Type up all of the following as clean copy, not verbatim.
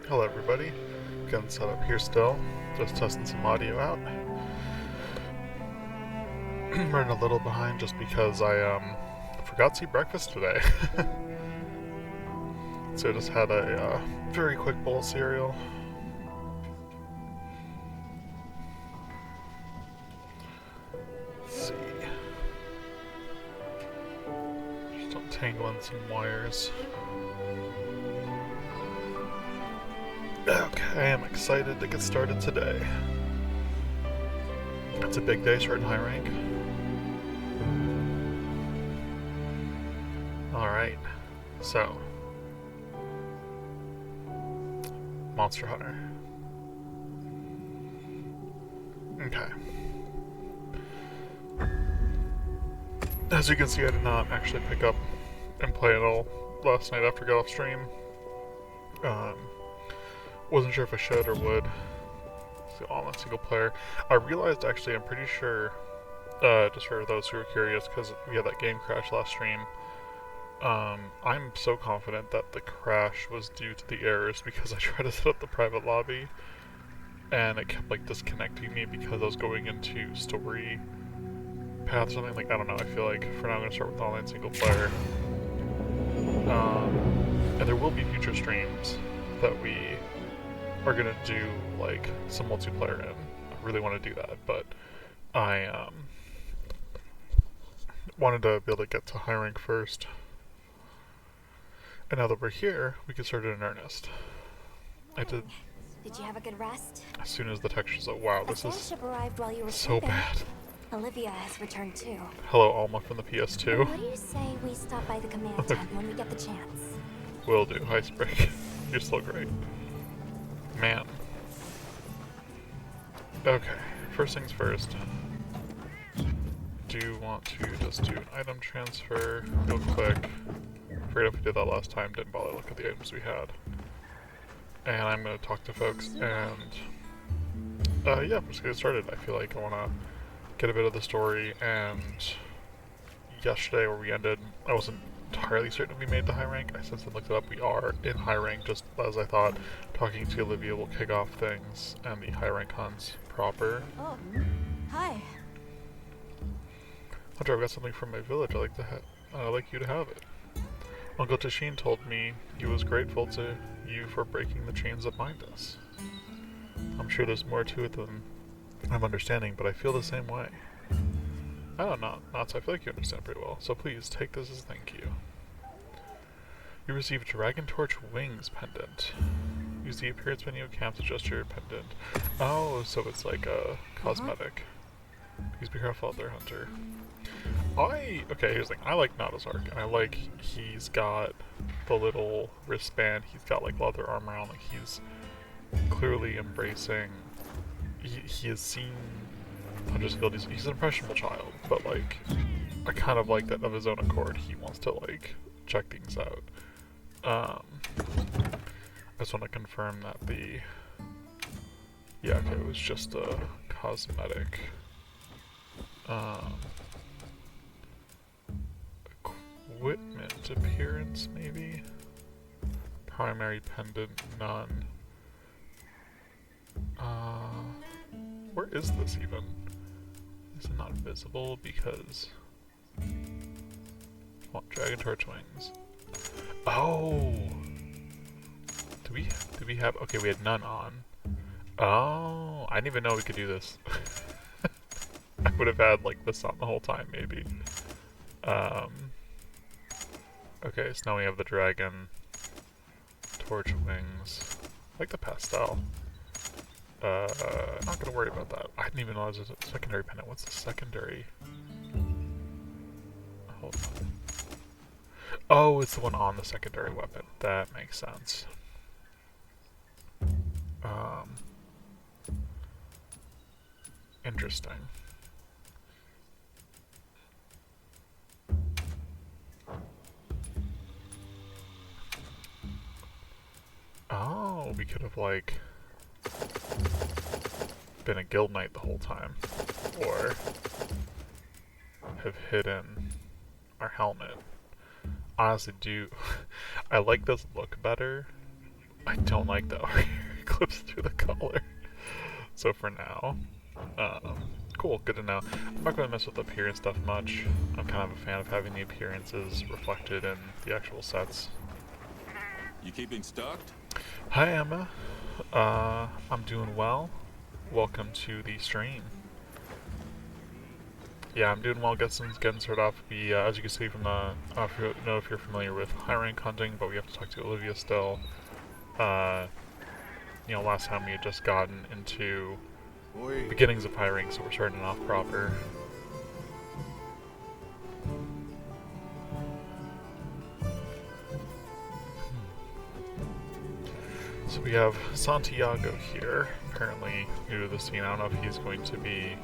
Hello everybody, getting set up here still, just testing some audio out. Running a little behind just because I forgot to eat breakfast today. So I just had a very quick bowl of cereal. Let's see. Just untangling some wires. Okay, I'm excited to get started today. It's a big day starting high rank. Alright, so Monster Hunter. Okay. As you can see, I did not actually pick up and play it all last night after I got off stream. Wasn't sure if I should or would. It's all on single player. I realized actually, I'm pretty sure, just for those who are curious, because we had that game crash last stream. I'm so confident that the crash was due to the errors because I tried to set up the private lobby and it kept like disconnecting me because I was going into story path or something. Like, I don't know, I feel like for now I'm going to start with online single player. And there will be future streams that we are going to do like some multiplayer in. I really want to do that, but I wanted to be able to get to high rank first. And now that we're here, we can start it in earnest. I did. Did you have a good rest? As soon as the textures, oh wow, this is ship arrived while you were so sleeping. bad. Olivia has returned too. Hello, Alma from the PS2. What do you say we stop by the command tent when we get the chance? Will do, Icebreak. You're still great. Man. Okay, first things first. Do want to just do an item transfer real quick. Forget if we did that last time, didn't bother to look at the items we had. And I'm going to talk to folks and yeah, I'm just going to get started. I feel like I want to get a bit of the story, and yesterday where we ended, I wasn't entirely certain if we made the high rank. I since I looked it up, we are in high rank, just as I thought. Talking to Olivia will kick off things and the high rank hunts proper. Oh, hi. Hunter, I've got something from my village. I'd like you to have it. Uncle Tashin told me he was grateful to you for breaking the chains that bind us. I'm sure there's more to it than I'm understanding, but I feel the same way. I don't know, not so I feel like you understand pretty well, so please take this as a thank you. You received Dragon Torch Wings pendant. Use the appearance menu at camp to adjust your pendant. Oh, so it's like a cosmetic. Please be careful out there, Hunter. Okay, here's the thing. I like Nada's arc, and I like he's got the little wristband, he's got like leather armor on, like he's clearly embracing, he has seen Hunter's Guild, he's an impressionable child, but like, I kind of like that of his own accord, he wants to like, check things out. I just want to confirm that yeah, okay, it was just a cosmetic. Equipment appearance, maybe? Primary pendant, none. Where is this even? Is it not visible because... Oh, Dragon Torch Wings. Oh! Did we have... Okay, we had none on. Oh, I didn't even know we could do this. I would have had, like, this on the whole time, maybe. Okay, so now we have the Dragon Torch Wings. I like the pastel. Not gonna worry about that. I didn't even know there was a secondary pendant. What's the secondary? Hold on. Oh, it's the one on the secondary weapon. That makes sense. Interesting. Oh, we could have, like, been a guild knight the whole time. Or have hidden our helmet. Honestly, I like this look better I don't like the clips through the collar. So for now, cool, good to know. I'm not going to mess with the appearance stuff much. I'm kind of a fan of having the appearances reflected in the actual sets. You keeping stocked? Hi Emma, I'm doing well. Welcome to the stream. Yeah, I'm doing well. Getting started off. We, as you can see from the, I don't know if you're familiar with high rank hunting, but we have to talk to Olivia still. You know, last time we had just gotten into beginnings of high rank, so we're starting off proper. So we have Santiago here, apparently new to the scene. I don't know if he's going to be,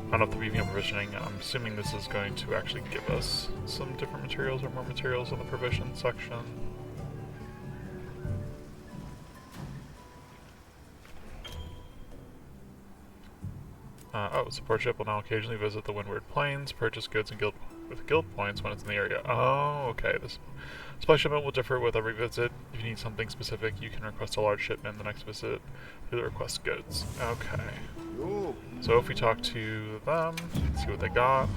I don't know if the beefing up provisioning, I'm assuming this is going to actually give us some different materials or more materials in the provision section. Oh, support ship will now occasionally visit the Windward Plains, purchase goods and with guild points when it's in the area. Oh, okay. This supply shipment will differ with every visit. If you need something specific, you can request a large shipment the next visit through the request goods. Okay. So if we talk to them, see what they got.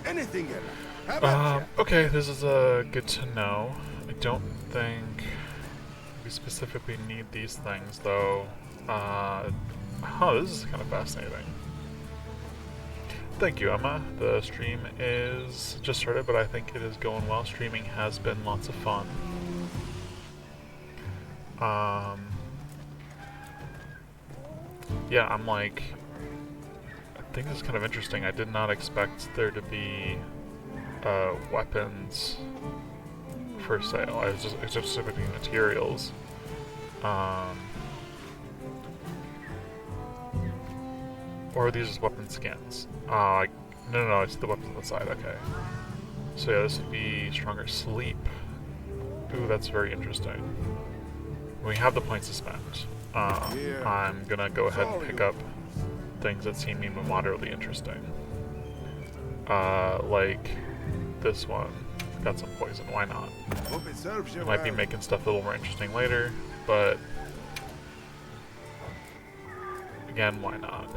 Anything else? How about okay, this is good to know. I don't think we specifically need these things, though. This is kind of fascinating. Thank you, Emma. The stream is just started, but I think it is going well. Streaming has been lots of fun. Yeah, I'm like, I think this is kind of interesting. I did not expect there to be weapons for sale. I was just specifically materials. Or are these just weapon skins? No, it's the weapons on the side, okay. So yeah, this would be stronger sleep. Ooh, that's very interesting. We have the points to spend. I'm gonna go ahead and pick up things that seem even moderately interesting. Like this one. Got some poison, why not? I might be making stuff a little more interesting later, but again, why not?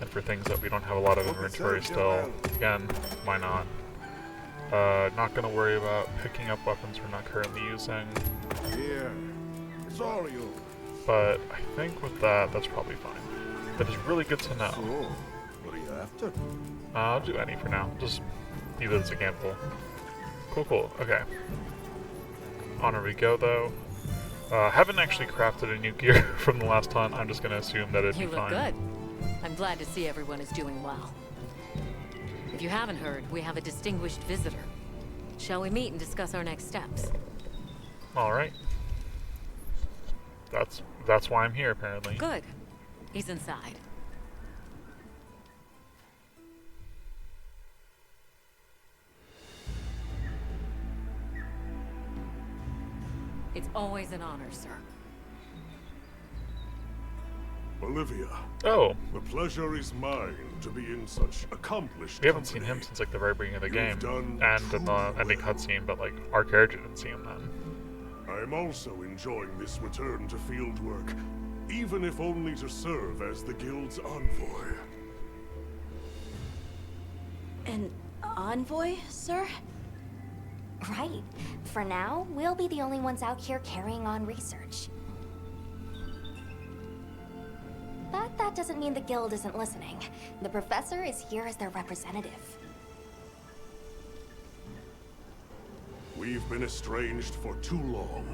And for things that we don't have a lot of inventory still, again, why not? Not gonna worry about picking up weapons we're not currently using. Here, it's all you. But I think with that, that's probably fine. That is really good to know. So, what are you after? I'll do any for now. Just leave it as a gamble. Cool. Okay. On we go, though. Haven't actually crafted a new gear from the last hunt. I'm just gonna assume that it'd be fine. You look good. I'm glad to see everyone is doing well. If you haven't heard, we have a distinguished visitor. Shall we meet and discuss our next steps? Alright. That's why I'm here, apparently. Good. He's inside. It's always an honor, sir. Olivia, Oh, the pleasure is mine to be in such accomplished we haven't seen company. him since like the very beginning of the You've game, done and in the truly ending well. cutscene, but like our character didn't see him then. I am also enjoying this return to field work, even if only to serve as the guild's envoy. An envoy, sir? Right. For now, we'll be the only ones out here carrying on research. But that doesn't mean the guild isn't listening. The professor is here as their representative. We've been estranged for too long.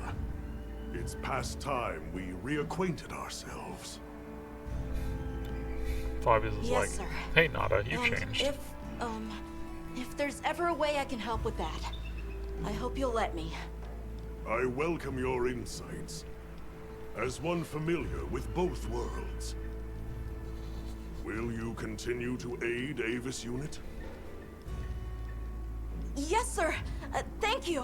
It's past time we reacquainted ourselves. Flavius is Yes, like, sir. hey Nada, you've And changed. if there's ever a way I can help with that, I hope you'll let me. I welcome your insights. As one familiar with both worlds, will you continue to aid Avis Unit? Yes, sir. Thank you.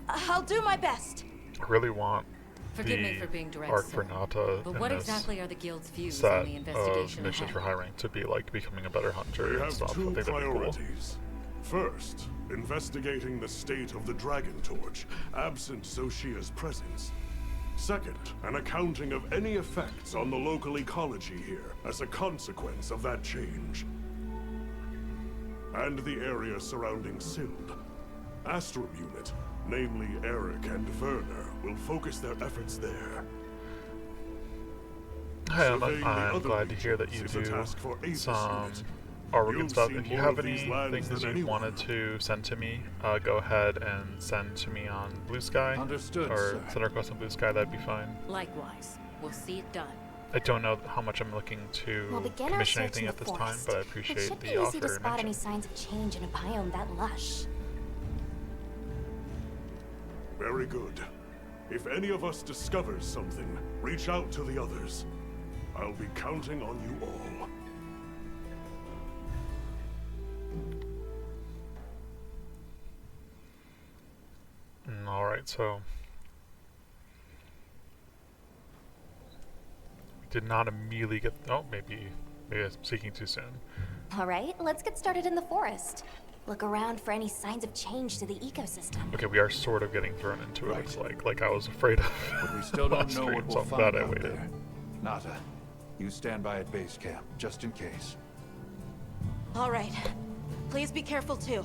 I'll do my best. I really want Forgive me the for being direct, arc sir. for Nata But in what this exactly are the guild's views set on the of investigation missions ahead? for high rank to be like becoming a better hunter We and have stuff. I two think that'd be cool. priorities. First, investigating the state of the Dragon Torch, absent Soshia's presence. Second, an accounting of any effects on the local ecology here as a consequence of that change. And the area surrounding Sild. Astrum Unit, namely Eric and Werner, will focus their efforts there. Hi, Surveying the I'm other glad to hear that you regions is a do task for Avis some Unit. artwork and You've stuff. seen If you more have of these any lands things than you anyone. wanted to send to me, go ahead and send to me on Blue Sky. Understood, Or sir. send a request on Blue Sky, that'd be fine. Likewise. We'll see it done. I don't know how much I'm looking We'll to begin our commission search anything in at the this time, forest. but I It appreciate should be the easy offer to and spot any mention. signs of change in a biome that lush. Very good. If any of us discovers something, reach out to the others. I'll be counting on you all. Alright, so we did not immediately get. Oh, maybe I'm speaking too soon. All right, let's get started in the forest. Look around for any signs of change to the ecosystem. Okay, we are sort of getting thrown into it. It's like I was afraid of. But we still don't last know stream, what so we'll I'm find glad I out waited. there. Nata, you stand by at base camp, just in case. All right. Please be careful too.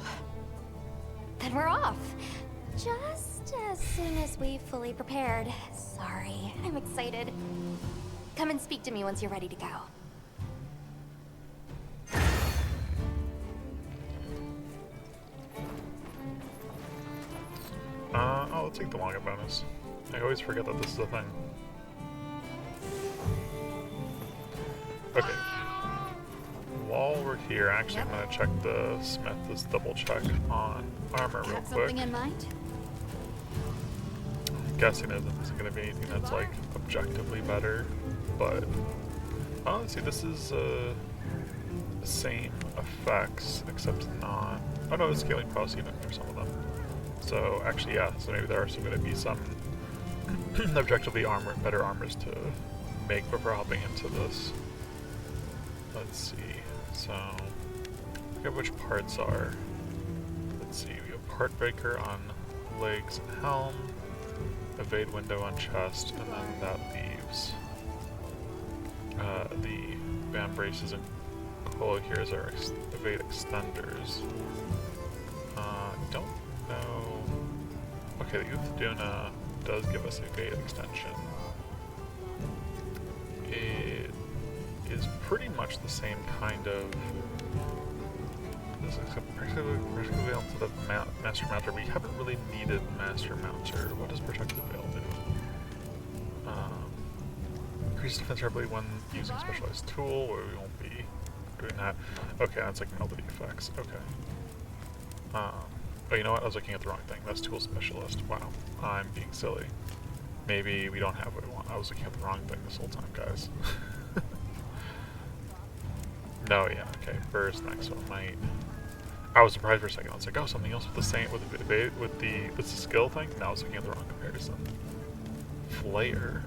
Then we're off. Just as soon as we've fully prepared. Sorry, I'm excited. Come and speak to me once you're ready to go. I'll take the manga bonus. I always forget that this is a thing. Okay. While we're here, actually, I'm gonna check the smith. Just double check on armor real Got quick. something in mind? I'm guessing it isn't gonna be anything that's like objectively better, but let's see. This is the same effects except not. Oh no, it's scaling cross even for some of them. So actually, yeah. So maybe there are still gonna be some objectively better armors to make before hopping into this. Let's see. So, forget which parts are. Let's see. We have part breaker on legs and helm, evade window on chest, and then that leaves the band braces and coil here as our evade extenders. Don't know. Okay, the Youth Duna does give us evade extension. It is pretty much the same kind of. This is practically onto the Master Mounter. We haven't really needed Master Mounter. What does Protective Veil do? Increase defense heavily when using specialized tool, where we won't be doing that. Okay, that's like melody effects. Okay. Oh, you know what? I was looking at the wrong thing. That's tool specialist. Wow, I'm being silly. Maybe we don't have what we want. I was looking at the wrong thing this whole time, guys. No, yeah, okay. Burst next one might. I was surprised for a second. I was like, oh, something else with the same with the skill thing. No, I was looking at the wrong comparison. Flare.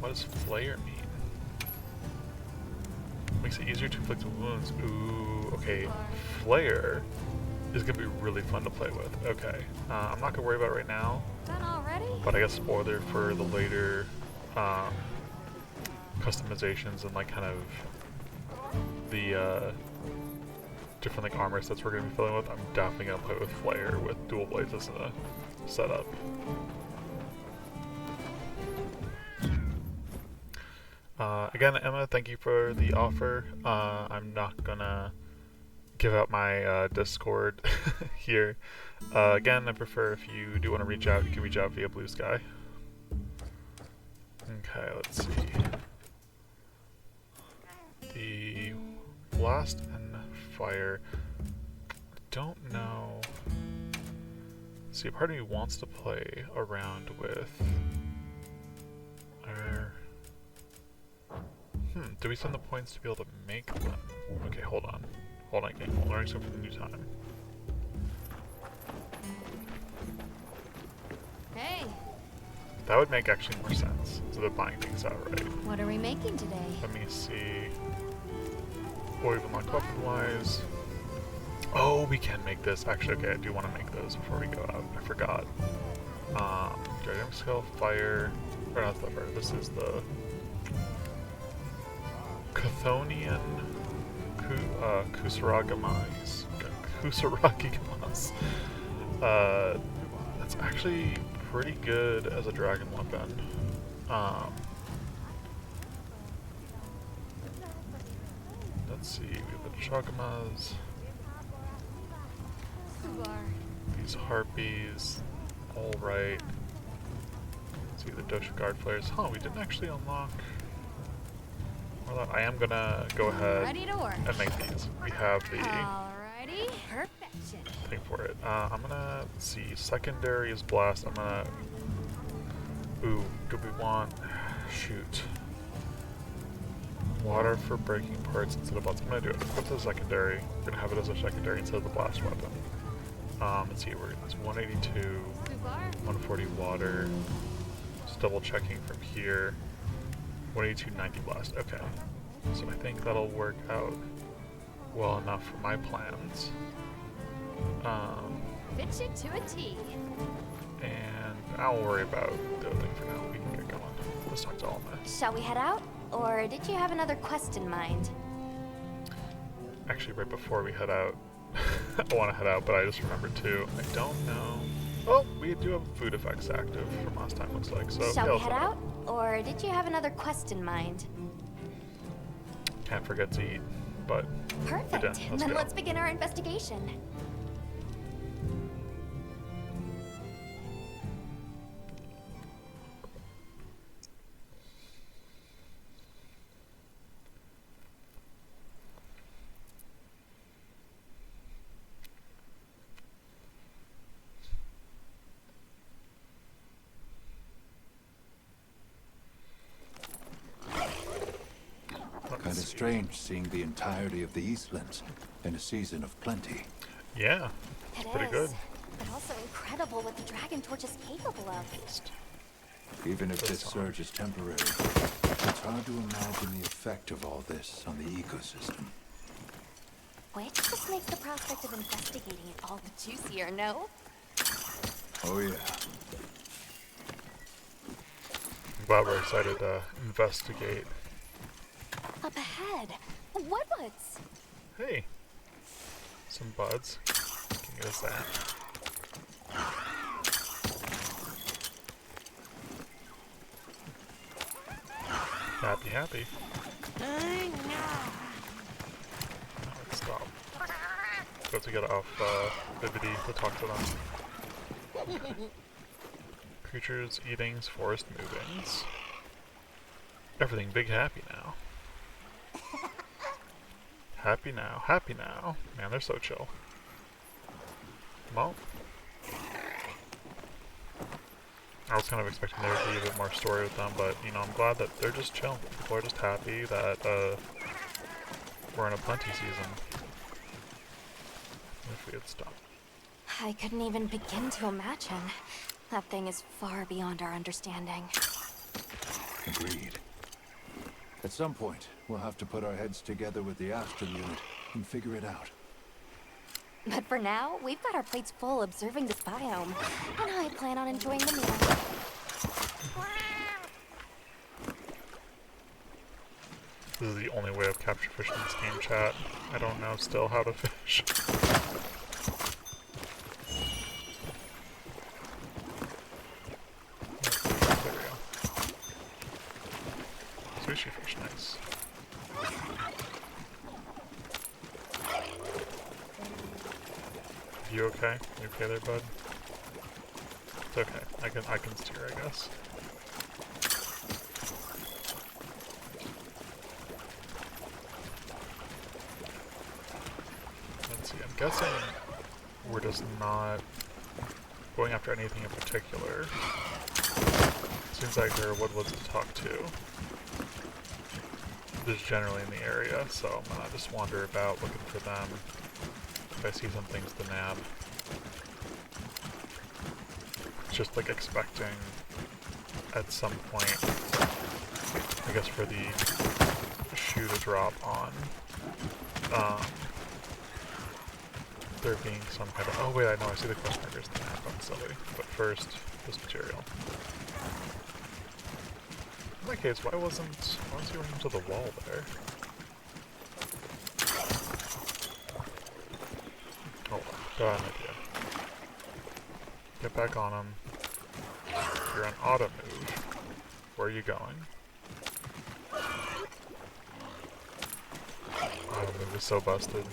What does flare mean? Makes it easier to inflict wounds. Ooh, okay. Flare is gonna be really fun to play with. Okay, I'm not gonna worry about it right now. Done already? But I guess spoiler for the later customizations and like kind of the different like armor sets we're gonna be filling with. I'm definitely gonna play with flare with dual blades as a setup. Again, Emma, thank you for the offer. I'm not gonna give out my Discord here. Again, I prefer if you do want to reach out, you can reach out via Blue Sky. Okay, let's see. The blast and fire. Don't know. See, a part of me wants to play around with our. Do we spend the points to be able to make them? Okay, hold on. Hold on, game. I'm learning something for the new time. Hey, That would make actually more sense. So they're buying things outright. what are we making today? Let me see. Or even like weapon wise. Oh, we can make this. Actually, okay, I do want to make those before we go out. I forgot. Dragon Scale, Fire. Or not the fire. This is the Chthonian Kusaragamas. Kusaragigamas. That's actually pretty good as a dragon weapon. Let's see, we have the Chagamas. These Harpies. Alright. Let's see the Dosha Guard Flares. Huh, we didn't actually unlock. Well, I am gonna go ahead and make these. We have the Alrighty, perfection. thing for it. I'm gonna, let's see, secondary is blast. I'm gonna, ooh, do we want, shoot, water for breaking parts instead of blast. I'm gonna do it. Equip the secondary. We're gonna have it as a secondary instead of the blast weapon. Let's see, it's 182, 140 water. Just double checking from here. 182, 90 blast. Okay. So I think that'll work out well enough for my plans. Fits it to a T. And I'll worry about the other thing for now. We can get going. Let's talk to Alma. Shall we head out? Or did you have another quest in mind? Actually, right before we head out, I want to head out, but I just remembered too. I don't know. Oh, we do have food effects active from last time, looks like. So Shall we head out? Or did you have another quest in mind? Can't forget to eat, but Perfect. Let's Then go. let's begin our investigation. Kind of strange seeing the entirety of the Eastlands in a season of plenty. Yeah, It pretty is, good. but also incredible what the Dragon Torch is capable of. Even if this surge is temporary, it's hard to imagine the effect of all this on the ecosystem. Which just makes the prospect of investigating it all the juicier, no? Oh yeah. I'm glad we're excited to investigate. Up ahead. What buds? Hey, some buds. Can get us that. Happy, happy. Let's stop. We have to get off Bibbidi to talk to them. Creatures, eatings, forest movings. Everything big happy now. Happy now, happy now. Man, they're so chill. Well, I was kind of expecting there to be a bit more story with them, but, you know, I'm glad that they're just chill. People are just happy that, we're in a plenty season. If we had stopped. I couldn't even begin to imagine. That thing is far beyond our understanding. Agreed. At some point, we'll have to put our heads together with the Astral unit and figure it out. But for now, we've got our plates full observing this biome, and I plan on enjoying the meal. This is the only way I've captured fish in this game, chat. I don't know still how to fish. There we go. Sushi fish, nice. You okay? You okay there, bud? It's okay. I can steer, I guess. Let's see. I'm guessing we're just not going after anything in particular. Seems like there are woodwoods to talk to. Just generally in the area, so I'm gonna just wander about looking for them. If I see some things to nab. Just like expecting at some point, I guess, for the shoe to drop on there being some kind of... Oh wait, I know, I see the quest markers in the map, I'm silly. But first, this material. In that case, why was he running to the wall there? Oh, got an idea. Get back on him. You're on auto move. Where are you going? Auto move is so busted.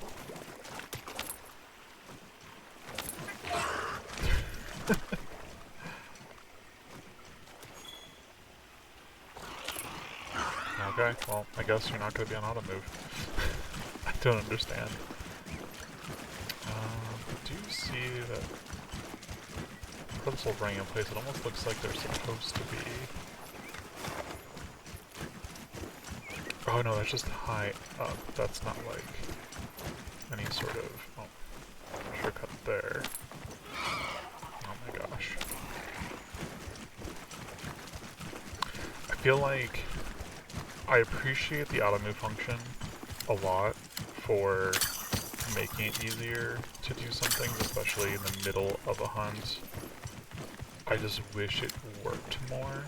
Okay, well, I guess you're not going to be on auto move. I don't understand. Do you see that for this little running in place, it almost looks like they're supposed to be... Oh no, that's just high up. That's not like any sort of... Oh, shortcut there. Oh my gosh. I feel like I appreciate the auto move function a lot for making it easier to do some things, especially in the middle of a hunt. I just wish it worked more.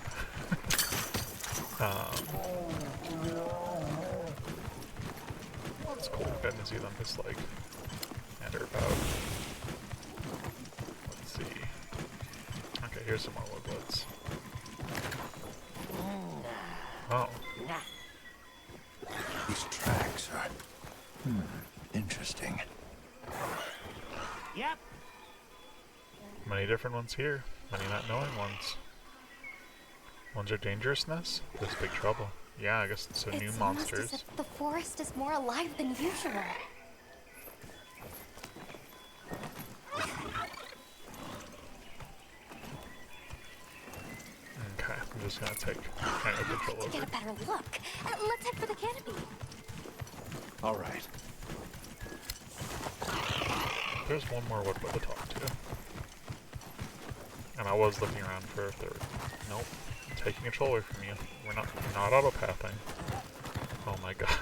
It's cool getting to see them just like meander about. Let's see. Okay, here's some more woodwoods. Oh. These tracks are... interesting. Yep. Many different ones here. Many not knowing ones. Ones are dangerousness? There's big trouble. Yeah, I guess so. New monsters. It's almost as if the forest is more alive than usual. Okay, I'm just gonna take kind of control To over. get a better look, let's head for the canopy. All right. There's one more woodwood to talk to. And I was looking around for if there were... Nope. I'm taking control away from you. We're not auto-pathing. Oh my god.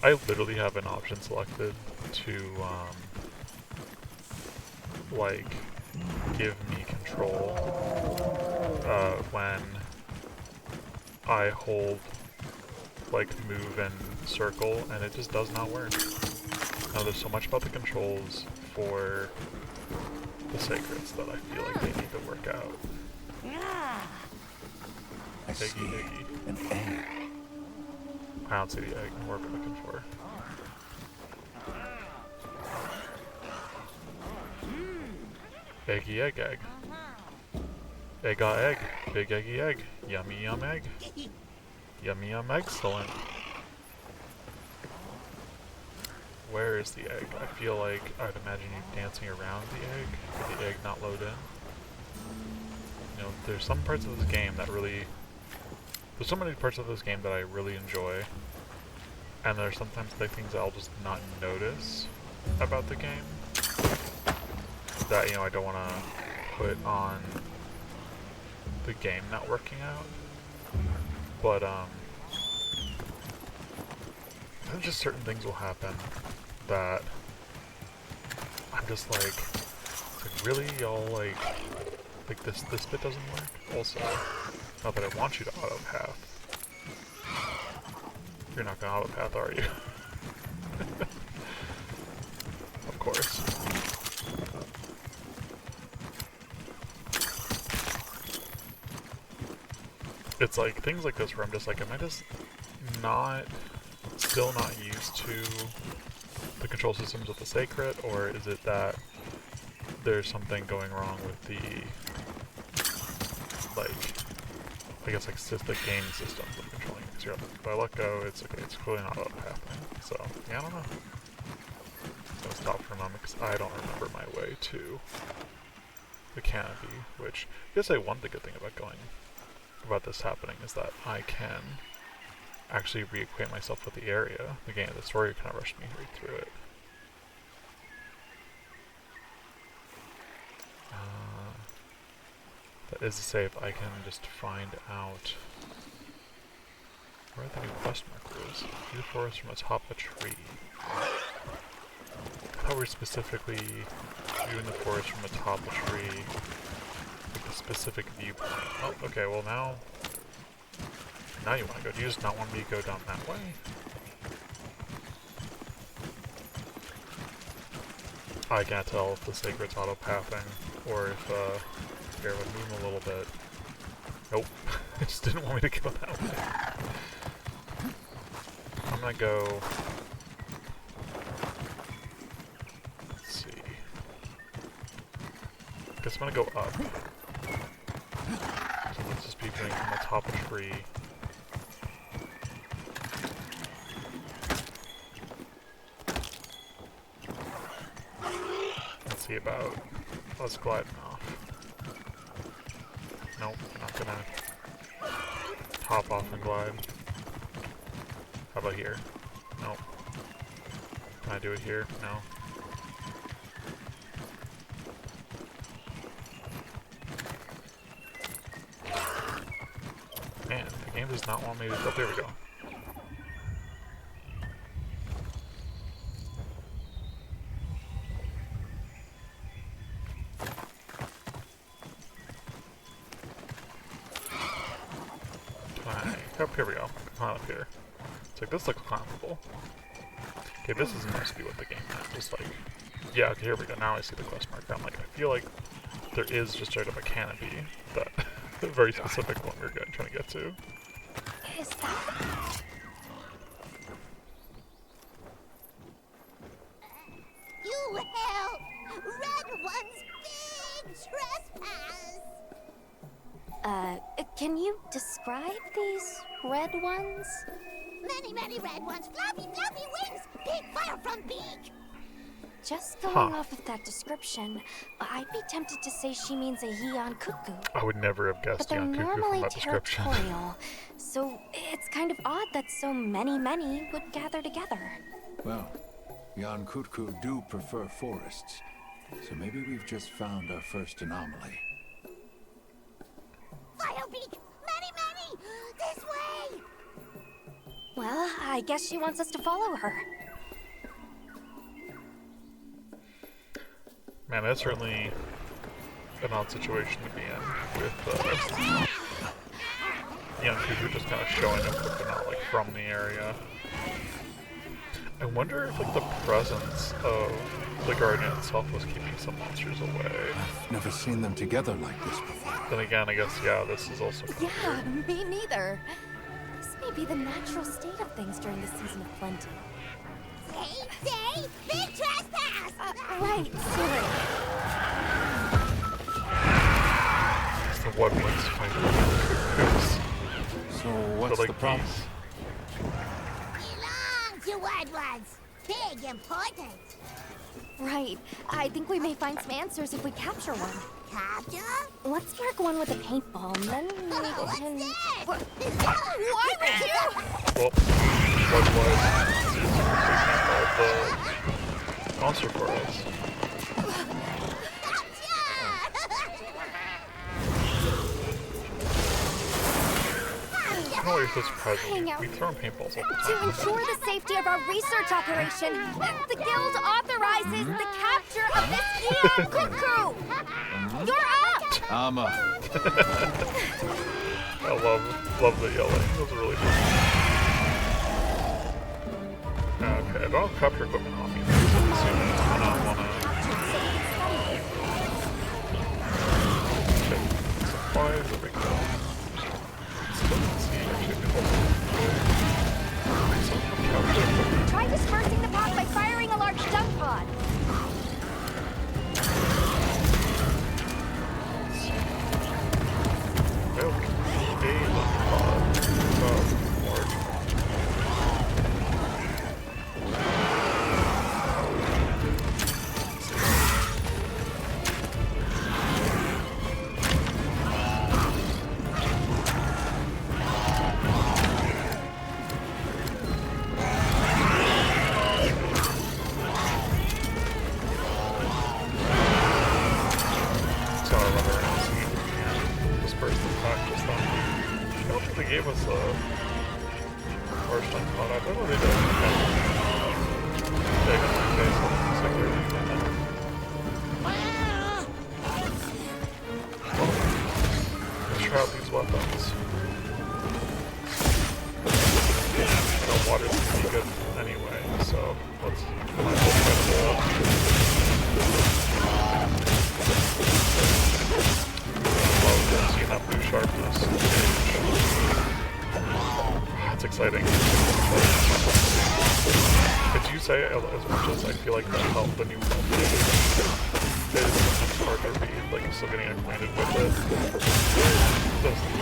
I literally have an option selected to, like, give me control, when I hold, like, move and circle, and it just does not work. Now, there's so much about the controls for the sacreds that I feel like they need to work out. I see Eggy. an egg. I don't see the egg. What are we looking for? Eggy egg egg. Egg egg. Big eggy egg. Yummy yum egg. Yummy yum excellent. Where is the egg? I feel like I'd imagine you dancing around the egg. Did the egg not load in? You know, there's some parts of this game that really... There's so many parts of this game that I really enjoy. And there's sometimes like things I'll just not notice about the game. That, you know, I don't want to put on the game not working out. But, there's just certain things will happen that I'm just like really, y'all, like this bit doesn't work? Also, not that I want you to auto-path. You're not gonna auto-path, are you? Of course. It's like things like this where I'm just like, am I just still not used to the control systems of the Sacred, or is it that there's something going wrong with the, like, I guess like the game systems of controlling it? Because if I let go, it's okay, it's clearly not auto-pathing. So, yeah, I don't know. I'm gonna stop for a moment because I don't remember my way to the canopy, which I guess one the good thing about this happening is that I can actually reacquaint myself with the area. The story kind of rushed me right through it. That is to say, if I can just find out where the new quest marker is. View the forest from atop a tree. That we're specifically viewing the forest from atop the tree with a specific viewpoint. Oh, okay, well now you want to go. Do you just not want me to go down that way? I can't tell if the sacred's auto-pathing or if Bear would move a little bit. Nope. It just didn't want me to go that way. I'm gonna go... Let's see. I guess I'm gonna go up. So let's just be going from the top of the tree. Let's see about us gliding off. Nope, not gonna hop off and glide. How about here? Nope. Can I do it here? No. Man, the game does not want me to... Oh, there we go. Oh, here we go. Climb up here. It's like, this looks climbable. Okay, this is supposed to be what the game meant. Just like, yeah, okay, here we go. Now I see the quest marker. I'm like, I feel like there is just straight up a canopy. That a very specific one we're trying to get to. Is that... You help! Red One's big trespass! Can you describe these red ones? Many, many red ones, floppy, fluffy wings, big fire from beak! Just going off of that description, I'd be tempted to say she means a Yeon cuckoo. I would never have guessed But they're Yeon Cuckoo from normally that description. territorial, so it's kind of odd that so many would gather together. Well, Jan Kutku do prefer forests, so maybe we've just found our first anomaly. Firebeak! Many! This way! Well, I guess she wants us to follow her. Man, that's certainly an odd situation to be in with Young Cuckoo just kind of showing up, but they're not like from the area. I wonder if like the presence of the garden itself was keeping some monsters away. I've never seen them together like this before. Then again, I guess, yeah, this is also kind of Yeah, weird. me neither. This may be the natural state of things during the season of plenty. Say, big trespass! Right, sorry. It's the woodlands fighting. So what's the problem? Belong to Red Ones! Big important! Right. I think we may find some answers if we capture one. Capture? Let's mark one with a paintball, and then we What's can... this? Why would you? Well, what was the monster for us? I don't know why you're so surprised. We throw in paintballs all the To time. ensure the safety of our research operation, the Guild authorizes the capture of this Yeon cuckoo! You're up! I'm up. I love the yelling. That was really fun. Okay, I don't have capture equipment on me. I don't wanna... Okay, supplies, there we go. Still don't see actually. Try dispersing the pack by firing a large jump pod. Gave us a first time pod. I don't know they did. Okay, say, as much as I feel like the new update is sometimes hard to read, like you're still getting acquainted with it.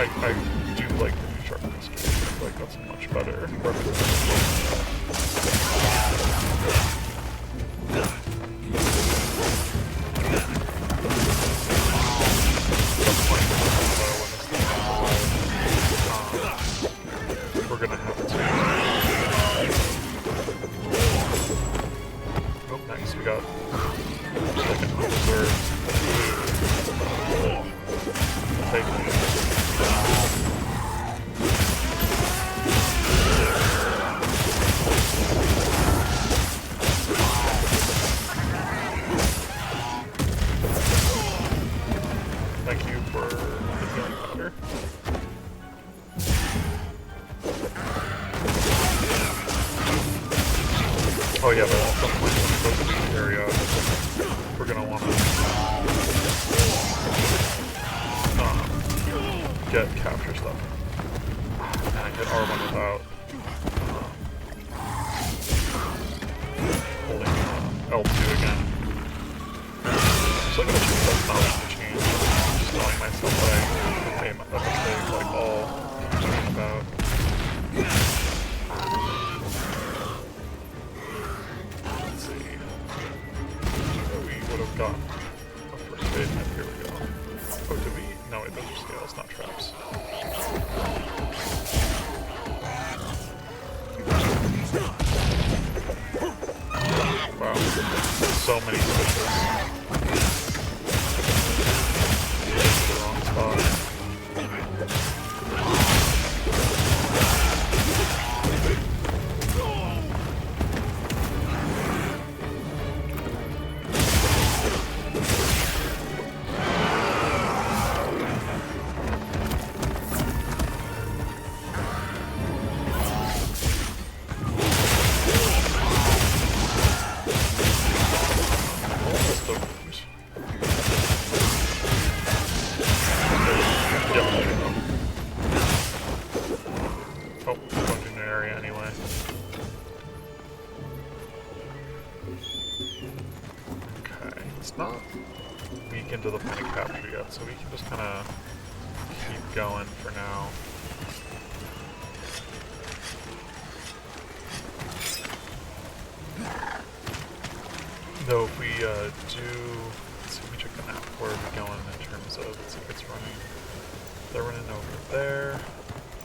I do like the new sharpness. I feel like that's a much better representation. We're gonna have to. Oh, nice. We got second reserve. Take it. Thank you for the healing powder. Oh yeah, but also when we go to the area, we're gonna want to get capture stuff. And I hit R1 without holding L2 again. So I'm gonna choose that's not what to change. Just telling myself that I made that mistake like all about. Got a first aid kit, here we go. Oh, did we? No, wait, those are scales, not traps. Wow, so many switches. The wrong spot. Into the point of capture yet, so we can just kind of keep going for now. Though if we do, let's see, let me check the map. Where are we going in terms of, let's see if it's running. They're running over there.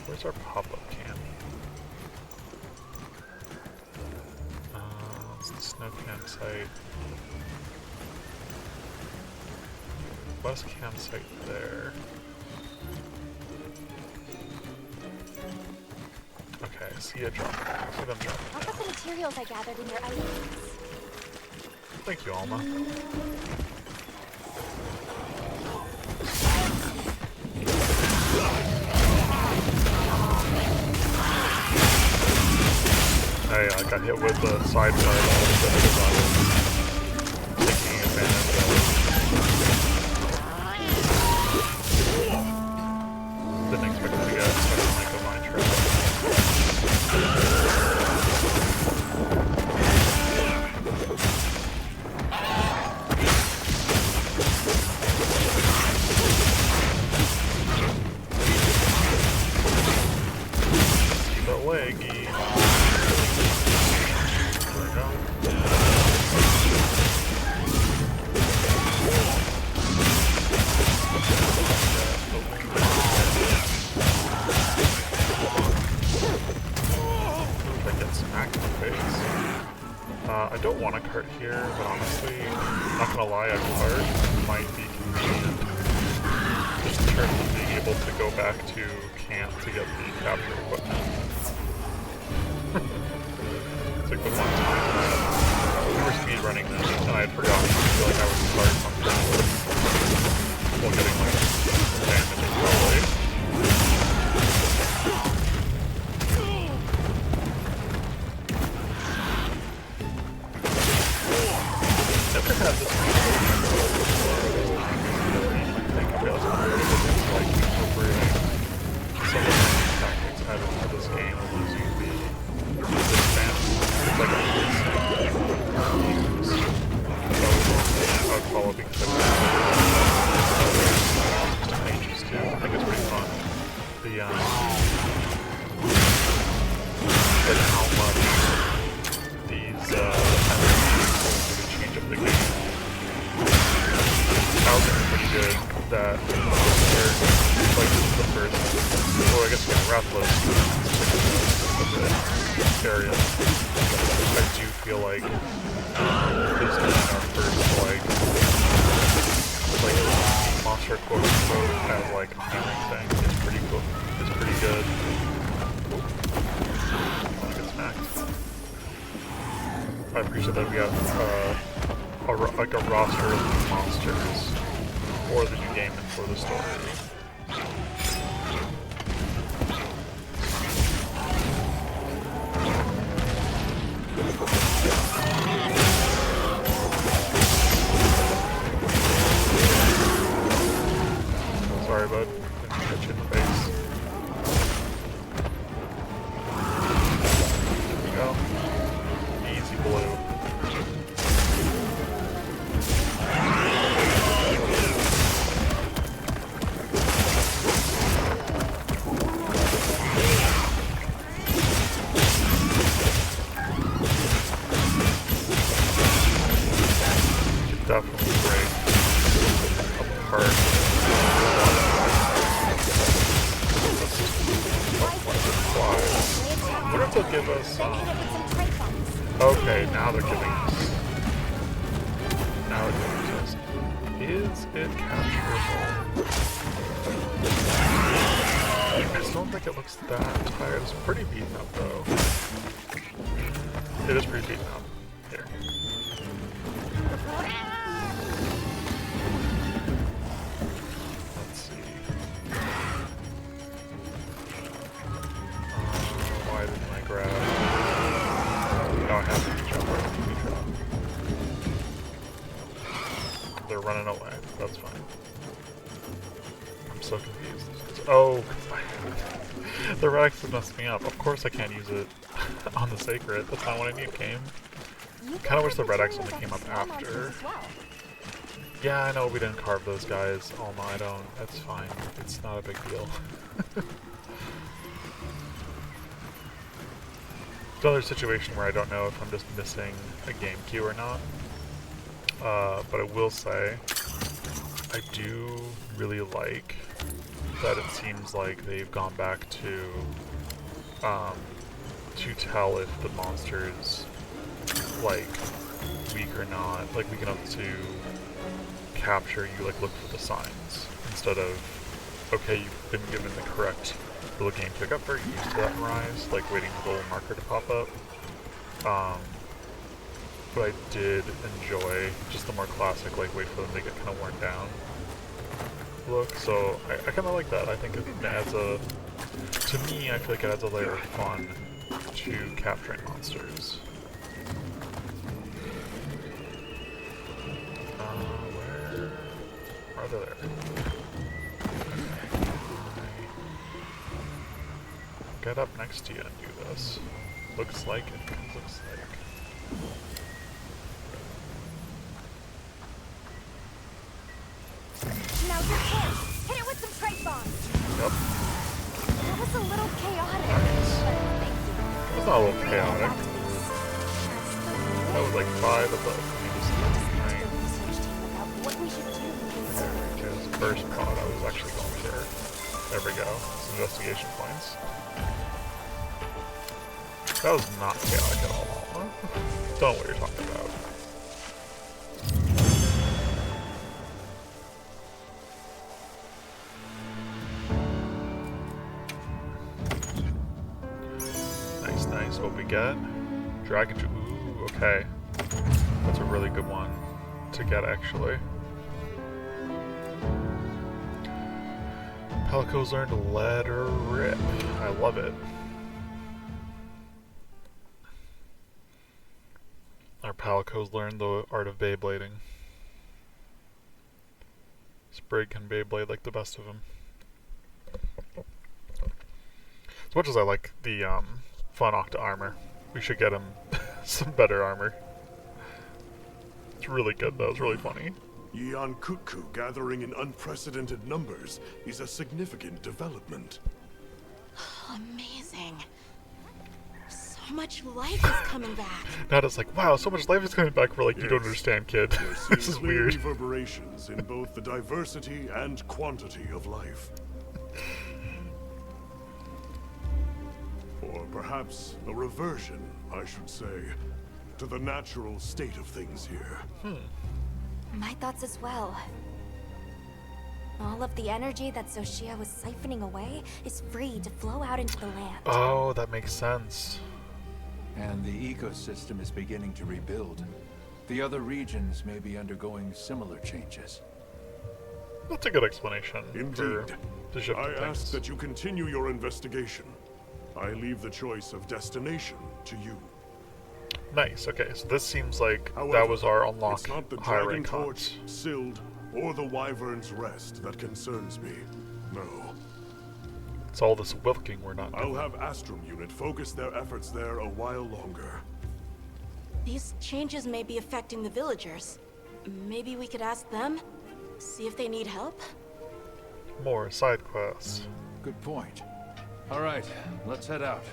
Where's our pop-up can? It's the snow campsite. West campsite there. Okay, I see a drop. I see them dropping I'll put the materials I gathered in your items. Thank you, Alma. Hey, I got hit with the side part all of the taking advantage of it. Didn't expect to get stuck in like a mine trap. Keep it leggy. There we go. I don't want a cart here, but honestly, I'm not gonna lie, a cart might be convenient. Just in terms of being able to go back to camp to get the capture equipment. It's like the one time we were speedrunning this, and I had forgotten to feel like I was cart something while getting like damage probably. Never had this before. I think we also like incorporating some of the tactics added into this game of using the distance. It's like a that here, like the first, well, I guess we got Rathalos area. I do feel like this being our first like monster quote unquote as like a healing thing is pretty cool. It's pretty good. Ooh. Get smacked. I appreciate that we got like a roster of monsters for the new game and for the story. Sorry, bud. Didn't hit you in the face. There we go. Easy blue. Definitely break apart. I wonder if they'll give us okay, now they're giving us. Now they're giving us. Is it capturable? I just don't think it looks that tired. It's pretty beaten up though. It is pretty beaten up. Here. Let's see. Why didn't I grab? No, I have to jump right to the drop. They're running away. That's fine. I'm so confused. Oh, the Rex messed me up. Of course I can't use it on the Sacred. That's not what I need, game. Kind of wish the Red X only came up after. Yeah, I know we didn't carve those guys. Oh no, I don't. That's fine. It's not a big deal. It's another situation where I don't know if I'm just missing a game queue or not. But I will say, I do really like that it seems like they've gone back to tell if the monster's like weak or not. Like we can up to capture you, like look for the signs instead of okay, you've been given the correct little game pickup, are used to that in Rise, like waiting for the little marker to pop up. But I did enjoy just the more classic, like wait for them to get kind of worn down look. So I kind of like that. I think it adds a, to me, I feel like it adds a layer of fun to capturing monsters. Where are they there? Get up next to you and do this. Looks like it. Looks like. Now your turn. Hit it with some strike bombs. Yep. That was a little chaotic. Nice. But thank you. It was not a little chaotic. That was like 5 of those. What we should do is There's first pod I was actually going for. There we go. Some investigation points. That was not chaotic at all. Don't know what you're talking about. Nice, nice. What we get? Dragon. Ooh, okay. That's a really good one to get, actually. Palico's learned to let her rip. I love it. Our Palico's learned the art of Beyblading. Sprig can Beyblade like the best of them. As much as I like the Fun Octa armor, we should get him some better armor. It's really good though, it's really funny. Yian Kutku gathering in unprecedented numbers is a significant development. Amazing. So So much life is coming back. Not as like, wow, so much life is coming back. For like, you don't Yes. understand, kid. We're seeing This is clear weird. reverberations in both the diversity and quantity of life. Or perhaps a reversion, I should say, to the natural state of things here. My thoughts as well. All of the energy that Zoshia was siphoning away is free to flow out into the land. Oh, that makes sense. And the ecosystem is beginning to rebuild. The other regions may be undergoing similar changes. That's a good explanation for Indeed. the shift I of things. ask that you continue your investigation. I leave the choice of destination to you. Nice. Okay, so this seems like However, that was our unlock it's not the high Dragon rank Torch, hunts. Sild, or the Wyvern's Rest that concerns me. No. It's all this wilking we're not I'll doing. have Astrum Unit focus their efforts there a while longer. These changes may be affecting the villagers. Maybe we could ask them? See if they need help? More side quests. Good point. All right, let's head out.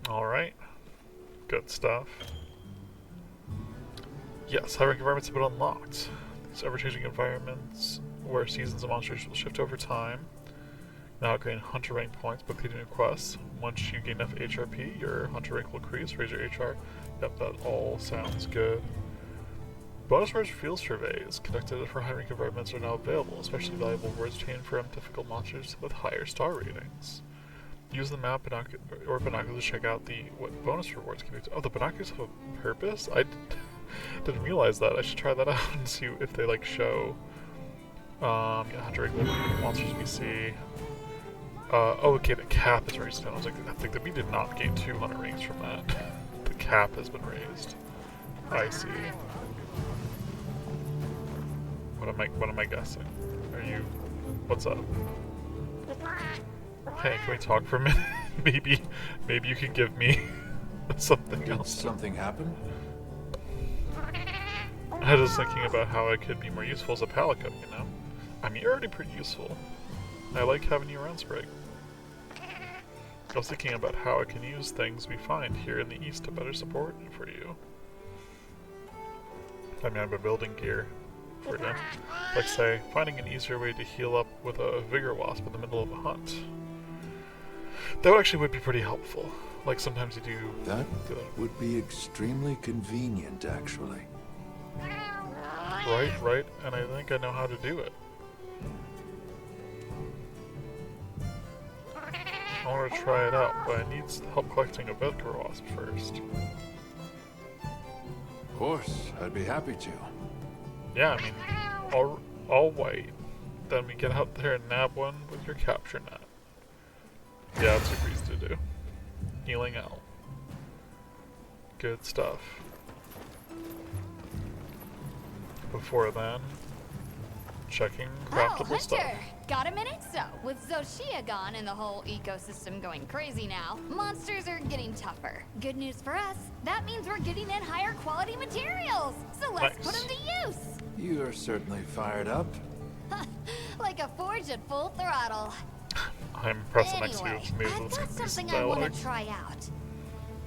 Alright. Good stuff. Yes, high rank environments have been unlocked. These ever-changing environments where seasons of monsters will shift over time. Now gain hunter rank points by completing new quests. Once you gain enough HRP, your hunter rank will increase, raise your HR. Yep, that all sounds good. Bonus words field surveys conducted for high rank environments are now available, especially valuable words obtained from difficult monsters with higher star ratings. Use the map or binoculars to check out what bonus rewards can be. Oh, the binoculars have a purpose? I didn't realize that. I should try that out and see if they like show. Yeah, hunter rank monsters we see. Oh, okay, the cap is raised down. I was like, I think that we did not gain 200 rings from that. The cap has been raised. I see. What am I guessing? Are you? What's up? Hey, can we talk for a minute? maybe you can give me something Did else. something happen? I was thinking about how I could be more useful as a palico, you know? I mean, you're already pretty useful. I like having you around, Sprig. I was thinking about how I can use things we find here in the east to better support for you. I mean, I've been building gear for you. Like, say, finding an easier way to heal up with a vigor wasp in the middle of a hunt. That actually would be pretty helpful. Like, sometimes you do... That would be extremely convenient, actually. Right, and I think I know how to do it. I want to try it out, but I need help collecting a vigor wasp first. Of course, I'd be happy to. Yeah, I mean, I'll wait. Then we get out there and nab one with your capture net. Yeah, that's what we used to do. Healing L. Good stuff. Before then, checking craftable stuff. Hunter! Got a minute? So, with Zoshia gone and the whole ecosystem going crazy now, monsters are getting tougher. Good news for us, that means we're getting in higher quality materials! So let's put Nice. them to use! You are certainly fired up. Like a forge at full throttle. I'm pressing next to you Anyway, to move I've this got increased something I want dialogue. to try out.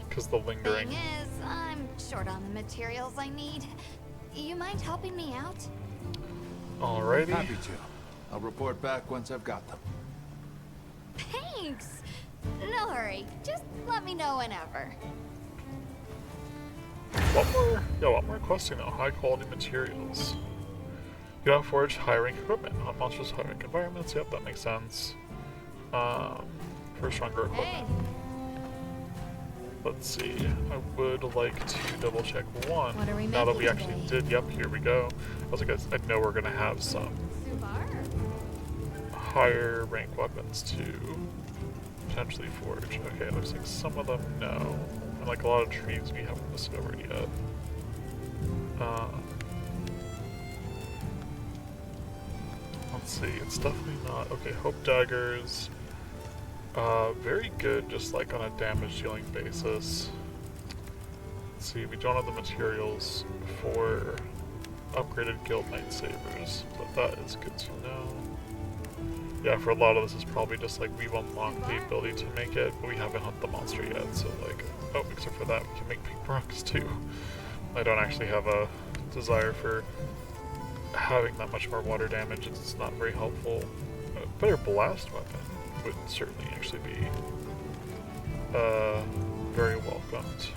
Because the lingering. Thing is, I'm short on the materials I need. You mind helping me out? Alrighty. Happy to. I'll report back once I've got them. Thanks! No hurry, just let me know whenever. One more questing though. High quality materials. You don't forge high rank equipment on monsters high rank environments. Yep, that makes sense. For stronger equipment. Hey, Let's see. I would like to double check one. What are we Now that we making actually today? did. Yep, here we go. I was like, I know we're gonna have some Subar? higher rank weapons to potentially forge. Okay, looks like some of them no. And like a lot of trees we haven't discovered yet. Let's see, it's definitely not. Okay, Hope Daggers. Very good, just like on a damage dealing basis. Let's let's see, we don't have the materials for upgraded guild lightsabers, but that is good to know. Yeah, for a lot of this is probably just like we've unlocked the ability to make it, but we haven't hunted the monster yet, so like, oh, except for that, we can make pink rocks too. I don't actually have a desire for having that much more water damage, it's not very helpful. A better blast weapon would certainly actually be very welcomed.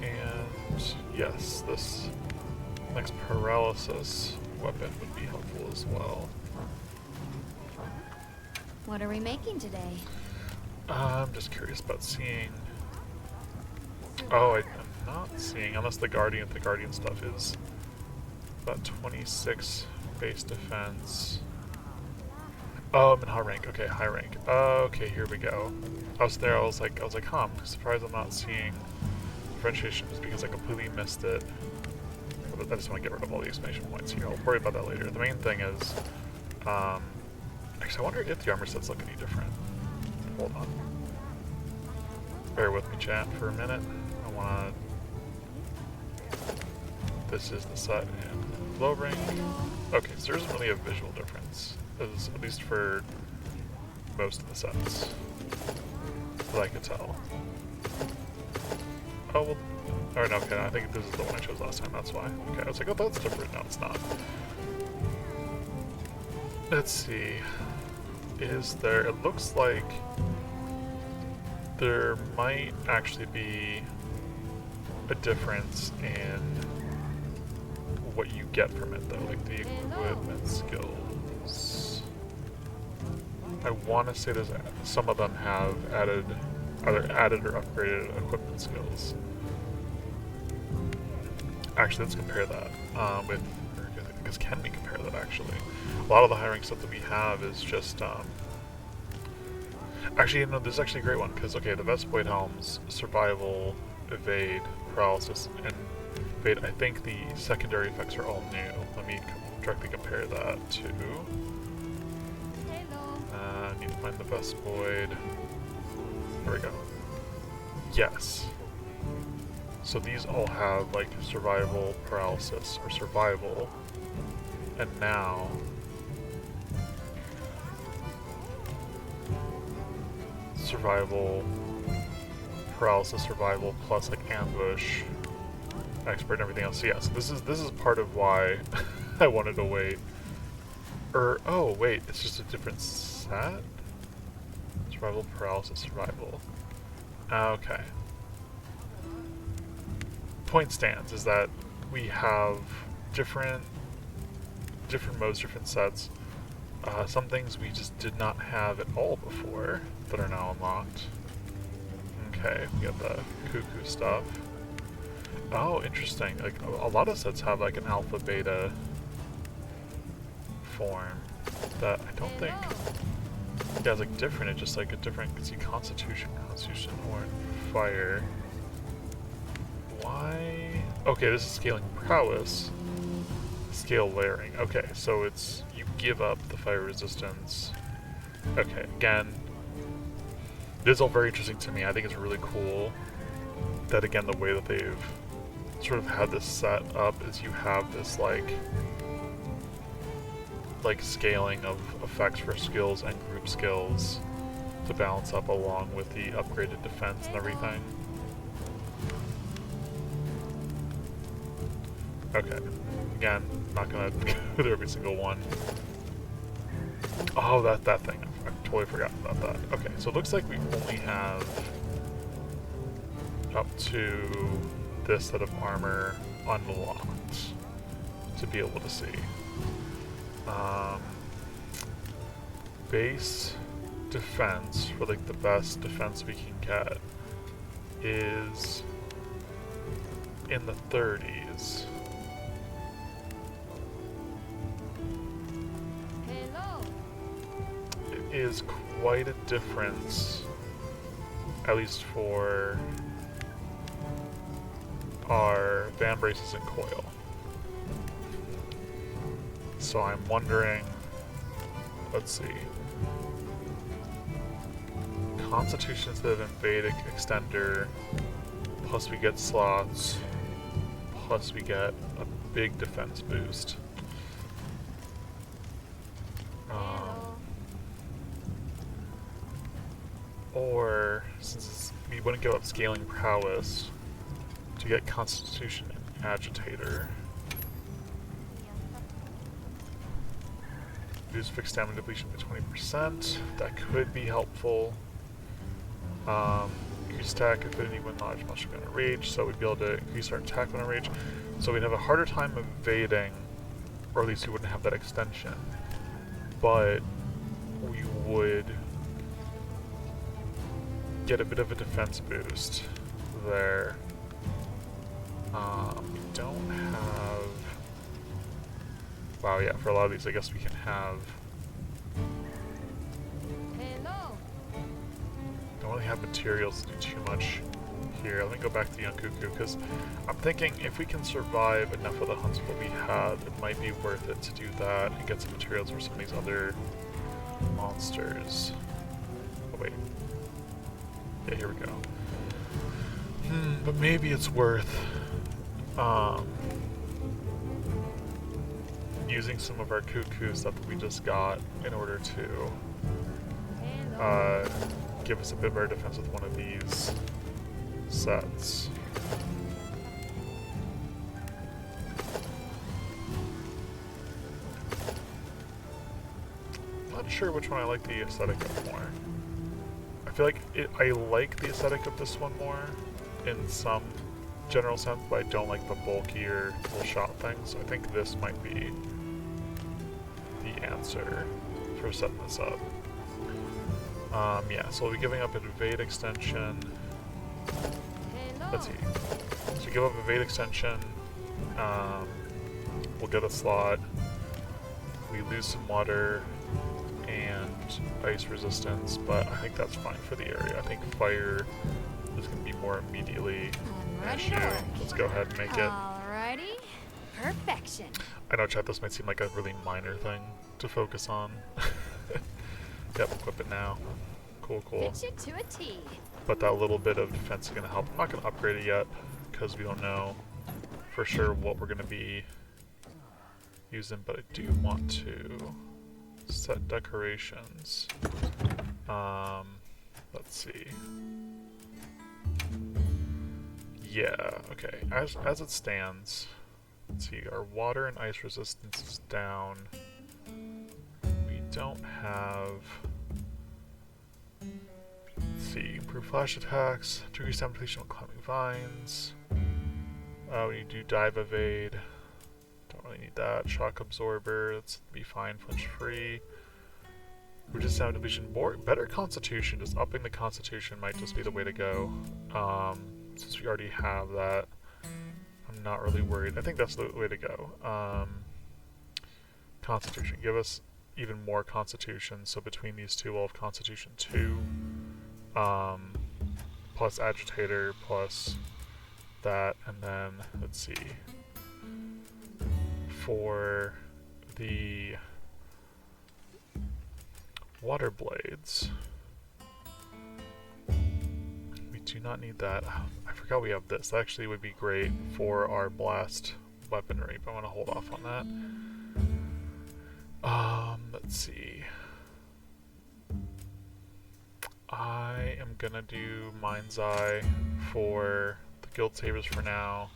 And yes, this next paralysis weapon would be helpful as well. What are we making today? I'm just curious about seeing. Oh, I'm not seeing, unless the Guardian stuff is about 26 base defense. Oh, I'm in high rank. Okay, high rank. Okay, here we go. I was there. I was like, huh, I'm surprised I'm not seeing differentiation, just because I completely missed it. But I just want to get rid of all the exclamation points here. I'll worry about that later. The main thing is, actually, I wonder if the armor sets look any different. Hold on. Bear with me, chat, for a minute. I want to. This is the set in low rank. Okay, so there isn't really a visual difference, at least for most of the sets that I could tell. Oh, well, or no, okay, I think this is the one I chose last time, that's why. Okay, I was like, oh, that's different. No, it's not. Let's see. Is there, it looks like there might actually be a difference in what you get from it, though, like the equipment skills. I want to say there's some of them have added, either added or upgraded equipment skills. Actually, let's compare that with, because can we compare that actually? A lot of the high rank stuff that we have is just, actually, you know, this is actually a great one, because, okay, the Vespoid helms, survival, evade, paralysis, and evade, I think the secondary effects are all new. Let me directly compare that to, I need to find the Vespoid. There we go. Yes. So these all have, like, survival, paralysis, or survival, and now survival, paralysis, survival, plus like ambush, expert, and everything else. So yes, this is part of why I wanted to wait. Oh wait, it's just a different set. Survival, paralysis, survival. Okay. Point stands is that we have different modes, different sets. Some things we just did not have at all before that are now unlocked. Okay, we got the cuckoo stuff. Oh, interesting. Like a lot of sets have like an alpha beta form that I don't think. Yeah, it's like different. It's just like a different. You can see Constitution, or Fire. Why? Okay, this is scaling prowess. Scale layering. Okay, so it's you give up the fire resistance. Okay, again, this is all very interesting to me. I think it's really cool that, again, the way that they've sort of had this set up is you have this like scaling of effects for skills and group skills to balance up along with the upgraded defense and everything. Okay, again, not gonna go through every single one. Oh, that thing. I totally forgot about that. Okay, so it looks like we only have up to this set of armor unlocked to be able to see. Base defense, for like the best defense we can get, is in the 30s. It is quite a difference, at least for our van braces and coil. So I'm wondering, let's see. Constitution instead of invade extender. plus we get slots, plus we get a big defense boost. Or, since we wouldn't give up scaling prowess, to get Constitution and Agitator. Reduce fixed stamina depletion by 20%. That could be helpful. Increase attack affinity when large monster going to rage, so we'd be able to increase our attack when on rage. So we'd have a harder time evading, or at least we wouldn't have that extension. But we would get a bit of a defense boost there. We don't have... Wow, yeah, for a lot of these I guess we can have... Hello. Don't really have materials to do too much here. Let me go back to Young Cuckoo, because I'm thinking if we can survive enough of the hunts what we had, it might be worth it to do that and get some materials for some of these other monsters. Oh wait. Yeah, here we go. But maybe it's worth using some of our cuckoo stuff that we just got in order to give us a bit better defense with one of these sets. Not sure which one I like the aesthetic of more. I feel like I like the aesthetic of this one more in some general sense, but I don't like the bulkier little shot things. So I think this might be the answer for setting this up. Yeah, so we'll be giving up an evade extension. Let's see. So we give up evade extension. We'll get a slot. We lose some water and ice resistance, but I think that's fine for the area. I think fire is going to be more immediately an issue. Let's go ahead and make it. Alrighty. Perfection. I know, chat, this might seem like a really minor thing to focus on. Yep, equip it now. Cool, cool. Fit you to a T. But that little bit of defense is going to help. I'm not going to upgrade it yet, because we don't know for sure what we're going to be using, but I do want to set decorations. Let's see. Yeah, okay. As it stands, let's see, our water and ice resistance is down. We don't have... Let's see, improve flash attacks, decrease temptation on climbing vines. We do dive evade. Don't really need that. Shock absorber, that's be fine, flinch free. Reduce sound depletion, better constitution, just upping the constitution might just be the way to go. Since we already have that, I'm not really worried. I think that's the way to go. Constitution, give us even more constitution, so between these two we'll have constitution 2, plus agitator, plus that, and then, let's see, for the water blades, we do not need that. I forgot we have this. That actually would be great for our blast weaponry, but I want to hold off on that. Let's see. I am gonna do Mind's Eye for the Guild Sabers for now.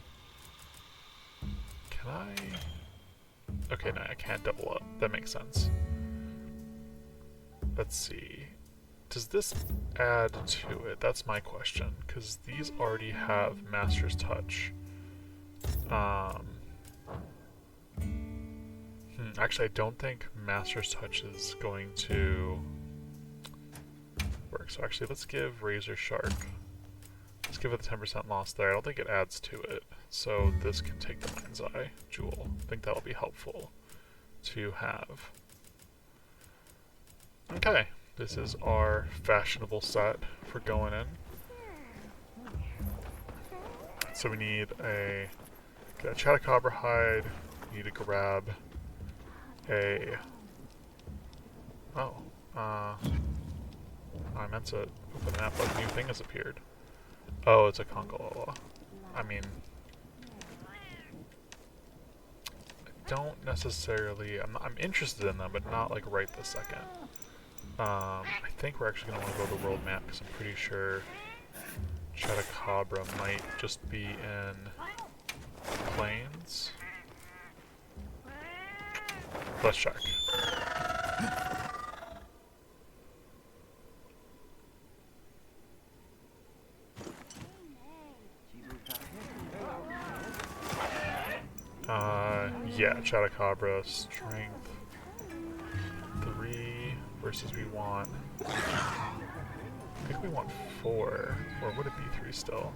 Can I? Okay, no, I can't double up. That makes sense. Let's see. Does this add to it? That's my question, because these already have Master's Touch. Actually, I don't think Master's Touch is going to work. So actually, let's give Razor Sharp. Let's give it the 10% loss there. I don't think it adds to it. So this can take the Mind's Eye Jewel. I think that'll be helpful to have. Okay, this is our fashionable set for going in. So we need a Chatacabra hide. We need to grab a... I meant to open the map, but a new thing has appeared. Oh, it's a Congalala. I mean, I don't necessarily. I'm interested in them, but not like right this second. I think we're actually gonna want to go to the world map because I'm pretty sure Chatacabra might just be in plains. Let's check. Yeah, Chatacabra, strength 3 versus we want. I think we want 4, or would it be 3 still?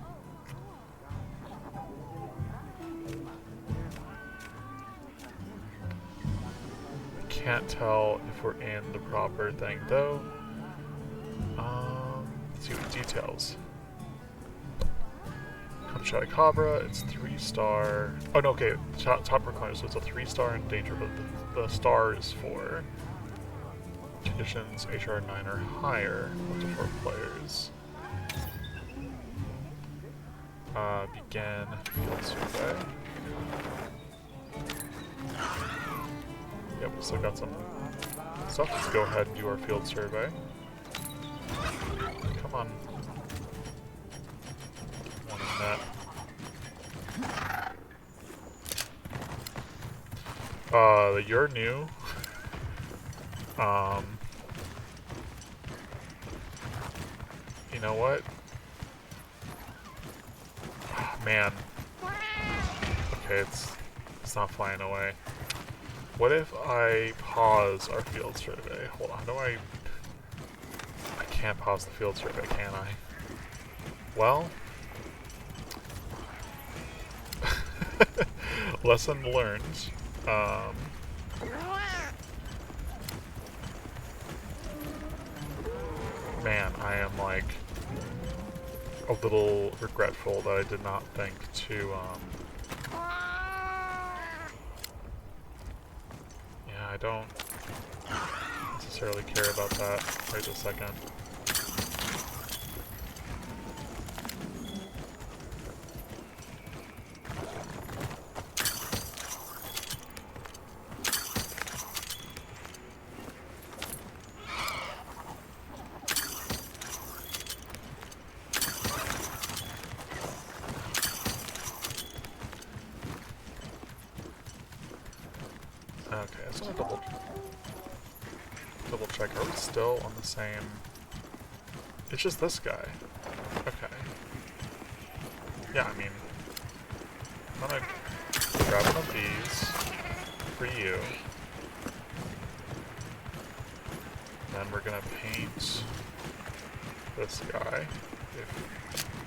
I can't tell if we're in the proper thing though. Let's see what details. Chatacabra, it's 3-star. Oh no, okay, top recliner, so it's a 3-star in danger, but the star is 4. Conditions HR 9 or higher, up to 4 players. Begin field survey. Yep, we still got some stuff. Let's go ahead and do our field survey. Come on. That. You're new. You know what? Oh, man. Okay, it's not flying away. What if I pause our field survey? Hold on, how do I can't pause the field survey, can I? Well, lesson learned. Man, I am like a little regretful that I did not think to yeah, I don't necessarily care about that right this second. Okay, I just want to double check. Are we still on the same? It's just this guy. Okay. Yeah, I mean, I'm gonna grab one of these for you. Then we're gonna paint this guy. If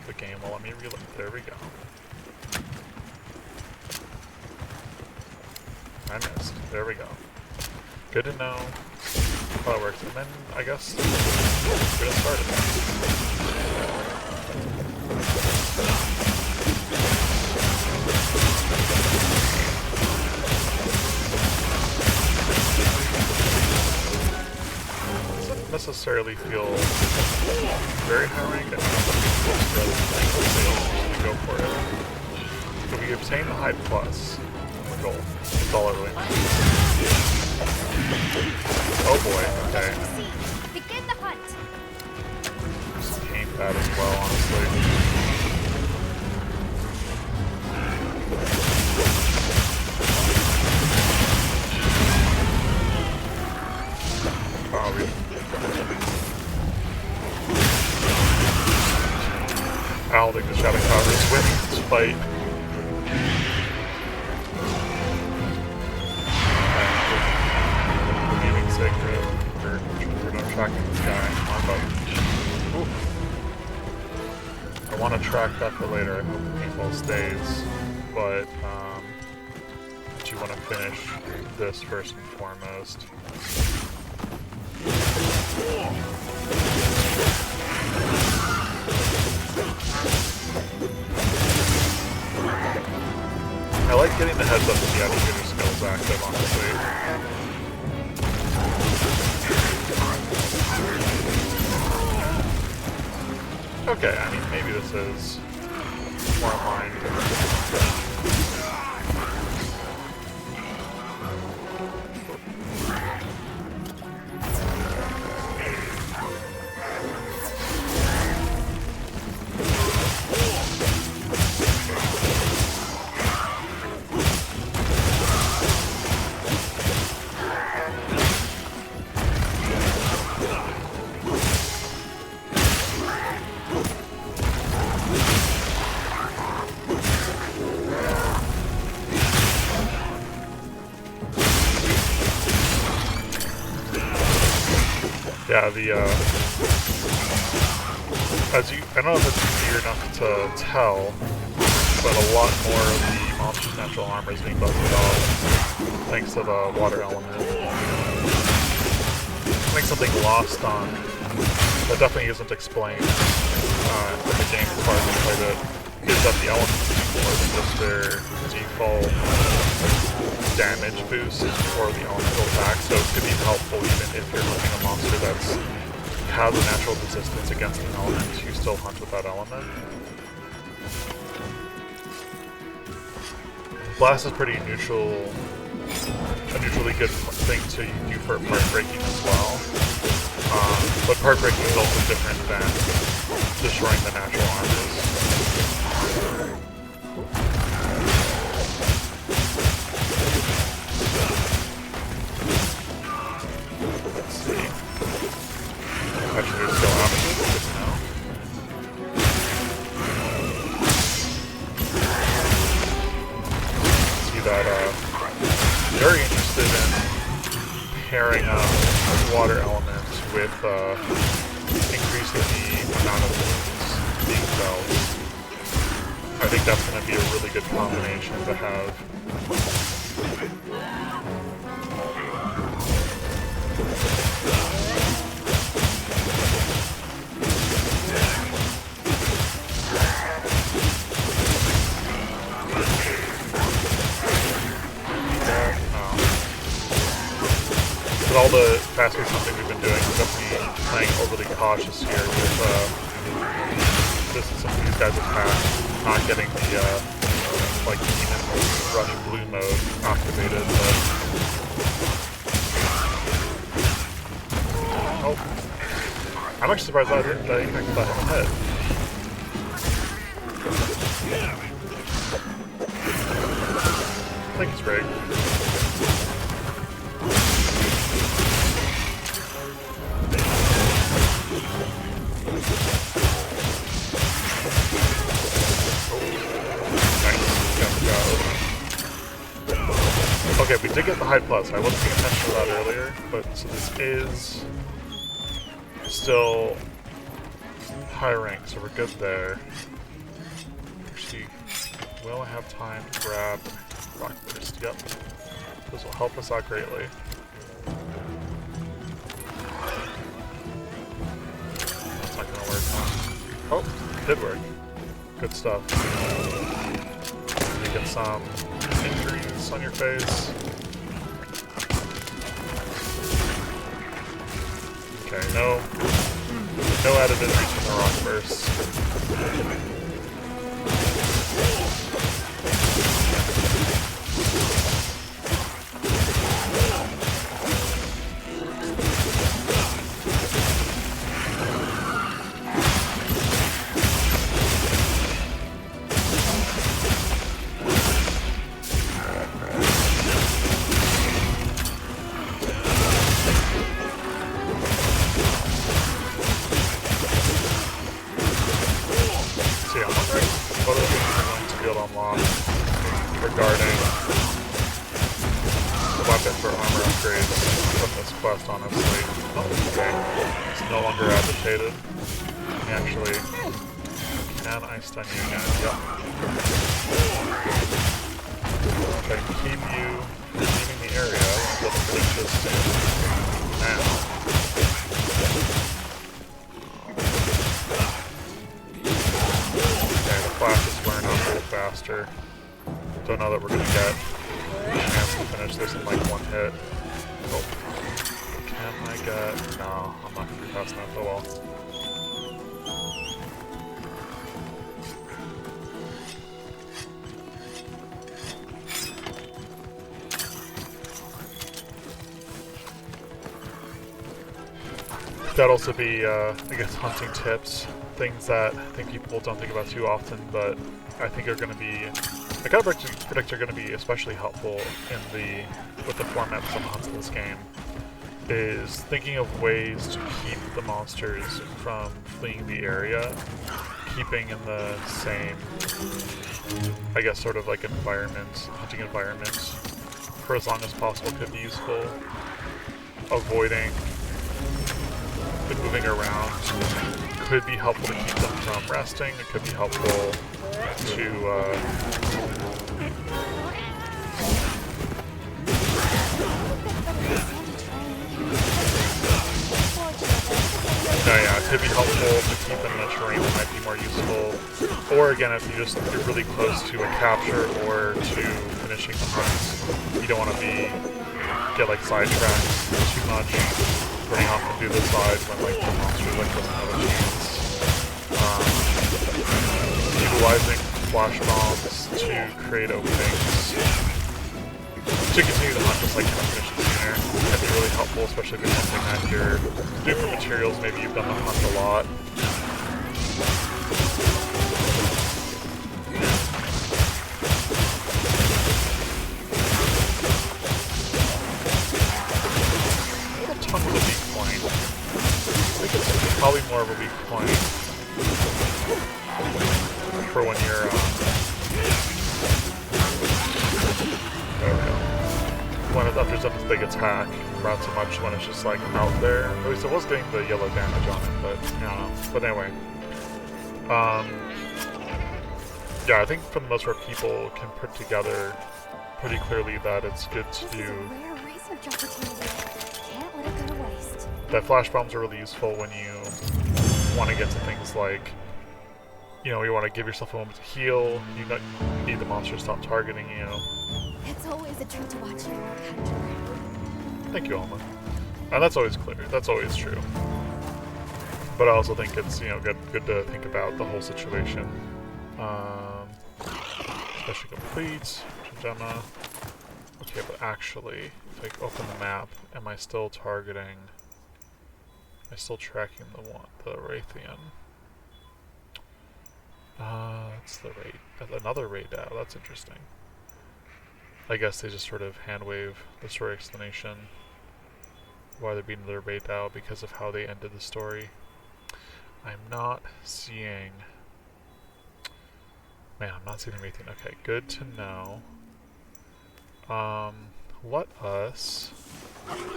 the game will let me reload. There we go. I missed. There we go. Good to know how it works. And then, I guess, we're gonna start it. Doesn't necessarily feel very high rank. I think go for it. So we obtain the high plus. Goal. That's all I really need. Oh boy, okay. Begin the hunt. Just paint that as well, honestly. Oh, I don't think the Chatacabra is winning this fight. Sacred, we're not tracking this guy. I want to track that for later. I hope the paintball stays, but I do want to finish this first and foremost. I like getting the heads up with the educator skills active, honestly. Okay, I mean, maybe this is more aligned. Yeah, I don't know if it's easier enough to tell, but a lot more of the monster's natural armor is being busted off thanks to the water element. I think something lost on, that definitely isn't explained in the game as far as I played it, is that the elements do more than just their default damage boost for the elemental attack, so it could be helpful even if you're hunting a monster that has a natural resistance against an element, you still hunt with that element. Blast is pretty neutral, a neutrally good thing to do for part breaking as well, but part breaking is also different than destroying the natural armors. Actually, they're still out of it, good to know. See that, very interested in pairing up water elements with, increasing the amount of wounds being dealt. I think that's going to be a really good combination to have. With all the fast-paced hunting we've been doing, we're definitely playing overly cautious here with some of these guys' attack, not getting the like demon rush blue mode activated, but oh, I'm actually surprised that impacted that head. I think it's rigged. Okay, we did get the high plus. I wasn't paying attention to that earlier, but so this is still high rank, so we're good there. Actually, will I have time to grab Rock Burst? Yep. This will help us out greatly. That's not gonna work, huh? Oh, it did work. Good stuff. You get some injuries on your face. Okay, no added injuries from the Rock Burst. Regarding weapons or armor upgrades from this quest, honestly. Oh, okay. It's no longer agitated. Actually, can I stun you again? Yep. If I can keep you from leaving the area, until the glitch is now. Okay, the flash is wearing off a little faster. Don't know that we're gonna get a chance to finish this in like one hit. Oh. Can I get... No, I'm not gonna be fast enough, oh well. That'd also be, I guess, hunting tips. Things that I think people don't think about too often, but I think are going to be, I kind of predict are going to be especially helpful with the format of some hunts in this game, is thinking of ways to keep the monsters from fleeing the area, keeping in the same, I guess, sort of like hunting environment, for as long as possible could be useful. Avoiding the moving around could be helpful to keep them from resting. It could be helpful to it could be helpful to keep them in a terrain that might be more useful. Or again, if you're really close to a capture or to finishing the hunt, you don't want to get like sidetracked too much, running off and do the side when like the monster like doesn't have a chance. Utilizing flash bombs to create openings to continue the hunt, just like kind of finish it sooner. Can be really helpful, especially if it's something that you're doing for materials. Maybe you've done the hunt a lot. Tons of weak point. I think it's probably more of a weak point for when you're when it's after something's big attack, not so much when it's just like out there. At least it was getting the yellow damage on it, but I don't know. But anyway, yeah, I think for the most part people can put together pretty clearly that it's good to do. That flash bombs are really useful when you want to get to things like, you know, you want to give yourself a moment to heal, you need the monster to stop targeting you. It's always a treat to watch you work, Hunter. Thank you, Alma. And that's always clear. That's always true. But I also think it's, you know, good to think about the whole situation. Especially complete. Gemma. Okay, but actually, if I open the map, am I still targeting? Am I still tracking the Raytheon? It's the raid. Another raid out. That's interesting. I guess they just sort of hand wave the story explanation why they're being their raid out because of how they ended the story. I'm not seeing. Man, I'm not seeing anything. Okay, good to know. Let us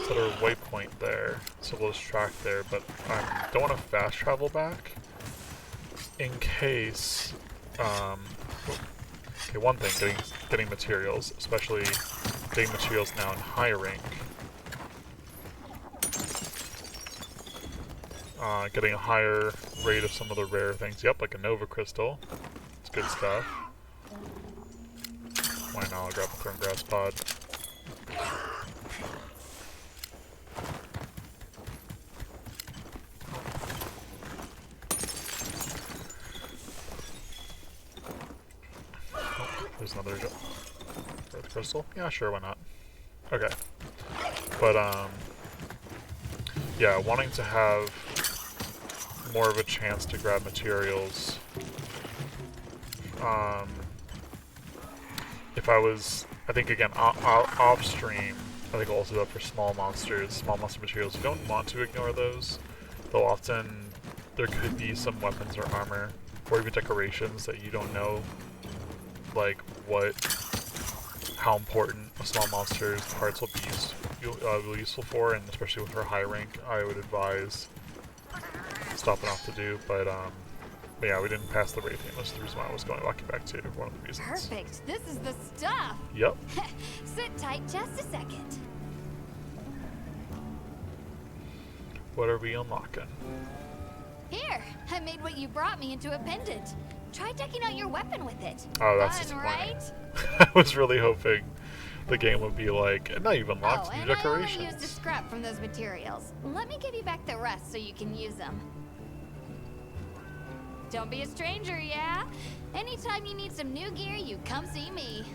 set a waypoint there, so we'll just track there, but I don't want to fast travel back in case. Okay, one thing, getting materials, especially getting materials now in high rank. Getting a higher rate of some of the rare things. Yep, like a Nova Crystal. It's good stuff. Why not? I'll grab a Thorn Grass Pod. There's another Earth Crystal. Yeah, sure, why not? Okay. But, yeah, wanting to have more of a chance to grab materials. If I was, I think again, off stream, I think also for small monster materials, you don't want to ignore those. Though often there could be some weapons or armor, or even decorations that you don't know, like how important a small monster's parts will be useful for, and especially with her high rank, I would advise stopping off to do. But yeah, we didn't pass the Raytheon. That's the reason why I was walking back to one of the reasons. Perfect. This is the stuff. Yep. Sit tight just a second. What are we unlocking? Here, I made what you brought me into a pendant. Try decking out your weapon with it. Oh, that's fun, disappointing. right? I was really hoping the game would be like, now you've unlocked new and decorations. I only used a scrap from those materials. Let me give you back the rest so you can use them. Don't be a stranger, yeah? Anytime you need some new gear, you come see me.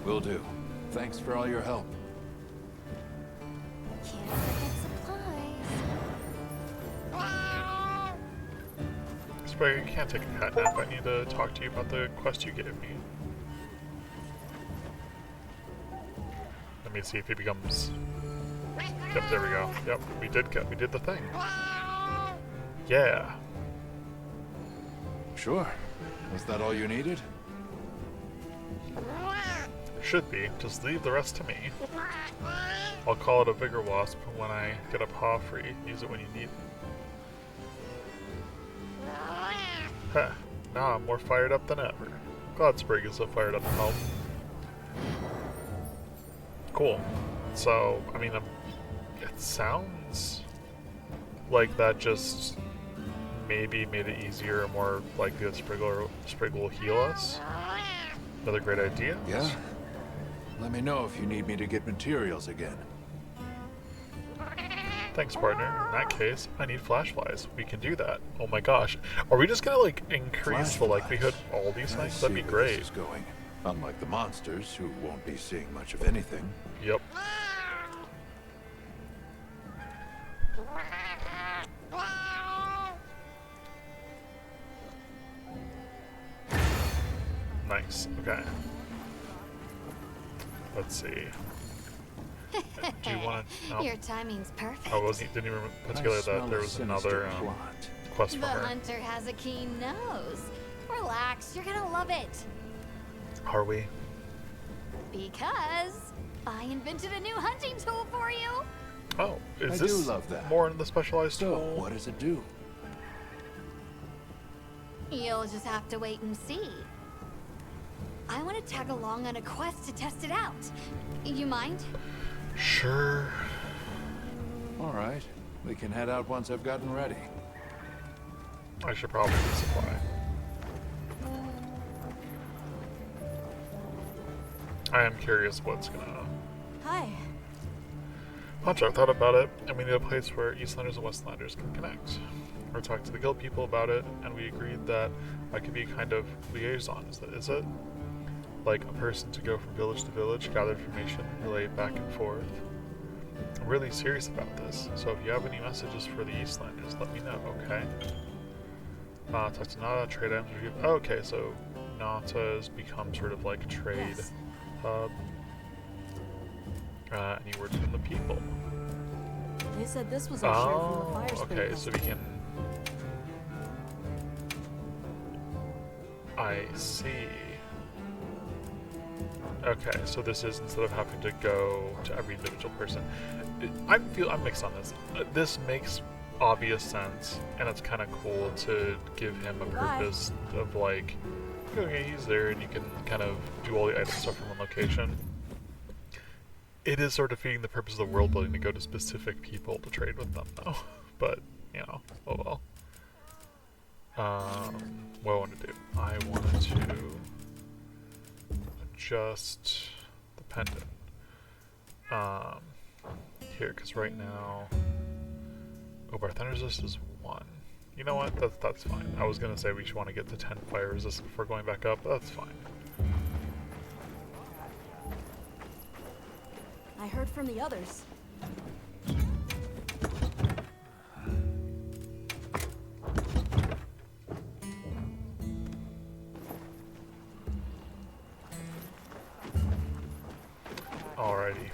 Will do. Thanks for all your help. Can't forget supplies. Sprague, you can't take a cat nap. I need to talk to you about the quest you gave me. Let me see if he becomes... Yep, there we go. Yep, we did the thing. Yeah. Sure. Was that all you needed? Should be. Just leave the rest to me. I'll call it a Vigor Wasp when I get a paw free. Use it when you need it. Huh. Now I'm more fired up than ever. Glad Sprague is so fired up to help. Cool. So, I mean, it sounds like that just maybe made it easier or more likely that Sprague will heal us. Another great idea. Yeah? Let me know if you need me to get materials again. Thanks, partner. In that case, I need flash flies. We can do that. Oh my gosh. Are we just gonna, like, increase the likelihood of all these things? That'd be great. This is going. Unlike the monsters, who won't be seeing much of anything. Yep. Nice. Okay. Let's see. Do you want to? No. Your timing's perfect. I didn't even put together that there was another quest for The her. hunter has a keen nose. Relax, you're gonna love it. Are we? Because I invented a new hunting tool for you. Oh, is I this do love that. more in the specialized So, tool? what does it do? You'll just have to wait and see. I want to tag along on a quest to test it out. You mind? Sure. All right. We can head out once I've gotten ready. I should probably resupply. I am curious what's gonna... Hi. Punch, I've thought about it, and we need a place where Eastlanders and Westlanders can connect. We talked to the guild people about it, and we agreed that I could be a kind of liaison. Is it? Like a person to go from village to village, gather information, relay it back and forth. I'm really serious about this, so if you have any messages for the Eastlanders, let me know, okay? Talk to Nata, trade items. Okay, so Nata has become sort of like a trade hub. Any word from the people? They said this was our share from the fire spirit. Okay, so we can... I see. Okay, so this is instead of having to go to every individual person. I'm mixed on this. This makes obvious sense, and it's kind of cool to give him a purpose of like, okay, he's there, and you can kind of do all the item stuff from one location. It is sort of feeding the purpose of the world building to go to specific people to trade with them, though. But you know, oh well. What I want to do? I wanted to adjust the pendant. Here, because right now, our thunder resist is 1. You know what? That's fine. I was gonna say we should want to get to 10 fire resist before going back up. But that's fine. I heard from the others. Alrighty.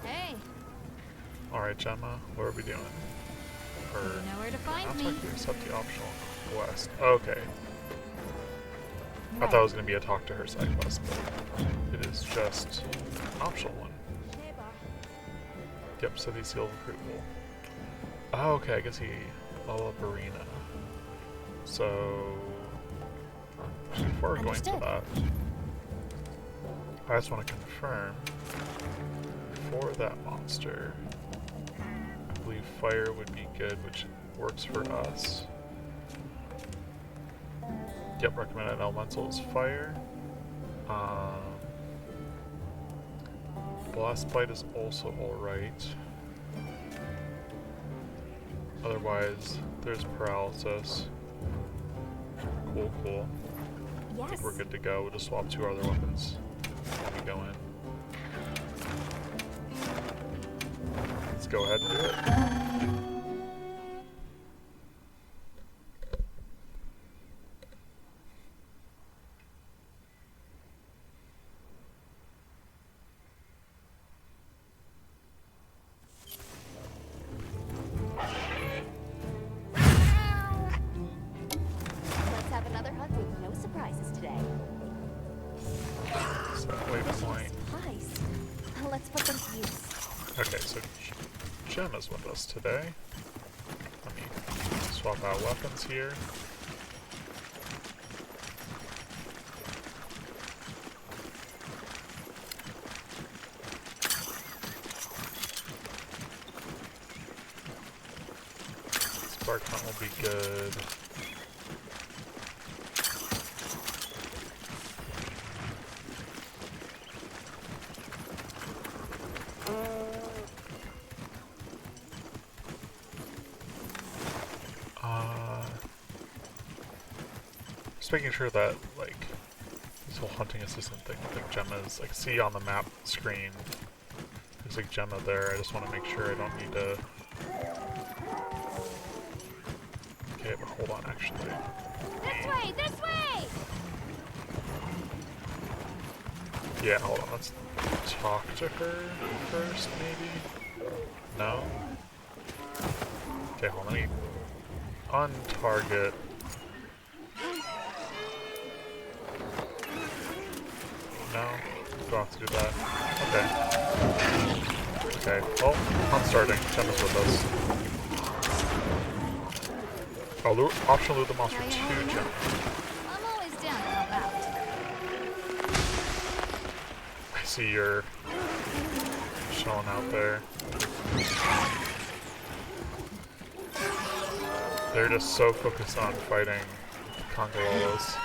Hey, Alright, Gemma, what are we doing? Or, you know where to find not me. talk to accept the optional quest. Okay. I thought it was going to be a talk to her side quest, but it is just an optional one. Yep, so these seal recruitable. Oh, okay, I guess he level up arena. So, before going to that, I just want to confirm for that monster. I believe fire would be good, which works for us. Yep, recommended elemental is fire. Blast bite is also alright. Otherwise, there's paralysis. Cool, cool. I think we're good to go. We'll just swap 2 other weapons when we go in. Let's go ahead and do it. Gem is with us today. Let me swap out weapons here. Spark hunt will be good. Just making sure that, like, this whole hunting assistant thing, I think Gemma's, like, see on the map screen, there's like Gemma there. I just want to make sure I don't need to... Okay, but hold on, actually. This way! This way! Yeah, hold on, let's talk to her first, maybe? No? Okay, hold on, let me untarget. No? Don't have to do that. Okay. Okay, well, I'm starting. Gemma's with us. Oh, optional loot the monster 2 gem. I'm always down to help out. I see you're showing out there. They're just so focused on fighting Congololas.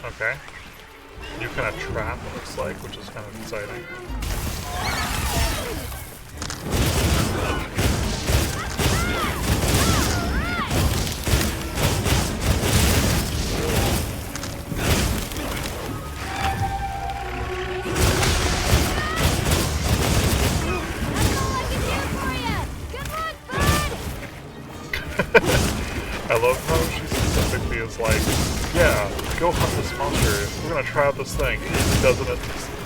Okay. New kind of trap, it looks like, which is kind of exciting. I love how she specifically is like, yeah, go hunt this monster. We're gonna try out this thing. It doesn't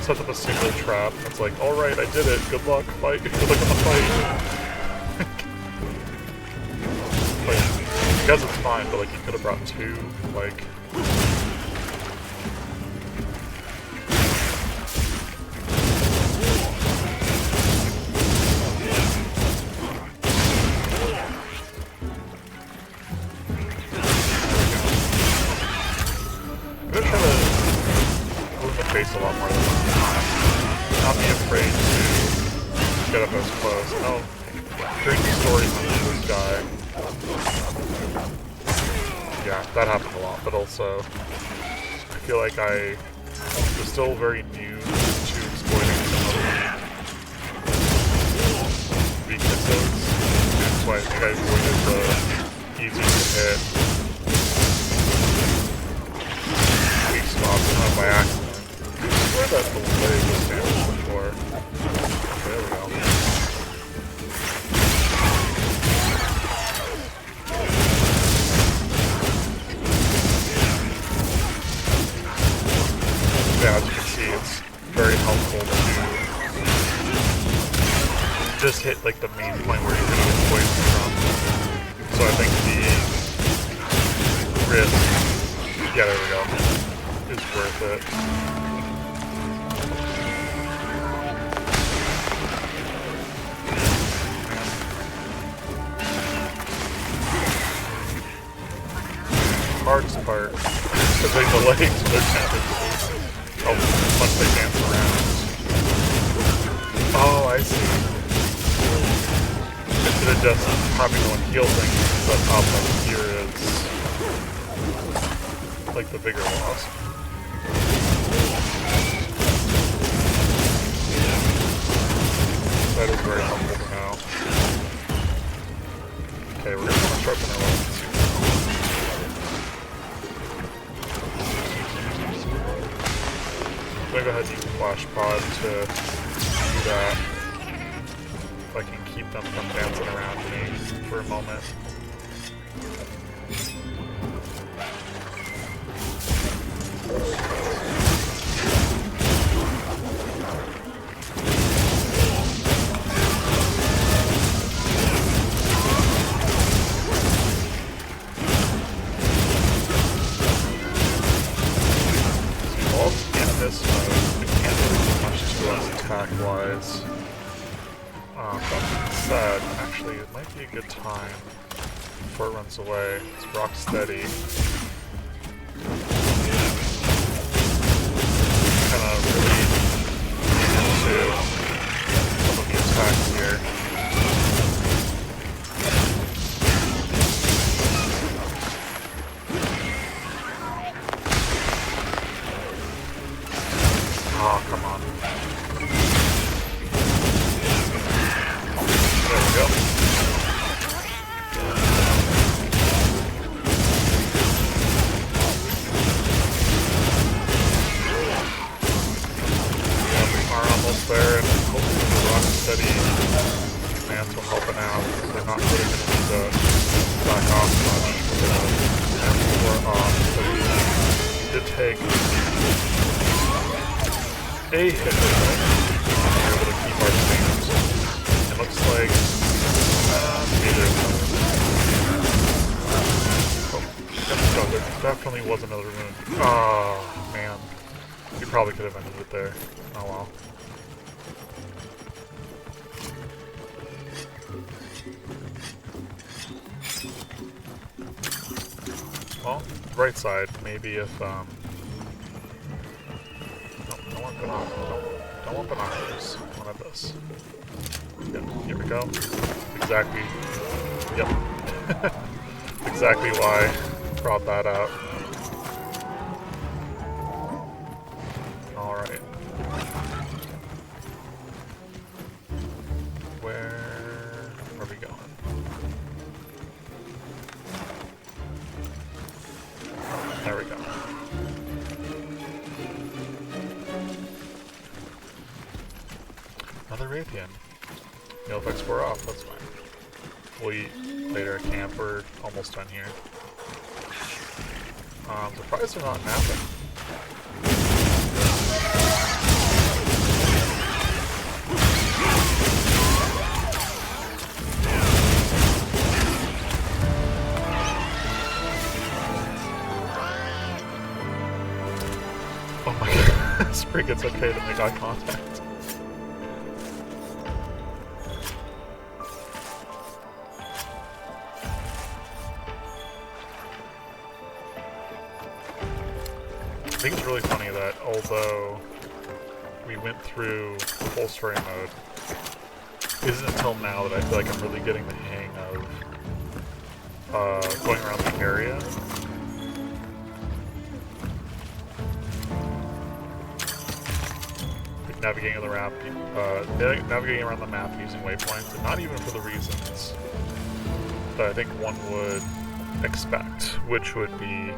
set up a single trap. It's like, alright, I did it. Good luck, fight. Good luck on the fight. Like, I guess it's fine, but like, you could have brought two, like... A lot more than not be afraid to get up as close. Oh, hearing the stories on this guy. Yeah, that happened a lot, but also I feel like I was still very new to exploiting some of the weaknesses. That's why I think I avoided the easy to hit weak spots not by accident. Where that delay was damaged before. There we go. Yeah, as you can see, it's very helpful to just hit like the main point where you're going to get poisoned from. So I think the risk, yeah, there we go, is worth it. Hardest part is they delay so they're damages. How much they dance around. Oh, I see. Instead of just having one heal things, the top one here is like the bigger loss. That is very helpful to know. Okay, we're gonna want to sharpen our weapons. I'm gonna go ahead and use Flash Pod to do that. If I can keep them from dancing around me for a moment. might be a good time before it runs away. It's rock steady. Kind of really into some of the attacks here. Oh, come on. There we go. Yeah, we are almost there, and hopefully the rock steady commands will helping out. They're not really going to need to back off much. And we're off, so we did take a hit. We're able to keep our stance. It looks like neither. Oh, there definitely was another wound. Oh man, we probably could have ended it there. Oh well. Well, right side. Maybe if don't want binoculars. One of this. Yep, here we go. Exactly. Yep. Exactly why I brought that up. Alright. Where are we going? There we go. Another Raytheon. No effects were off, that's fine. We'll eat later at camp, we're almost done here. Surprised they're not napping. Oh my god, Sprig, it's okay to make eye contact. I think it's really funny that although we went through the whole story mode, it isn't until now that I feel like I'm really getting the hang of going around the area. Like navigating around the map using waypoints, and not even for the reasons that I think one would expect, which would be,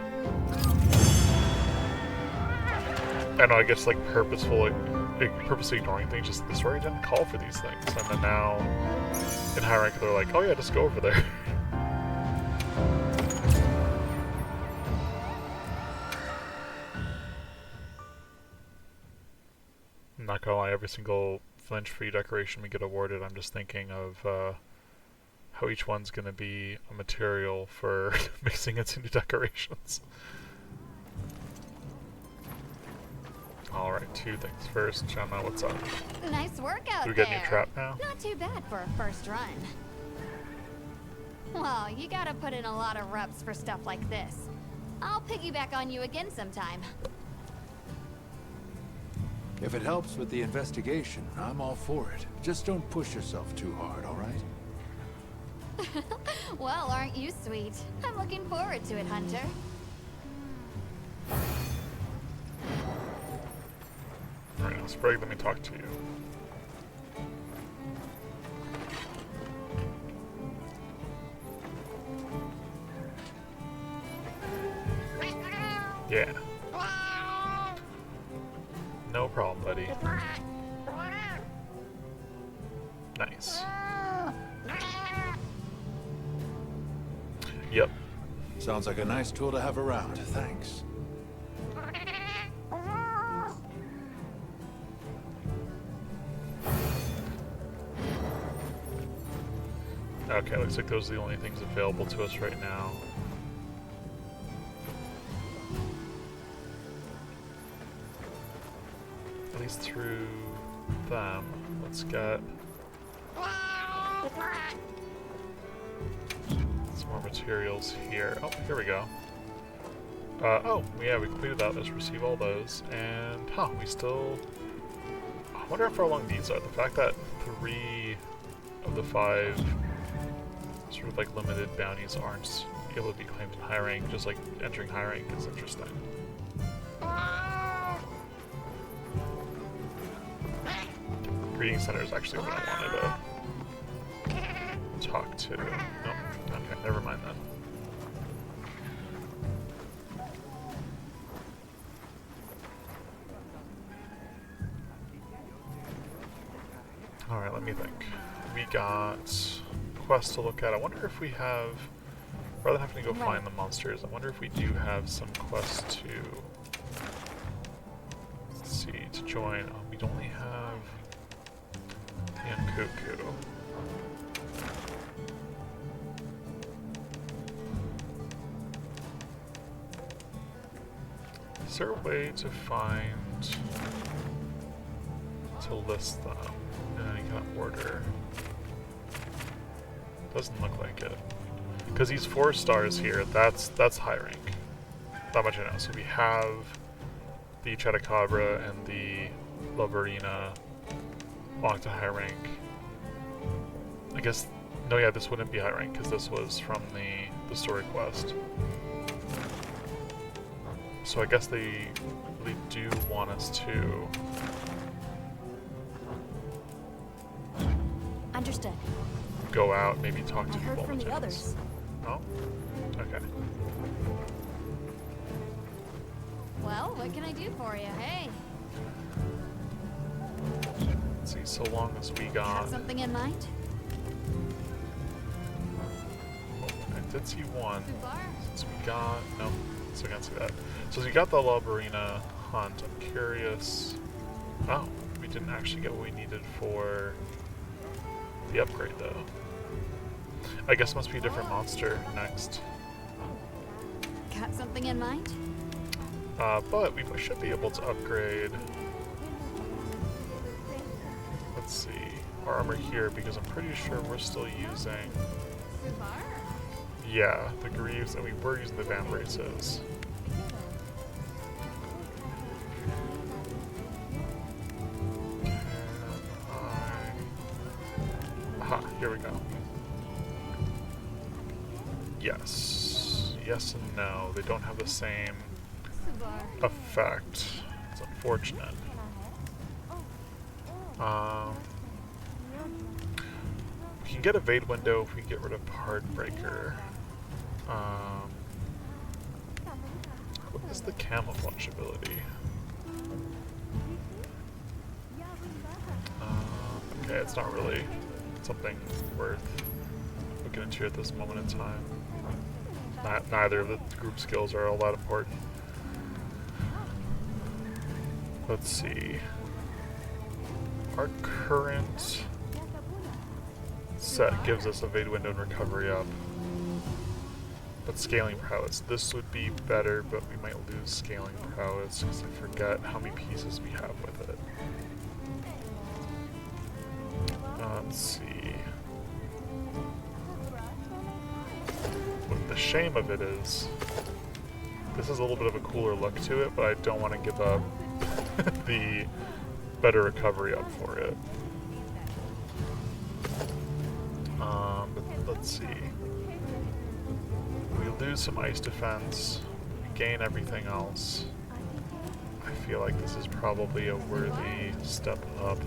I don't know, I guess like purposefully ignoring things. Just the story didn't call for these things, and then now in high rank they're like, oh yeah, just go over there. I'm not gonna lie, every single flinch-free decoration we get awarded, I'm just thinking of how each one's gonna be a material for mixing it into decorations. Alright, two things. First, Gemma, what's up? Nice work out Do we there. get a new trap now? Not too bad for a first run. Well, you gotta put in a lot of reps for stuff like this. I'll piggyback on you again sometime. If it helps with the investigation, I'm all for it. Just don't push yourself too hard, all right? Well, aren't you sweet? I'm looking forward to it, Hunter. Alright, now Sprague, let me talk to you. Yeah. No problem, buddy. Nice. Yep. Sounds like a nice tool to have around. Thanks. Okay, looks like those are the only things available to us right now. At least through them. Let's get... some more materials here. Oh, here we go. Oh, yeah, we completed that. Let's receive all those. And, we still... I wonder how far along these are. The fact that 3 of the 5 sort of like limited bounties aren't able to be claimed in high rank, just like entering high rank is interesting. Greeting Center is actually what I wanted to talk to. Nope. Okay, never mind then. Alright, let me think. We got quests to look at. I wonder if we have, rather than having to go find the monsters, I wonder if we do have some quests to, let's see, to join. Oh, we only have Yankuku. Is there a way to find, to list them in any kind of order? Doesn't look like it. Because these 4 stars here, that's high rank. That much I know. So we have the Chatacabra and the Loverina walk to high rank. I guess, no, yeah, this wouldn't be high rank because this was from the story quest. So I guess they really do want us to... Understood. Go out, maybe talk to I heard people. from the others. Oh? Okay. Well, what can I do for you? Hey, Let's see, so long as we got... have something in mind? Oh, I did see one. Subar? Since we got... No, so I can't see that. So we got the Lobarina hunt. I'm curious... Oh, we didn't actually get what we needed for the upgrade, though. I guess it must be a different monster next. Got something in mind? But we should be able to upgrade... Let's see, our armor here, because I'm pretty sure we're still using... Subar? Yeah, the Greaves, and we were using the Van Braces. Aha, here we go. Yes. Yes and no. They don't have the same Subar. effect. It's unfortunate. We can get Evade Window if we get rid of Heartbreaker. What is the Camouflage ability? Okay, it's not really something worth looking into at this moment in time. Neither of the group skills are all that important. Let's see. Our current set gives us Evade Window and Recovery up. But Scaling Prowess. This would be better, but we might lose Scaling Prowess because I forget how many pieces we have with it. Let's see. What the shame of it is, this is a little bit of a cooler look to it, but I don't want to give up the better recovery up for it. But let's see. We lose some ice defense, we gain everything else. I feel like this is probably a worthy step up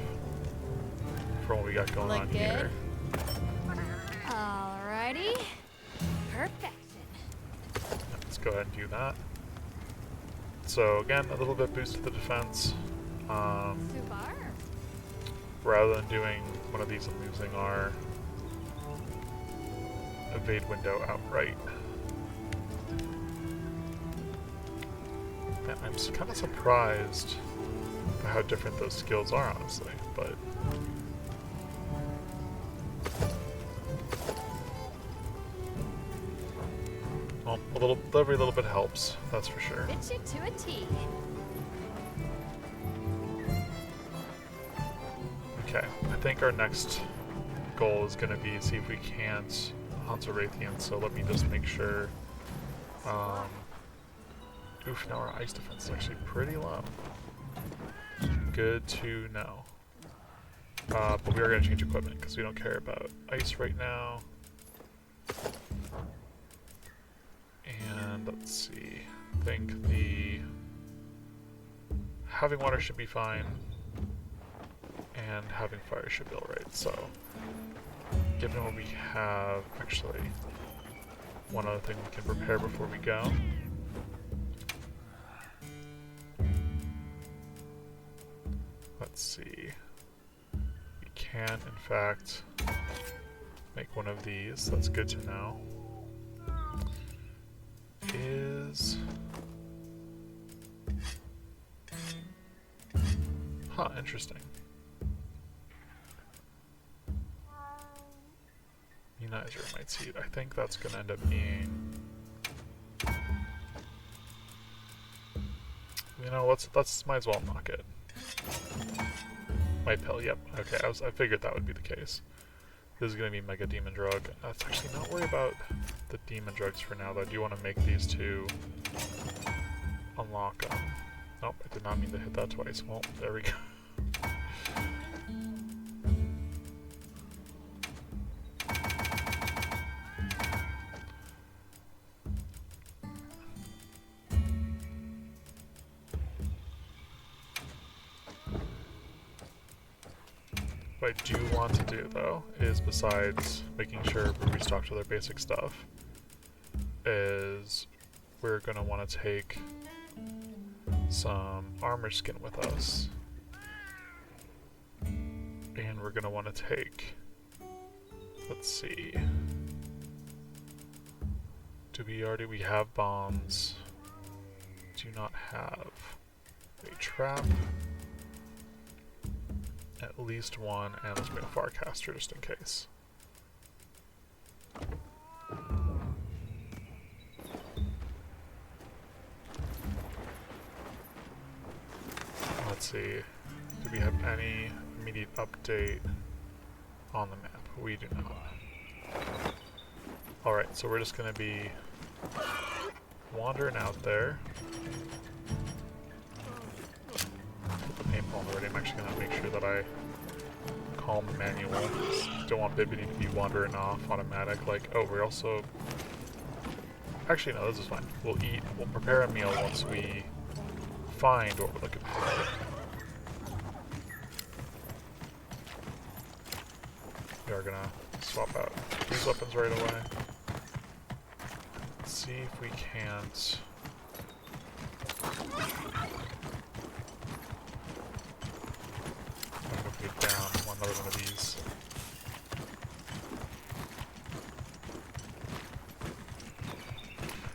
from what we got going on here. Alrighty. Perfection. Let's go ahead and do that. So again, a little bit boost to the defense. Subar? Rather than doing one of these, I'm using our Evade Window outright. And I'm kind of surprised by how different those skills are, honestly, but... Well, every little bit helps, that's for sure. Fit you to a T. Okay, I think our next goal is going to be see if we can't Hunter Raytheon, so let me just make sure. Oof, now our ice defense is actually pretty low. Good to know. But we are going to change equipment because we don't care about ice right now. And let's see. I think the having water should be fine, and having fire should be alright. So, given what we have, actually, one other thing we can prepare before we go. Let's see. We can, in fact, make one of these. That's good to know. Huh, interesting. Immunizer might seed. I think that's gonna end up being... You know, let's might as well knock it. My pill, yep. Okay, I figured that would be the case. This is gonna be Mega Demon Drug. Let's actually not worry about the Demon Drugs for now, though. I do want to make these two unlock them. Nope, I did not mean to hit that twice. Well, there we go. What I do want to do, though, is besides making sure we restock to their basic stuff, is we're going to want to take some armor skin with us. And we're going to want to take, let's see, we have bombs, do not have a trap, at least one, and let's make a Farcaster just in case. Let's see, do we have any immediate update on the map? We do not. Alright, so we're just going to be wandering out there. Put the paintball already. I'm actually going to make sure that I calm the manual. Don't want Bibbidi to be wandering off automatic. Like, oh, we're also... Actually, no, this is fine. We'll prepare a meal once we find what we're looking for. We are gonna swap out these weapons right away. Let's see if we can't... I'm gonna put down another one of these.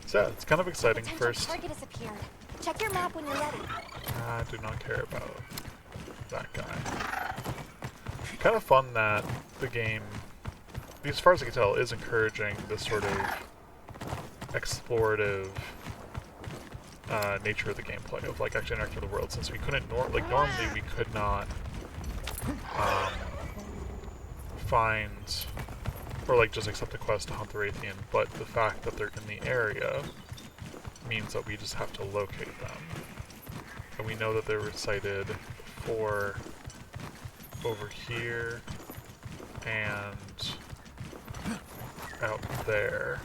So yeah, it's kind of exciting. First, Target has appeared. Check your map when you're ready. I do not care about that guy. Kind of fun that the game, at least as far as I can tell, is encouraging this sort of explorative nature of the gameplay, of like actually interacting with the world, since we couldn't, normally we could not find, or like just accept a quest to hunt the Raytheon, but the fact that they're in the area means that we just have to locate them. And we know that they were sighted for over here and out there.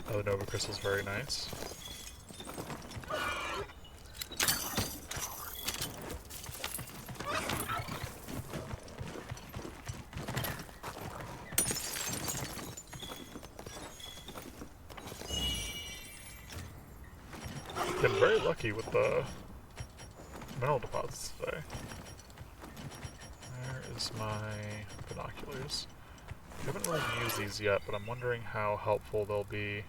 Oh, the Nova Crystal's very nice. Been very lucky with the mineral deposits today. Where is my binoculars? I haven't really used these yet, but I'm wondering how helpful they'll be.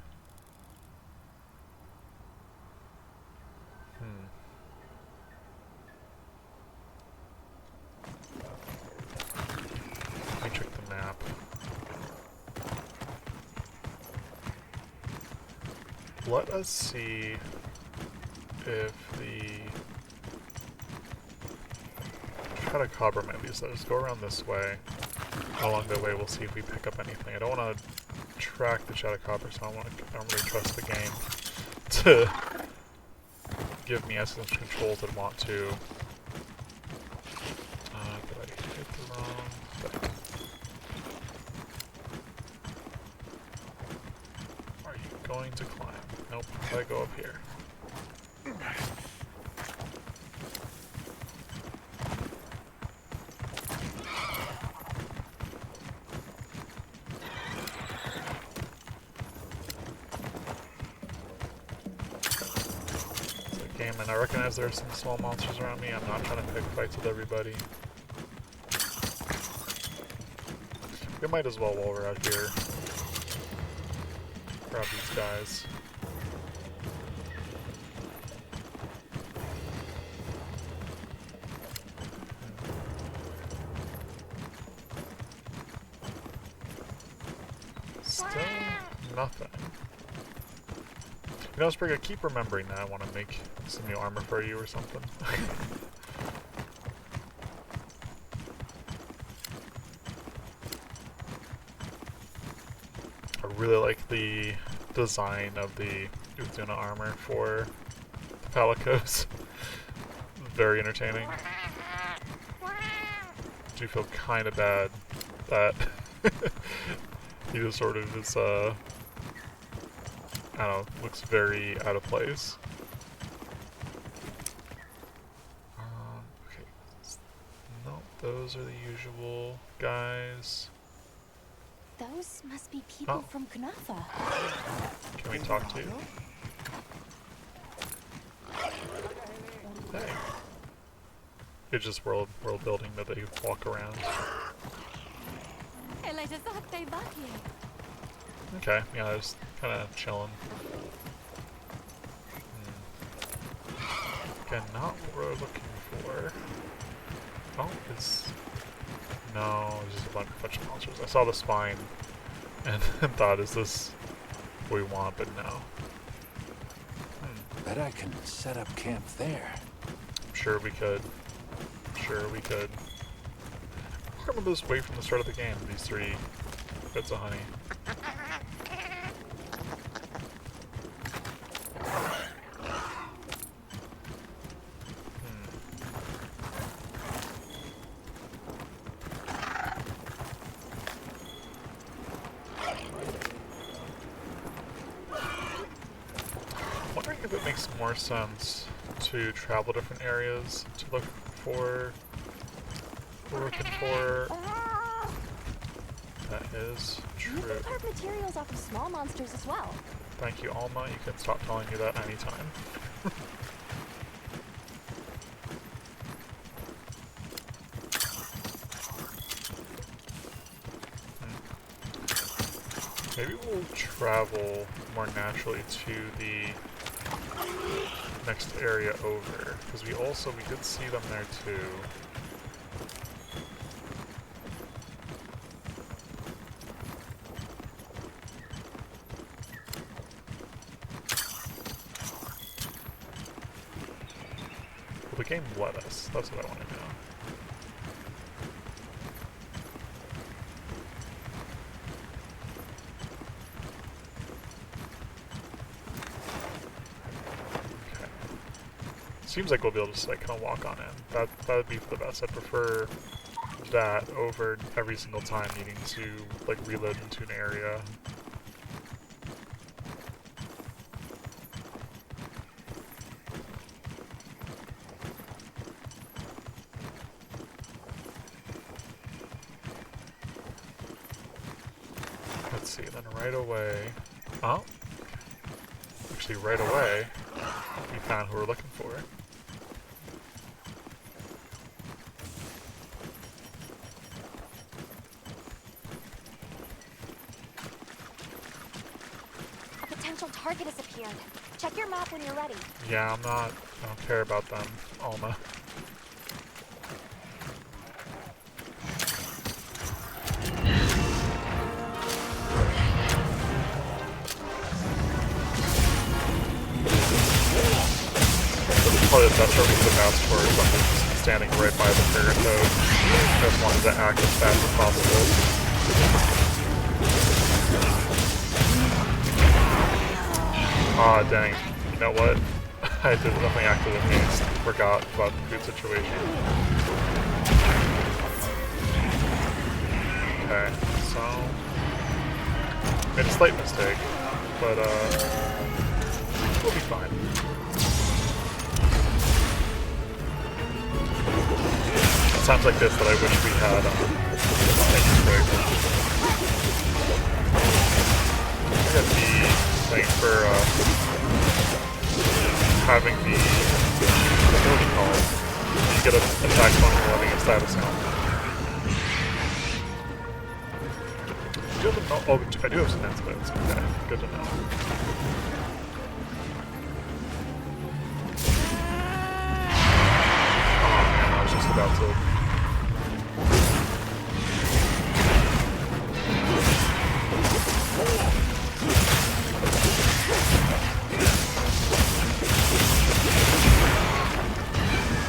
Let me check the map. Let us see if the Chupacabra might be, so just go around this way. Along the way, we'll see if we pick up anything. I don't want to track the Chupacabra, so I don't really trust the game to give me as much control as I want to. Did I hit the wrong thing? Are you going to climb? Nope, I go up here. And I recognize there are some small monsters around me. I'm not trying to pick fights with everybody. We might as well, while we're out here, grab these guys. Still nothing. You know, Sprig, I keep remembering that I want to make some new armor for you or something. I really like the design of the Uthuna armor for the Palicos. Very entertaining. Do feel kind of bad that he just sort of is, I don't know, looks very out of place. Okay. No, those are the usual guys. Those must be people from Kunafa. Can we talk to you? Hey. It's just world building that they walk around. Okay, yeah, just kind of chilling. Again, not what we're looking for. Oh, it's... No, it's just a bunch of monsters. I saw the spine and thought, is this what we want, but no. Bet I can set up camp there. I'm sure we could. Sure we could. I remember this way from the start of the game, these 3 bits of honey. If it makes more sense to travel different areas to look for what we're looking for. That is true. You can carve materials off of small monsters as well. Thank you, Alma. You can stop telling me that anytime. Maybe we'll travel more naturally to the next area over, because we did see them there too. Will the game let us? That's what I want to know. Seems like we'll be able to just like kind of walk on in. That would be for the best. I'd prefer that over every single time needing to like reload into an area. Let's see, then right away. Oh, actually, right away, we found who we're looking for. Target has appeared. Check your map when you're ready. Yeah, I don't care about them, Alma. Probably the best way we could have asked for something standing right by the trigger toad. Just wanted to act as fast as possible. Ah, dang. You know what? I did definitely acted in haste. Forgot about the food situation. Okay, so... made a slight mistake, but we'll be fine. Sounds like this that I wish we had thanks for having the ability call. You get an attack when you're having a status count. Do you have a, oh, I do have some antidotes. Okay, good to know. Oh man, I was just about to...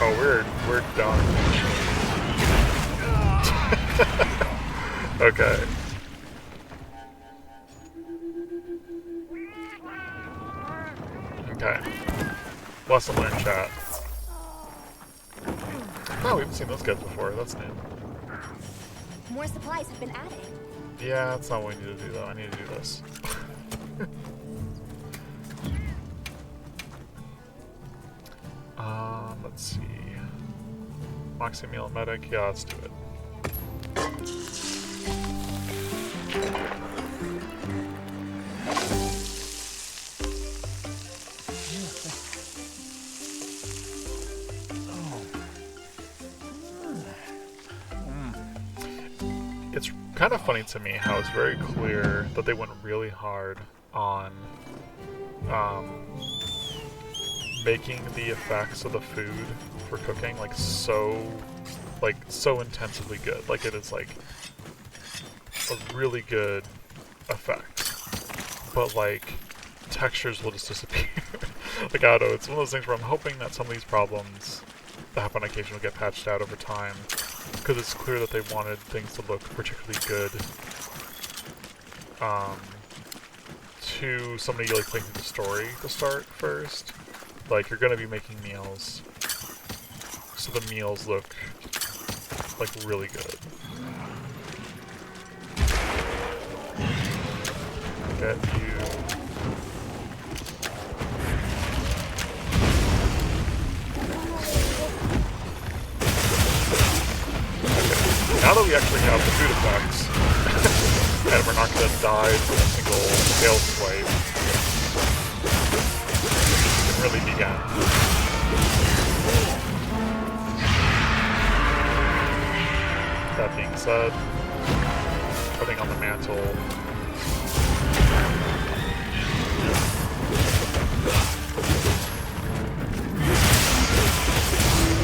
Oh, we're done. Okay. Okay. Lesson learned, chat. Oh, we haven't seen those guys before. That's new. More supplies have been added. Yeah, that's not what I need to do though. I need to do this. Let's see. Maximil medic. Yeah, let's do it. It's kind of funny to me how it's very clear that they went really hard on making the effects of the food for cooking so intensively good. Like it is like a really good effect, but like textures will just disappear. Like I don't know, it's one of those things where I'm hoping that some of these problems that happen on occasion will get patched out over time, because it's clear that they wanted things to look particularly good to somebody like playing through the story to start first. Like you're gonna be making meals, so the meals look like really good. Get you. Okay. Now that we actually have the food effects, and we're not gonna die from a single tail swipe, really began. That being said, putting on the mantle.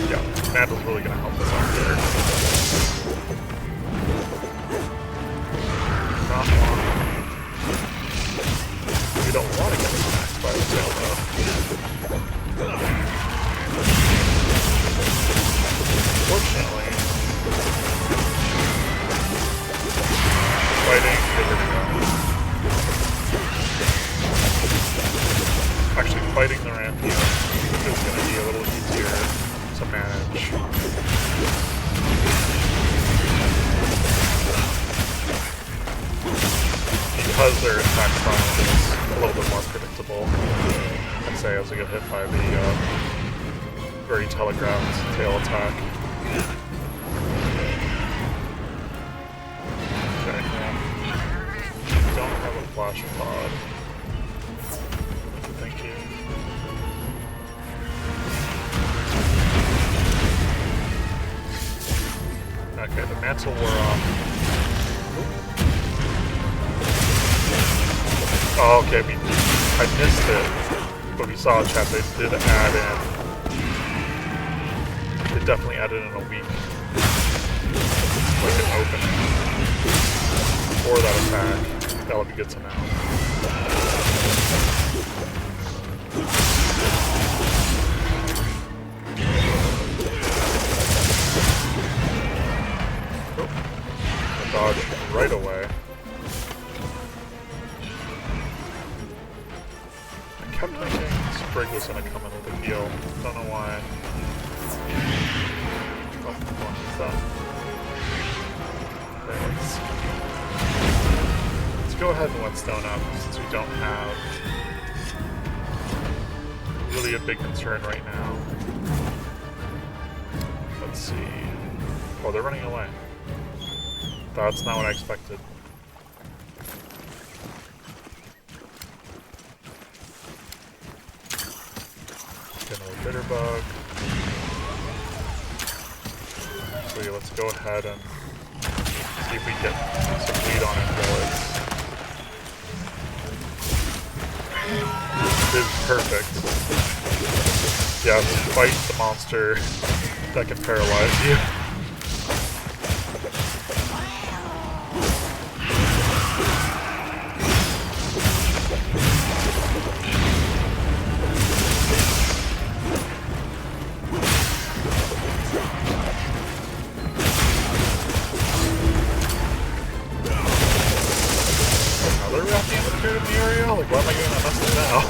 Yeah, the mantle's really gonna help us out here. Not long. We don't want to get smacked by the tail though. Fortunately, fighting, there we go. Actually, fighting the Rampion is going to be a little easier to manage. Because their attack style is a little bit more predictable. I'd say as we get hit by the very telegraphed tail attack. Okay, don't have a flash pod. Thank you. Okay, the mantle wore off. Oh, okay, I missed it, but we saw chat, they did add in. They definitely added in a weak, like an opening for that attack. That would be good to know. dodged right away. I kept thinking Sprig was gonna come in with a heal. Don't know why. Oh, what is that? Okay, let's go ahead and whetstone up since we don't have really a big concern right now. Let's see. Oh, they're running away. That's not what I expected. Get another bitter bug. So yeah, let's go ahead and see if we get some lead on it bullets. This is perfect. Yeah, fight the monster that can paralyze you. Another rocky amateur in the area? Like, why am I getting that message now?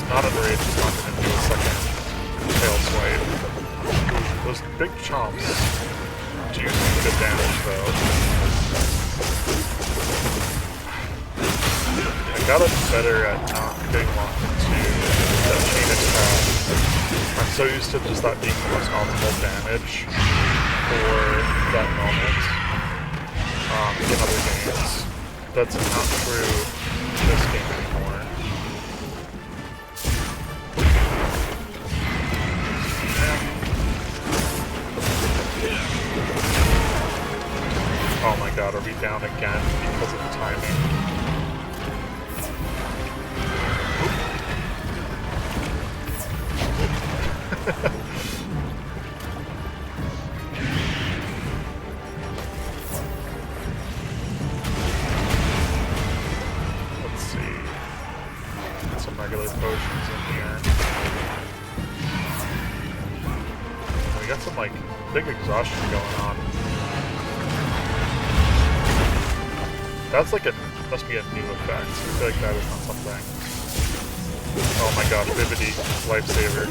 Not enraged, it's not going to do a second tail swipe. Those big chomps do some good damage though. I gotta be better at not getting locked into that chain attack. I'm so used to just that being the most optimal damage for that moment in other games. That's not true in this game anymore. Oh my god, are we down again because of the timing? Let's see. Get some regular potions in here. We got some like big exhaustion going on. That's like must be a new effect. I feel like that is not something. Oh my gosh, Vivity, lifesaver.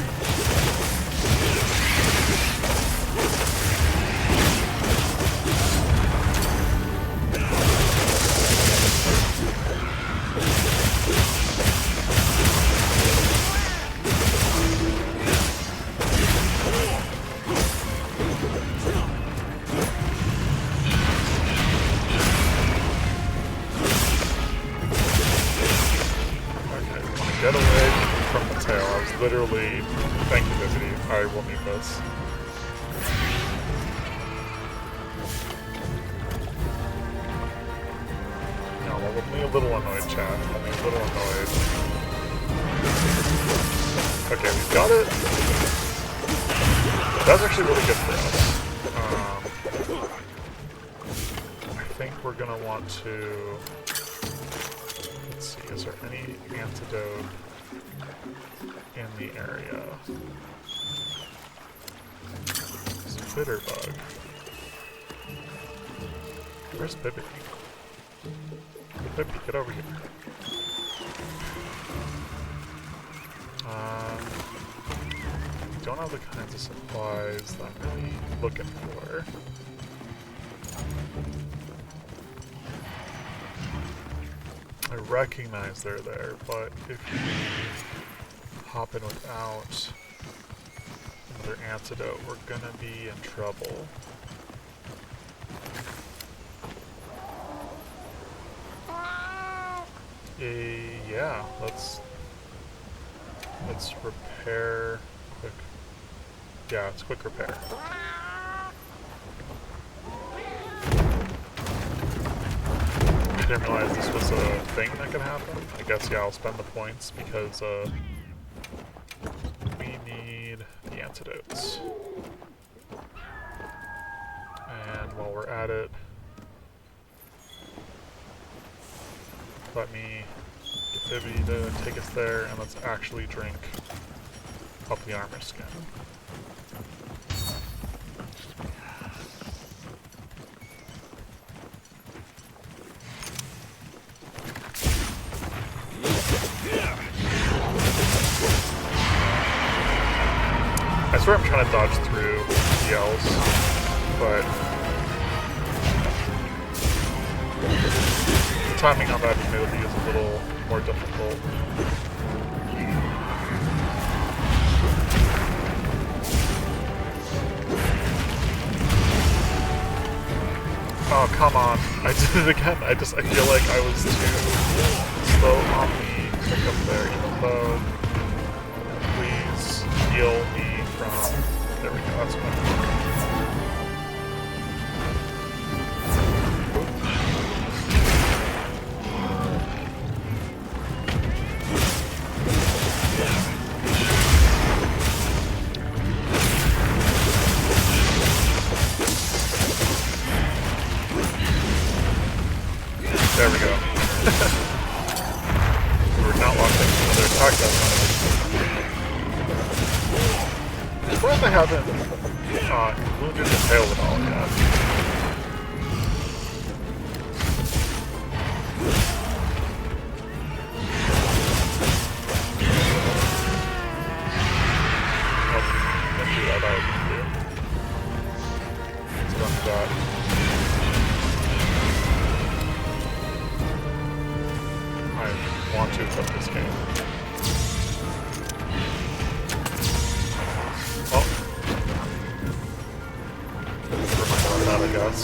Get away from the tail. I was literally... Thank you, Vivity. I will need this. No, I'm only a little annoyed, chat. Only a little annoyed. Okay, we've got it. That's actually really good for us. I think we're gonna want to... Let's see, is there any antidote in the area? It's a bitter bug. Where's Bibbidi? Bibbidi, get over here. Don't have the kinds of supplies that I'm really looking for. I recognize they're there, but if you hop in without another antidote, we're gonna be in trouble. Yeah, let's repair quick. Yeah, it's quick repair. I didn't realize this was a thing that could happen. I guess, yeah, I'll spend the points because we need the antidotes. And while we're at it, let me maybe to take us there, and let's actually drink up the armor skin. I swear I'm trying to dodge through yells, but the timing on that ability is a little more difficult. Oh, come on. I did it again. I feel like I was too slow on the pickup there, even though please heal me from... There we go, that's fine. There we go. We were not locked into another attack that time. I'm surprised I haven't wounded the tail at all yet. Oh, didn't do that, I would do. Let's run that. I want to flip this game. Oh. Never mind about that, I guess.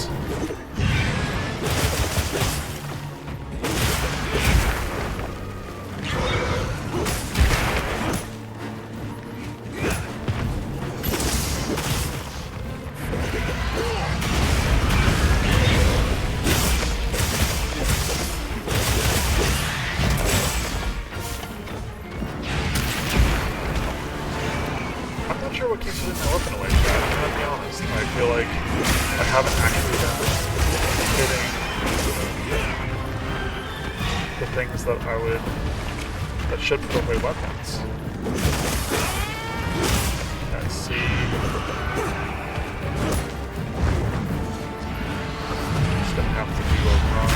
What keeps hitting my weapon away, Chad? I'm gonna be honest. I feel like I haven't actually been hitting the things that that should put away weapons. Let's see. I'm just gonna have to do a run.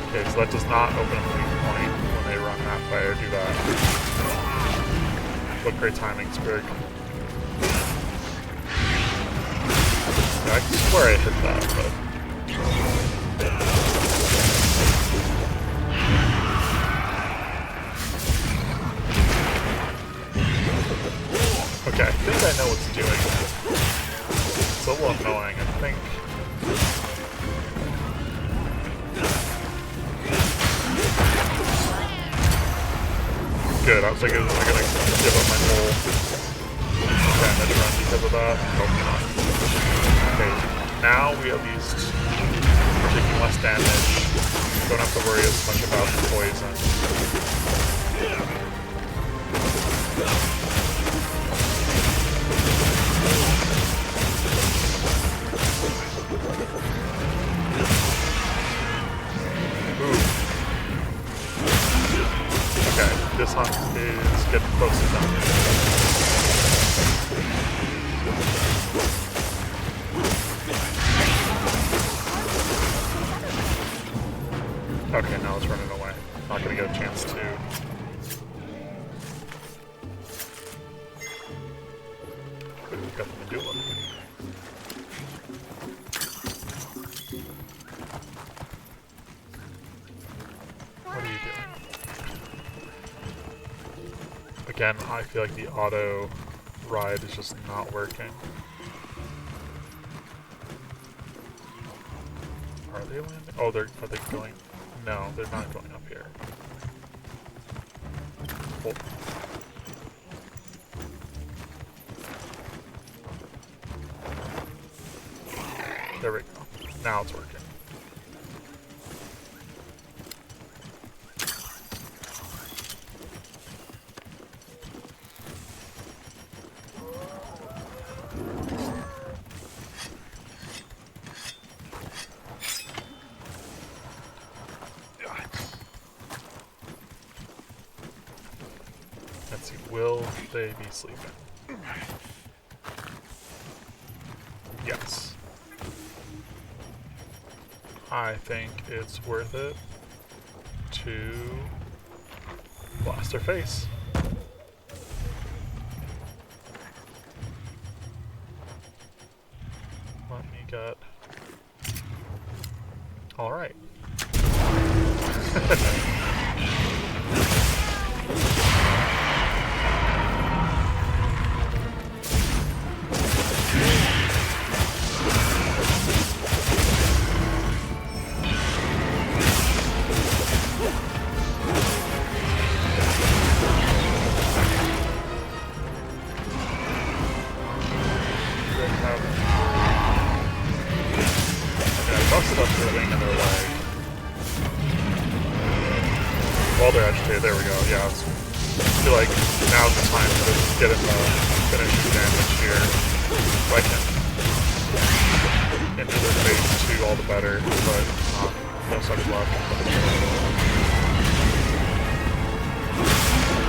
Okay, so that does not open a weak point when they run that way or do that. But great timing, Sprig. Yeah, I swear I hit that, but... Okay, I think I know what's doing. It's a little annoying, I think. Good, I was like, am I gonna give up my whole damage run because of that? Hope not. Okay, now we at least are taking less damage. Don't have to worry as much about the poison. This hunt is getting close to done. Okay, now it's running away. Not gonna get a chance to. We've got the medulla. What are you doing? Again, I feel like the auto ride is just not working. Are they landing? Oh, are they going? No, they're not going up here. Oh. There we go. Now it's working. they be sleeping? Yes. I think it's worth it to blast their face. Let me get... Alright. While they're agitated, there we go, yeah. I feel like now's the time to get in the finishing damage here. If I can into their face too, all the better, but no such luck.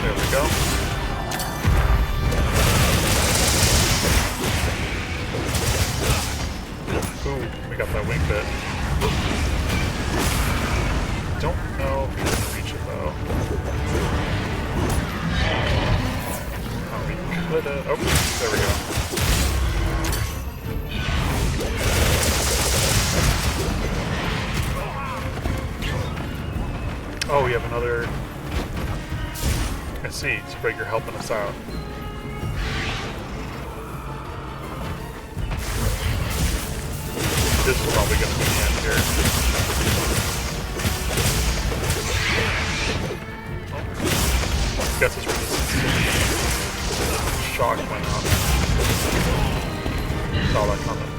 There we go. Ooh, we got that wing bit. Don't know if we can reach it though. We could have. Oh, there we go. Oh, we have another. I see. Sprig, you're helping us out. This is probably going to be the end here. Guess it's resistance. Shock went up. Saw that coming.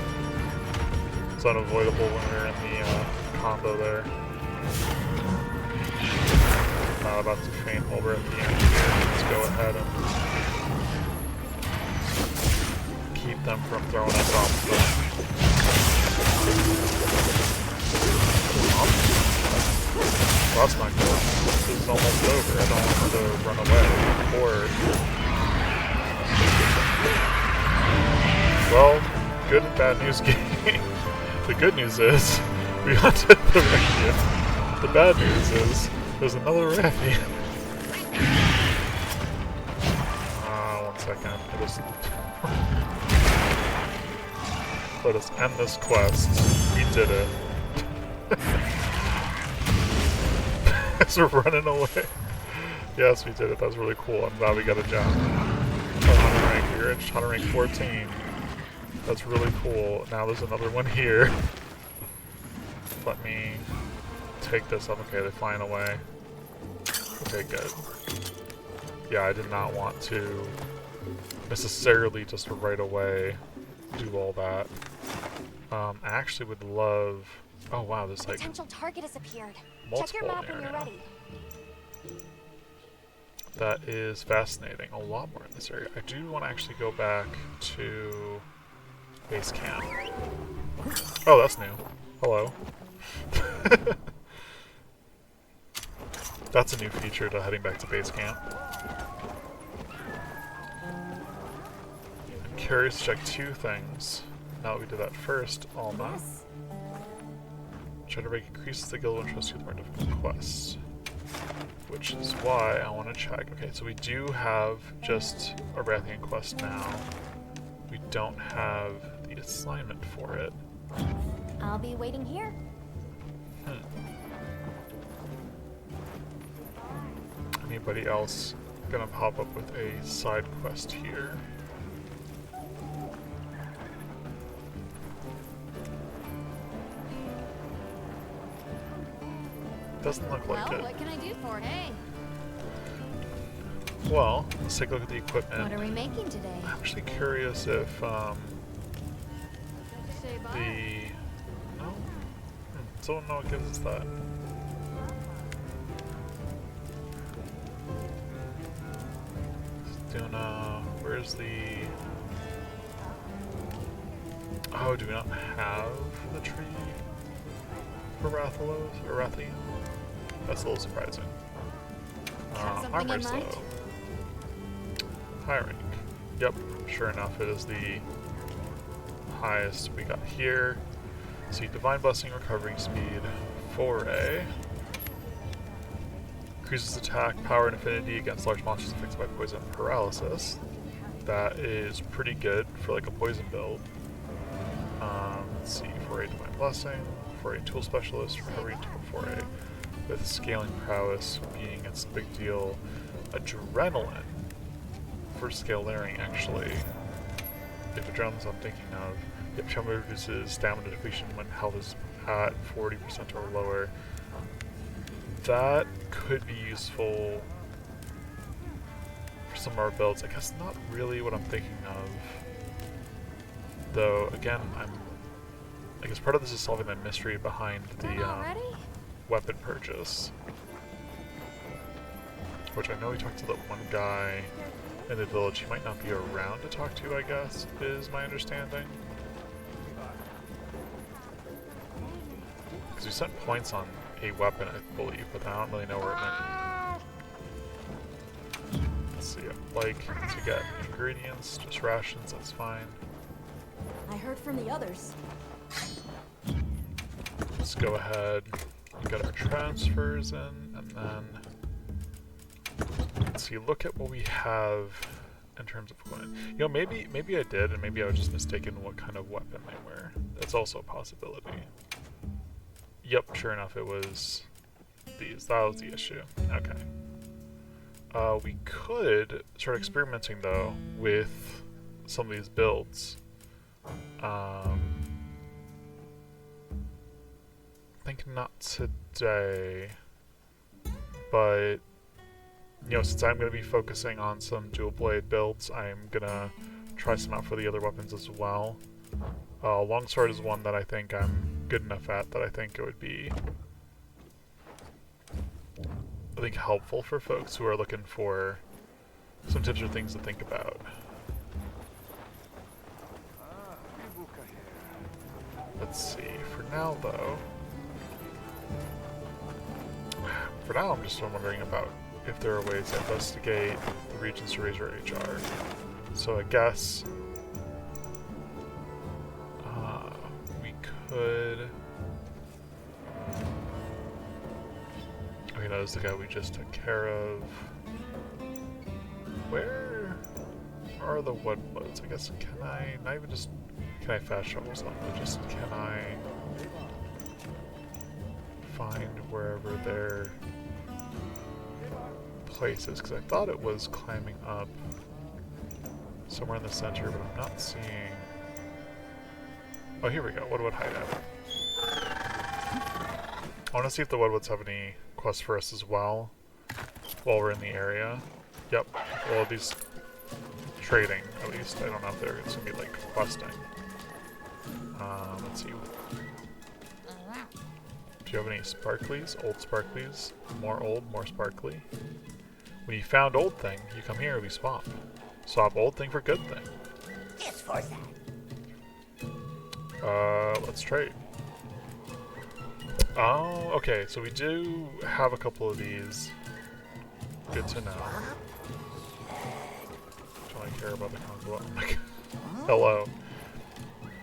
It's unavoidable when we're in the combo there. Not about to faint while we're at the end here. Let's go ahead and keep them from throwing us off the... Well, that's not good. This is almost over. I don't want her to run away. Or... Well, good and bad news game. The good news is, we hunted the Rathian. The bad news is, there's another Rathian. 1 second. Let us end this quest. We did it. As we're running away. Yes, we did it. That was really cool. I'm glad we got a jump. Hunter rank. You're at Hunter rank 14. That's really cool. Now there's another one here. Let me take this up. Okay, they're flying away. Okay, good. Yeah, I did not want to necessarily just right away do all that. I actually would love... Oh wow, there's like... Potential target has appeared. Multiple Check your map when you're ready. That is fascinating. A lot more in this area. I do want to actually go back to base camp. Oh, that's new. Hello. That's a new feature to heading back to base camp. I'm curious to check 2 things. Now that we did that first, Alma. Yes. Try to increases the guild and trust you with more difficult quests. Which is why I want to check. Okay, so we do have just a Rathian quest now. We don't have the assignment for it. I'll be waiting here. Anybody else gonna pop up with a side quest here? Doesn't look like Well, it. what can I do for it? Hey, Well, let's take a look at the equipment. what are we making today? I'm actually curious if Say bye. the... No? Don't know what gives us that. Doing, where's the... Oh, do we not have the tree for Rathalos, or Rathian? That's a little surprising. Have something in Armor's mind? low. high rank. Yep, sure enough, it is the highest we got here. See, Divine Blessing, Recovering Speed, 4A. Increases attack, power, and affinity against large monsters affected by poison and paralysis. That is pretty good for like a poison build. Let's see, 4A Divine Blessing, 4A Tool Specialist, Recovery Tool 4A. With Scaling Prowess being its big deal. Adrenaline for Scalarian, actually. If Adrenaline's I'm thinking of. Yep, Chumber reduces stamina depletion when health is at 40% or lower. That could be useful for some of our builds. I guess not really what I'm thinking of. Though, again, I guess part of this is solving the mystery behind the weapon purchase. Which I know we talked to that one guy in the village. He might not be around to talk to, I guess, is my understanding. Because we sent points on a weapon, I believe, but I don't really know where it went. Let's see, like to get ingredients, just rations, that's fine. I heard from the others. Let's go ahead and get our transfers in, and then let's see, look at what we have in terms of equipment. You know, maybe I did, and maybe I was just mistaken what kind of weapon they were. That's also a possibility. Yep, sure enough, it was these. That was the issue. Okay. We could start experimenting, though, with some of these builds. I think not today, but, you know, since I'm going to be focusing on some dual blade builds, I'm going to try some out for the other weapons as well. Longsword is one that I think I'm good enough at that I think it would be, I think, helpful for folks who are looking for some tips or things to think about. Let's see, for now though, I'm just wondering about if there are ways to investigate the regions to raise your HR. So I guess we could. Okay, that was the guy we just took care of. Where are the woodwoods? I guess, can I not even just, can I fast travel something? Just can I find wherever their place is? Because I thought it was climbing up somewhere in the center, but I'm not seeing. Oh, here we go. Woodwood Hideout. I want to see if the Woodwoods have any quests for us as well while we're in the area. Yep. Well, these trading, at least. I don't know if they're going to be like questing. Let's see. Do you have any sparklies? Old sparklies? More old, more sparkly? When you found old thing, you come here, we swap. Swap old thing for good thing. Just for that. Let's trade. Oh, okay, so we do have a couple of these. Good to know. Don't I care about the Congo? Oh my god. Hello.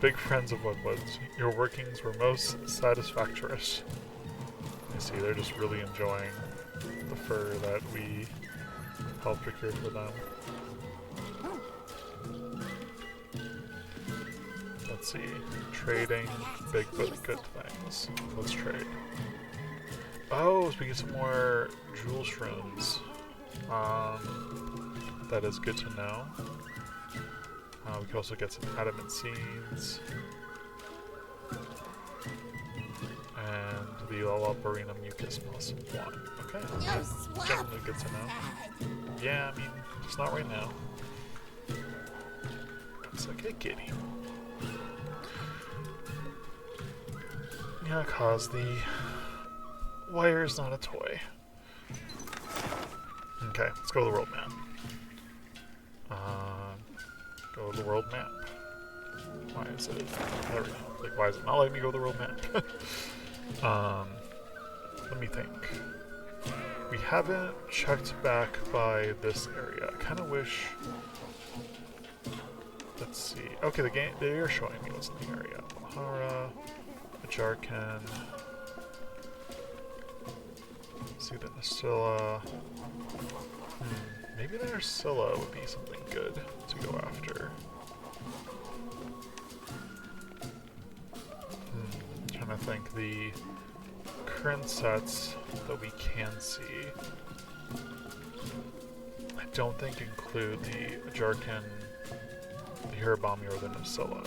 Big friends of Woodwoods. Your workings were most satisfactory. I see, they're just really enjoying the fur that we helped procure for them. Let's see. Trading big but good things. Let's trade. Oh, so we get some more jewel shrooms. That is good to know. We can also get some adamant seeds. And the Lalabarina mucus plus 1. Okay, generally good to know. Yeah, I mean, just not right now. It's like a kitty. Yeah, cause the wire is not a toy. Okay, let's go to the world map. Go to the world map. Why is it? There we go. Like, why is it not letting me go to the world map? Let me think. We haven't checked back by this area. I kind of wish... Let's see. Okay, they are showing me what's in the area. Mahara, Ajarkan. See the Nasilla. Maybe the Nasilla would be something good to go after. Trying to think. The current sets that we can see, I don't think include the Ajarkan, the Hirabami, or the Nasilla.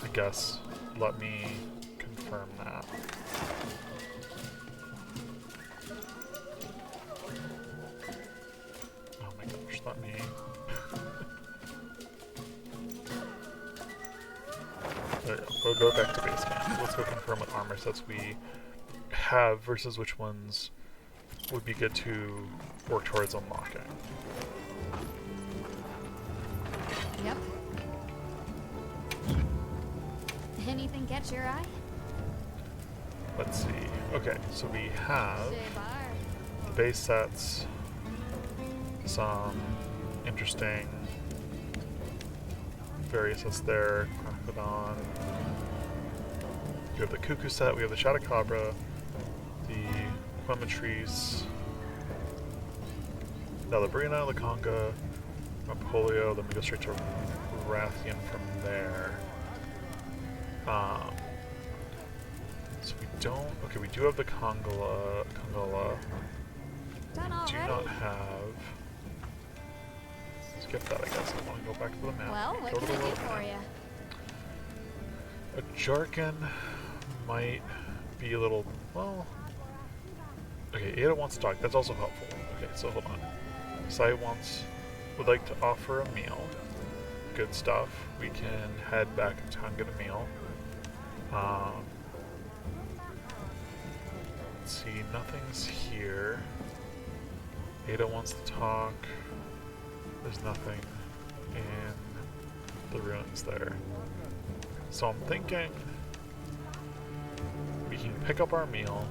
I guess. Let me confirm that. Oh my gosh, let me... There we go. We'll go back to base camp. Let's go confirm what armor sets we have versus which ones would be good to work towards unlocking. Yep. Anything catch your eye? Let's see. Okay, so we have Say bye. base sets, some interesting various sets there. Crocodon. We have the Cuckoo set, we have the Shadowcabra, the Quematrice, the Labrina, the Conga, Polio, then we go straight to Rathian from there. So we don't... Okay, we do have the Congola. Done Do already? not have... Skip that, I guess. I want to go back to the map. Well, what Go to can the I do road for map. you? A Jarkan might be a little... Well... Okay, Ada wants to talk. That's also helpful. Okay, so hold on. Sai would like to offer a meal. Good stuff. We can head back in town and get a meal. Let's see, nothing's here. Ada wants to talk. There's nothing in the ruins there. So I'm thinking we can pick up our meal.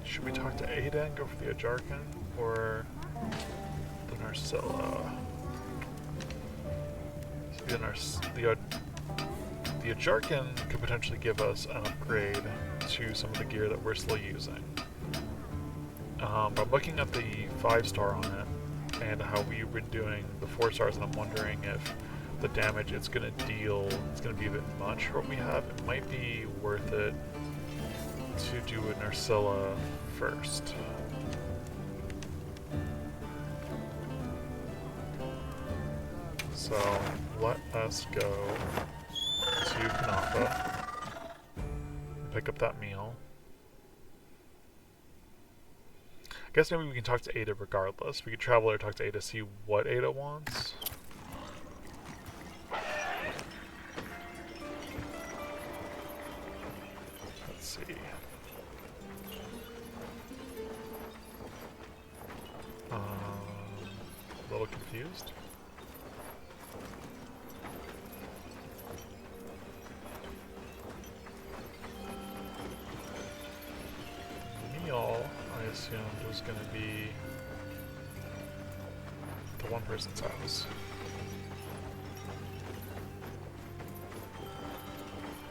Should we talk to Ada and go for the Ajarkan or the Narcilla? So the Ajarkan could potentially give us an upgrade to some of the gear that we're still using. But I'm looking at the 5-star on it and how we've been doing the 4 stars, and I'm wondering if the damage it's going to deal is going to be a bit much for what we have. It might be worth it to do a Narcilla first. So let us go to Kanafa, pick up that meal. I guess maybe we can talk to Ada regardless. We could travel or talk to Ada, see what Ada wants. Let's see. A little confused. Meal, I assumed, was going to be the one person's house.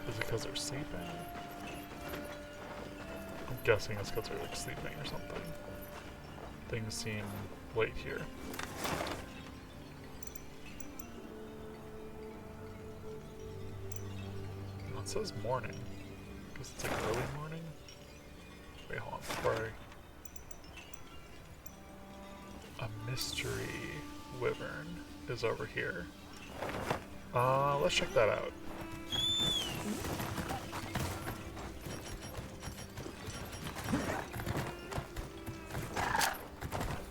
Is it because they're sleeping? I'm guessing it's because they're like sleeping or something. Things seem late here. No, it says morning. Because it's like early morning? Wait, hold on. Before a mystery wyvern is over here. Let's check that out.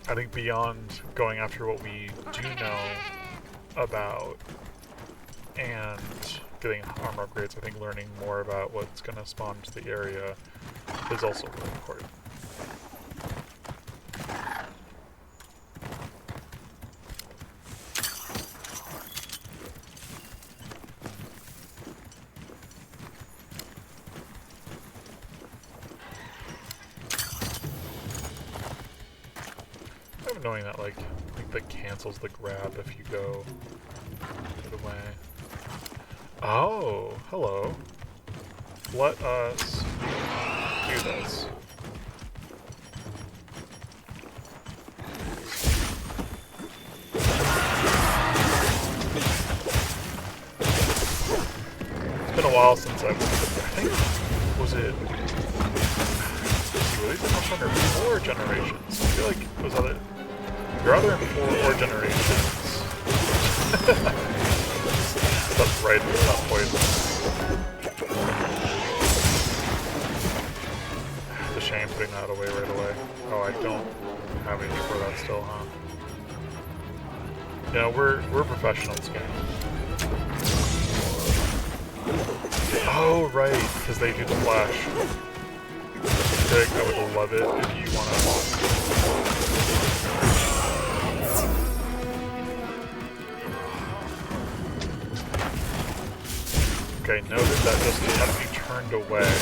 I think beyond going after what we do know about and getting armor upgrades, I think learning more about what's going to spawn to the area is also really important. annoying that like that cancels the grab if you go the way. Oh, hello. Let us do this. It's been a while since I've, I think, was it released on Hunter 4 Generations? I feel like it was either, you're either in 4 or Generations. That's right, it's not poison. It's a shame putting that away right away. Oh, I don't have any for that still, huh? Yeah, we're professionals, game. Oh, right, because they do the flash. Greg, I would love it if you want to... Okay, notice that just had to be turned away.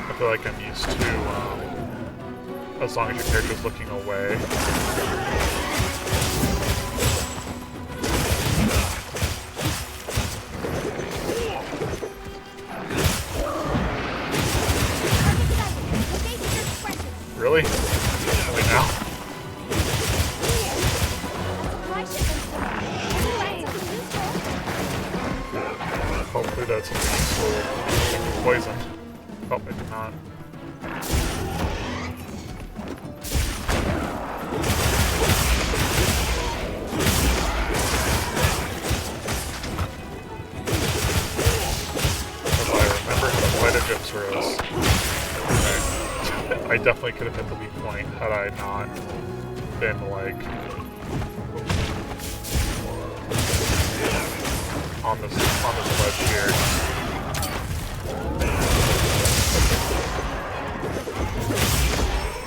I feel like I'm used to, as long as your character's looking away. Really? Wait, now? Hopefully that's useful. Poison. Oh, I did not. If I remember how to fight a Gypsaros. Okay. I definitely could have hit the weak point had I not been like on this ledge here.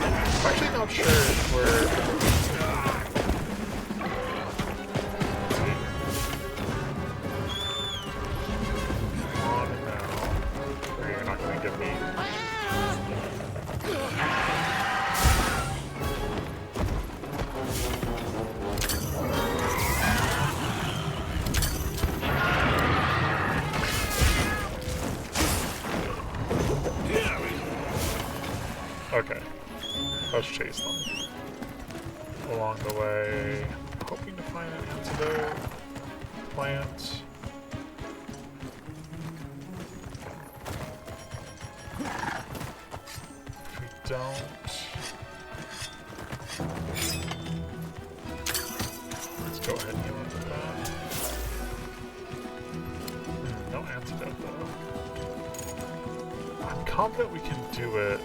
I'm actually not sure if we're on now. Or you're not gonna give me. Okay, let's chase them along the way, hoping to find an antidote, plant. If we don't, let's go ahead and heal into that. No antidote though. I'm confident we can do it.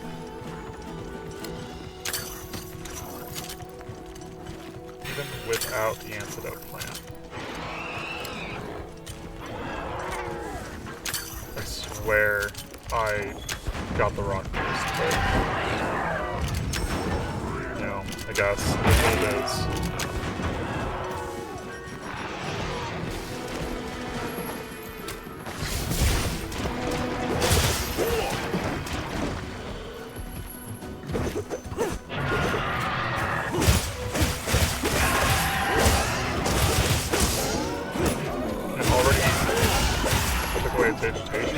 Without the antidote plant. I swear I got the rock first, but you know, I guess it is. Vegetation.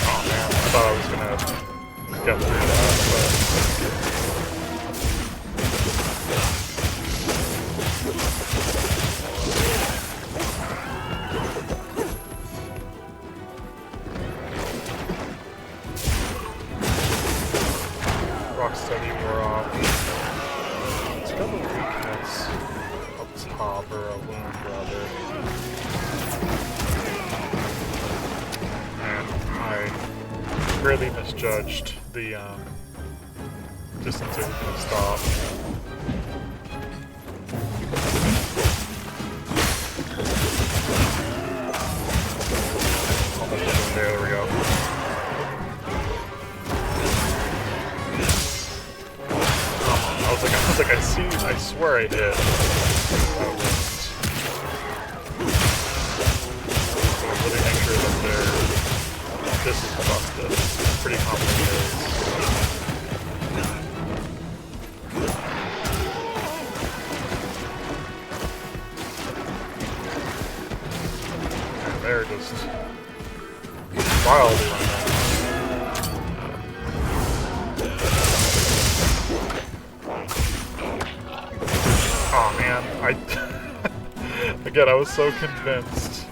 Oh man, I thought I was gonna get through that, but... Rocksteady wore off. It's got a weakness up top, or a wound rather. And I greatly misjudged the distance it was going to stop. Almost there we go. I was like, I swear I hit. I really make sure that this is busted. It's pretty complicated. And they're just wildly running. Oh man, again, I was so convinced.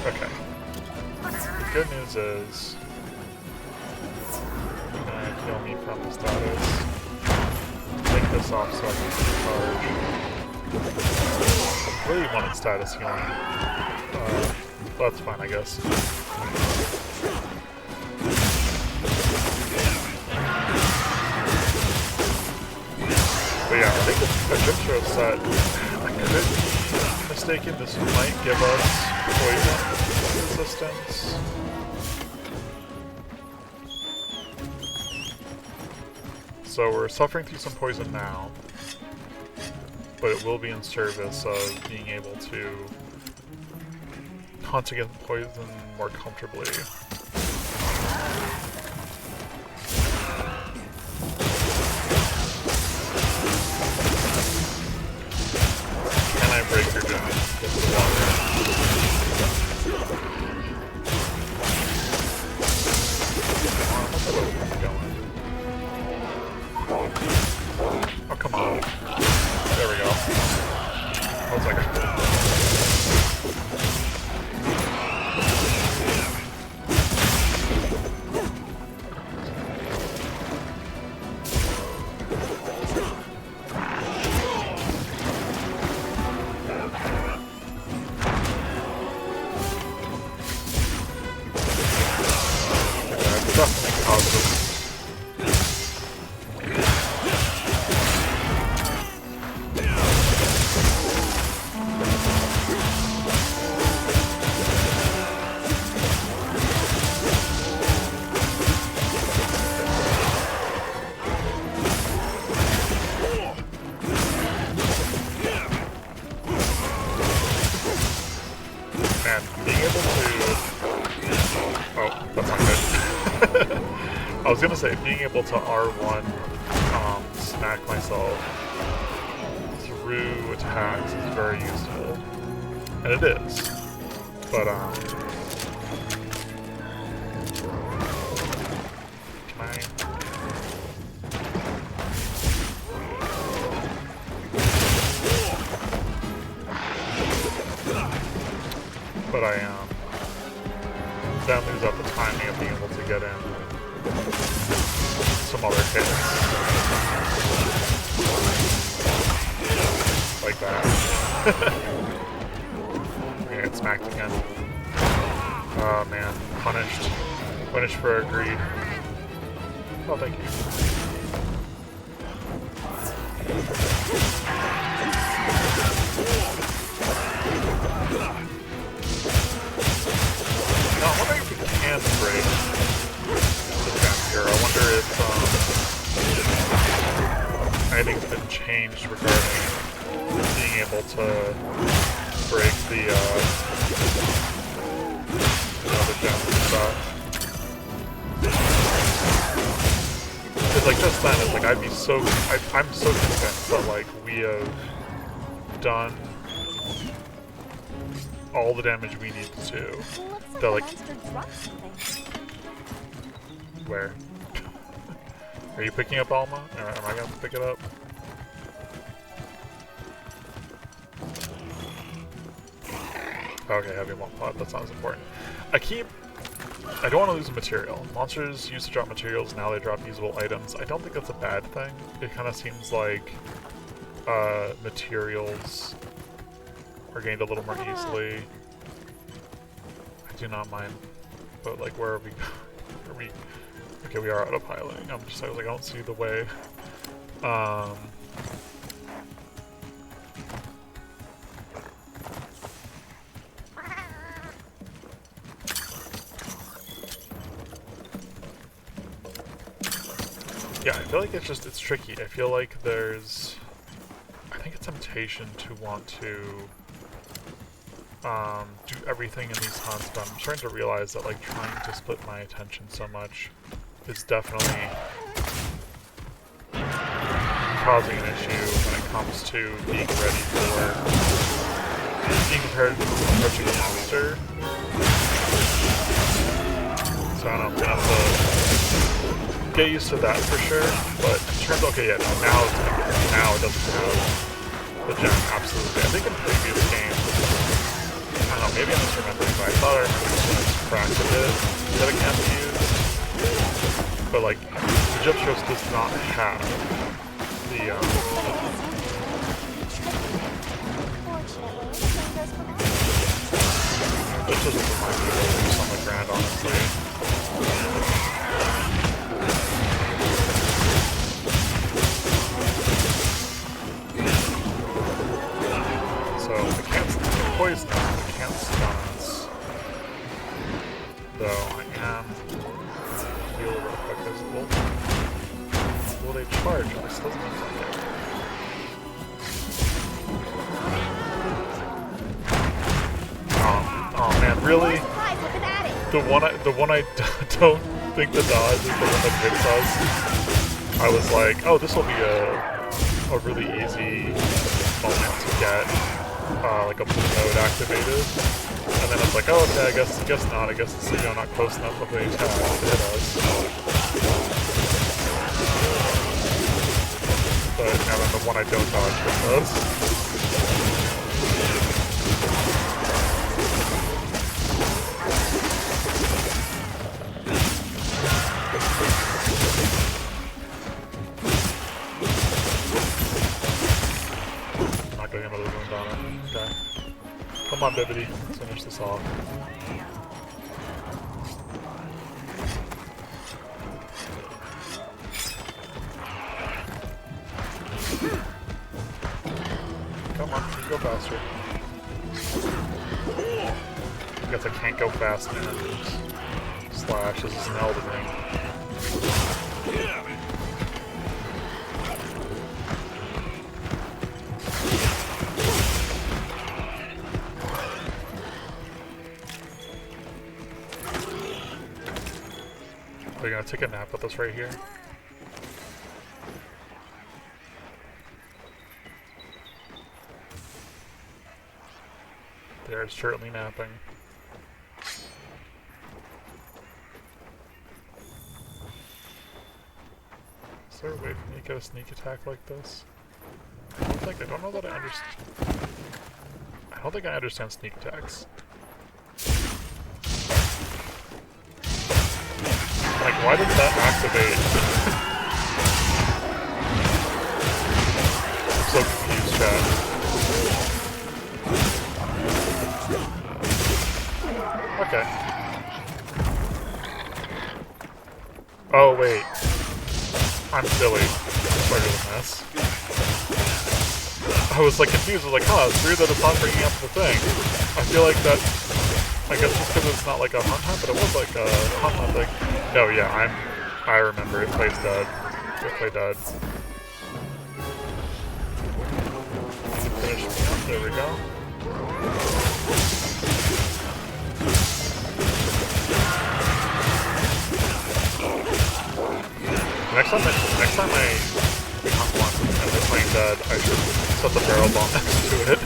Okay. The good news is, you're gonna heal me from the status. Take this off so I can recharge. I really wanted status healing. That's fine, I guess. But yeah, I think a good show set, I could be mistaken, this might give us poison resistance. So we're suffering through some poison now, but it will be in service of being able to hunt against poison more comfortably. Break your gun into the water. Oh, come on. There we go. I was like... Definitely positive. And being able to... Oh, that's not good. I was gonna say, being able to R1 smack myself through attacks is very useful. And it is. But, can I... But I then lose out the timing of being able to get in some other hits. Like that. Okay, get smacked again. Oh man, punished. Punished for greed. Oh, thank you. Now, I'm wondering if we can break the gem here. I wonder if anything's been changed regarding being able to break the gems and stuff. Because like just then, it's like I'm so convinced that like we have done all the damage we need to. That like where? Are you picking up Alma? Or am I gonna pick it up? Okay, heavy one pot. That sounds important. I don't want to lose a material. Monsters used to drop materials, now they drop usable items. I don't think that's a bad thing. It kind of seems like materials are gained a little more easily. I do not mind. But like, where are we? Are we? Okay, we are autopiloting. I was like, I don't see the way. Yeah, I feel like it's tricky. I feel like there's, I think it's a temptation to want to do everything in these hunts, but I'm starting to realize that like trying to split my attention so much is definitely causing an issue when it comes to being ready for being prepared to approaching a monster. So I don't know, I'm gonna have to get used to that for sure, but in terms of, okay, yeah, now it doesn't have the gem, absolutely. I think in previous games, I don't know, maybe I'm misremembering, but I thought I remember seeing this crack a bit that it can't be used. But like, the gem shows does not have the, this doesn't remind me of it somewhat grand, honestly. So I can't poison them, I can't stun, though I am heal real quick as well. Will they charge? This doesn't look like it. Oh man, really? The one I don't think the dodge is the one that hits us. I was like, oh, this will be a really easy moment to get like a blue node activated, and then it's like, oh, okay, I guess not. I guess it's, you know, not close enough of the attack to hit us. But now then the one I don't dodge hits us. Come on, Bibbidi, let's finish this off. Come on, you go faster. I guess I can't go fast and slash. This is an Elden Ring. Are you gonna take a nap with us right here? They're certainly napping. Is there a way for me to get a sneak attack like this? I don't know that I understand. I don't think I understand sneak attacks. Like, why did that activate? I'm so confused, chat. Okay. Oh, wait. I'm silly. I started a mess. I was like confused. I was like, huh, it's weird that it's not bringing up the thing. I feel like that, I guess it's because it's not like a hunt, but it was like a hunt thing. No, yeah, I remember. It plays dead. It play dead. Finish me up. There we go. Next time I hunt once and they're playing dead, I should set the barrel bomb next to it.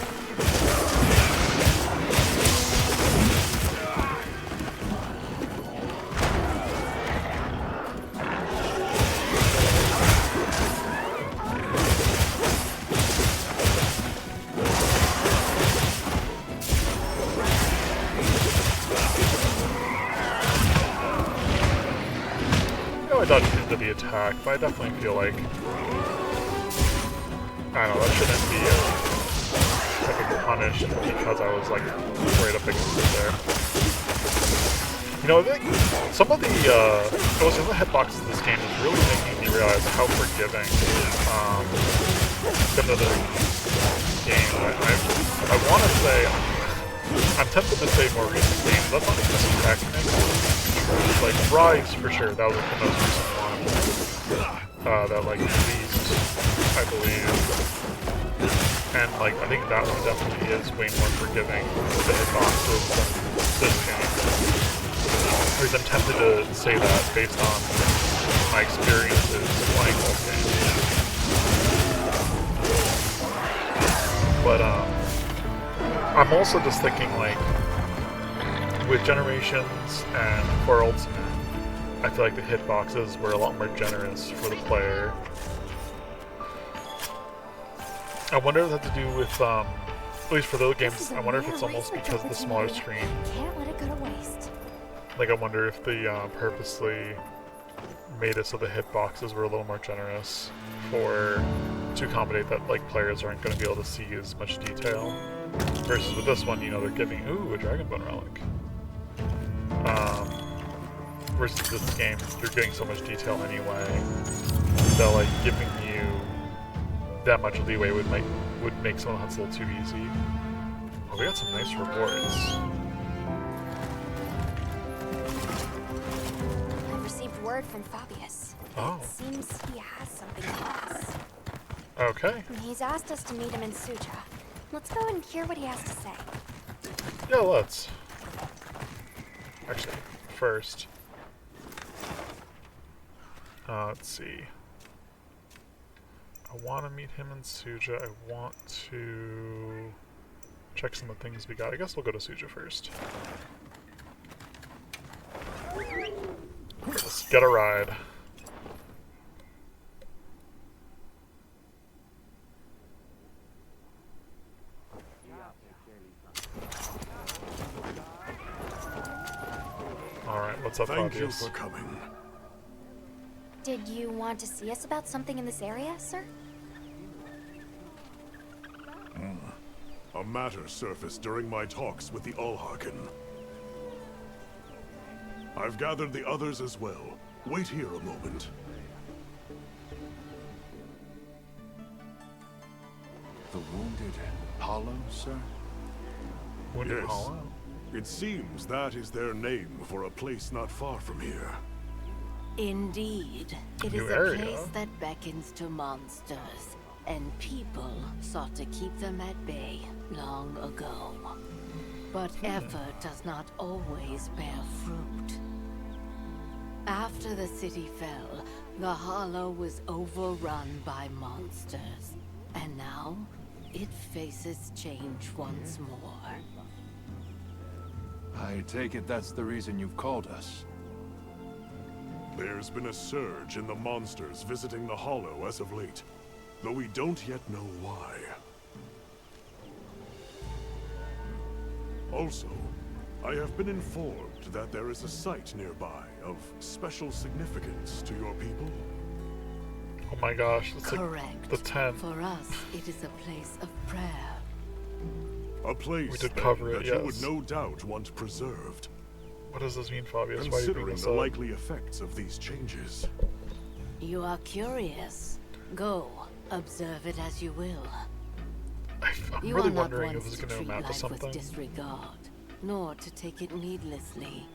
I dodged into the attack, but I definitely feel like, I don't know, that shouldn't be punished because I was like right up against it there. You know, I think some of the hitboxes in this game is really making me realize how forgiving some of the game. I want to say, I'm tempted to say more recent games. That's not just Technic. Like Rise for sure. That was like, the most recent one that like released, I believe. And like I think that one definitely is way more forgiving with the hitboxes than this game. Or I'm tempted to say that based on my experiences playing both games. But I'm also just thinking like with Generations and for Ultimate, I feel like the hitboxes were a lot more generous for the player. I wonder if that has to do with, at least for those games, I wonder if it's almost because of the smaller screen. Can't let it go to waste. Like, I wonder if they purposely made it so the hitboxes were a little more generous to accommodate that, like, players aren't going to be able to see as much detail. Versus with this one, you know, they're giving, ooh, a Dragon Bone relic. Versus this game, you're getting so much detail anyway that, like, giving you that much leeway would make some hunts a little too easy. Oh, we got some nice rewards. I've received word from Fabius. Oh. It seems he has something for us. Okay. He's asked us to meet him in Suja. Let's go and hear what he has to say. Yeah, let's. Actually, first. Let's see. I want to meet him in Suja. I want to check some of the things we got. I guess we'll go to Suja first. Let's get a ride. Alright, what's up, Thank you Fabius? for coming. Did you want to see us about something in this area, sir? A matter surfaced during my talks with the Ulharken. I've gathered the others as well. Wait here a moment. The Wounded Hollow, sir? Wounded Yes. Hollow? It seems that is their name for a place not far from here. Indeed, it New is a area. place that beckons to monsters, and people sought to keep them at bay long ago. But effort does not always bear fruit. After the city fell, the Hollow was overrun by monsters, and now it faces change once more. I take it that's the reason you've called us. There's been a surge in the monsters visiting the Hollow as of late, though we don't yet know why. Also, I have been informed that there is a site nearby of special significance to your people. Oh my gosh, it's Correct. like the 10. For us, it is a place of prayer. A place We did then, cover it, that you would yes. no doubt want preserved. What does this mean, Fabius? Why are you bringing Considering this the up? likely effects of these changes. You are curious. Go, observe it as you will. I'm You really are not wondering if ones this is to going to treat amount to life something. with disregard, nor to take it needlessly.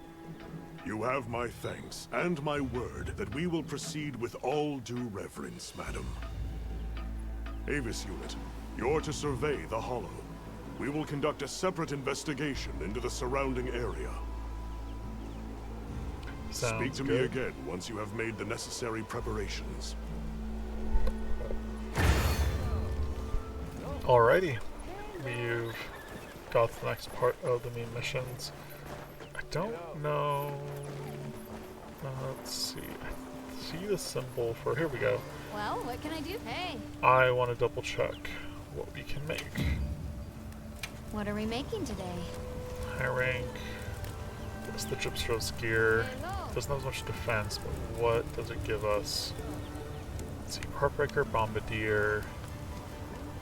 You have my thanks and my word that we will proceed with all due reverence, madam. Avis Unit, you're to survey the Hollow. We will conduct a separate investigation into the surrounding area. Speak Sounds to good. me again once you have made the necessary preparations. Alrighty. We've got to the next part of the main missions. I don't know... let's see. I see the symbol for... Here we go. Well, what can I do? Hey, I want to double check what we can make. what are we making today? High rank. What's the Gypsros gear? Doesn't have as much defense, but what does it give us? Let's see. Heartbreaker, Bombardier.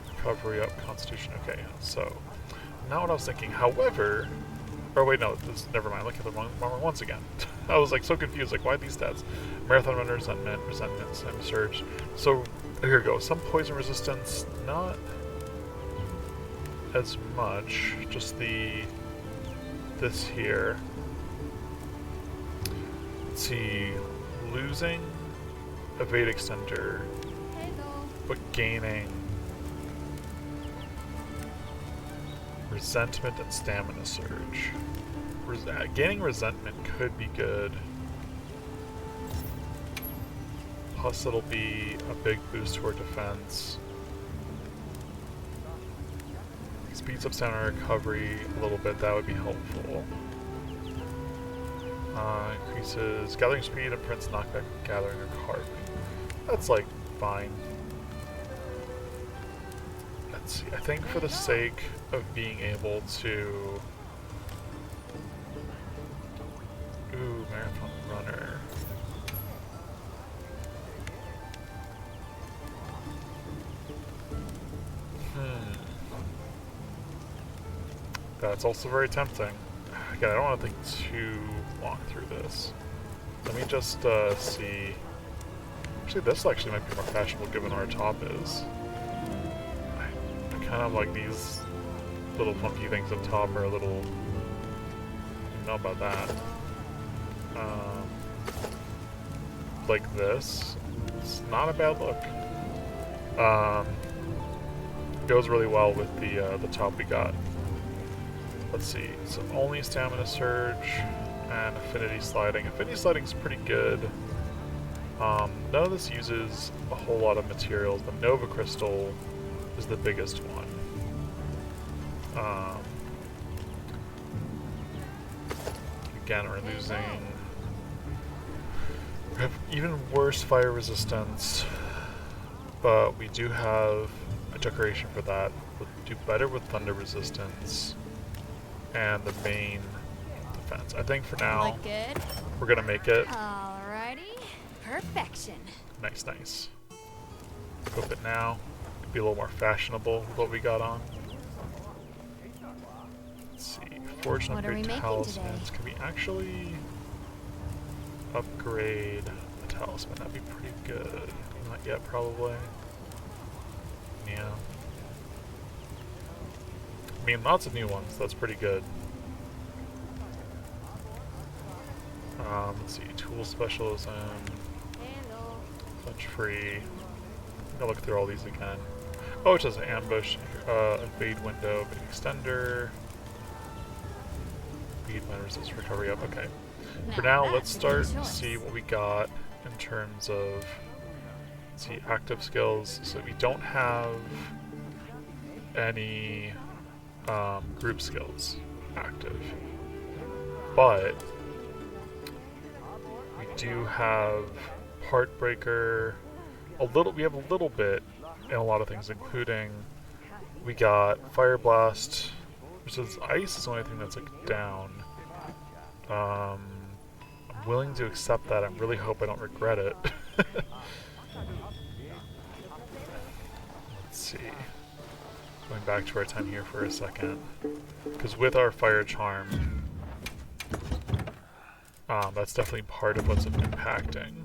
Recovery up, Constitution. Okay, so now what I was thinking, however, Or wait, no, never mind. Look at the wrong one once again. I was like so confused. Like, why these stats? Marathon runner, resentment, stem surge. So here we go. Some poison resistance, not as much. Just this here. Let's see, losing evade extender, but gaining resentment and stamina surge. Gaining resentment could be good. Plus it'll be a big boost to our defense. Speeds up stamina recovery a little bit, that would be helpful. Increases gathering speed and prevents knockback from gathering or carving. That's like fine. Let's see, I think for the sake of being able to... Ooh, marathon runner. That's also very tempting. Again, I don't want to think too long through this. Let me just see. Actually, this actually might be more fashionable given where our top is. I kind of like these little funky things up top are a little... I don't know about that. Like this. It's not a bad look. Goes really well with the top we got. Let's see, so only stamina surge and affinity sliding. Affinity sliding is pretty good. None of this uses a whole lot of materials. The Nova Crystal is the biggest one. Again, we're losing... We have even worse fire resistance, but we do have a decoration for that. We'll do better with thunder resistance. And the main defense. I think for now, Look good. We're gonna make it. Alrighty. Perfection. Nice, nice. Equip it now. Be a little more fashionable with what we got on. Let's see. Forge and What are we upgrade making talismans. Can we actually upgrade a talisman? That'd be pretty good. Not yet, probably. Yeah. I mean, lots of new ones. That's pretty good. Let's see. Tool specialism. Punch free. I'll look through all these again. Oh, it says ambush, evade window, evade extender. Speed minor resistance recovery up. Okay. For now, let's start to see what we got in terms of, let's see, active skills. So we don't have any group skills active, but we do have Heartbreaker. We have a little bit in a lot of things, including we got Fire Blast, which is ice is the only thing that's like down. I'm willing to accept that. I really hope I don't regret it. Let's see. Going back to our 10 here for a second. Because with our Fire Charm, that's definitely part of what's impacting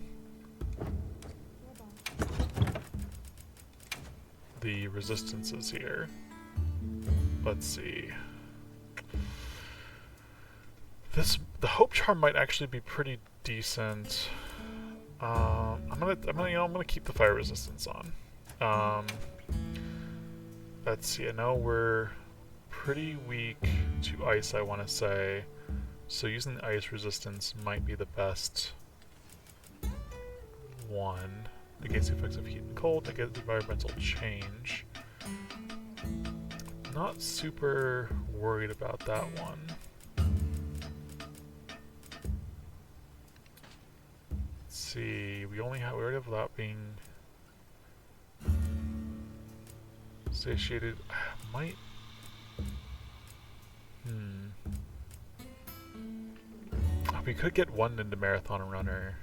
the resistances here. Let's see. The Hope Charm might actually be pretty decent. I'm gonna keep the fire resistance on. Let's see. I know we're pretty weak to ice, I want to say, so using the ice resistance might be the best one. Negates the effects of heat and cold. Negates environmental change. Not super worried about that one. Let's see. We already have that being satiated. Might. We could get one into Marathon Runner.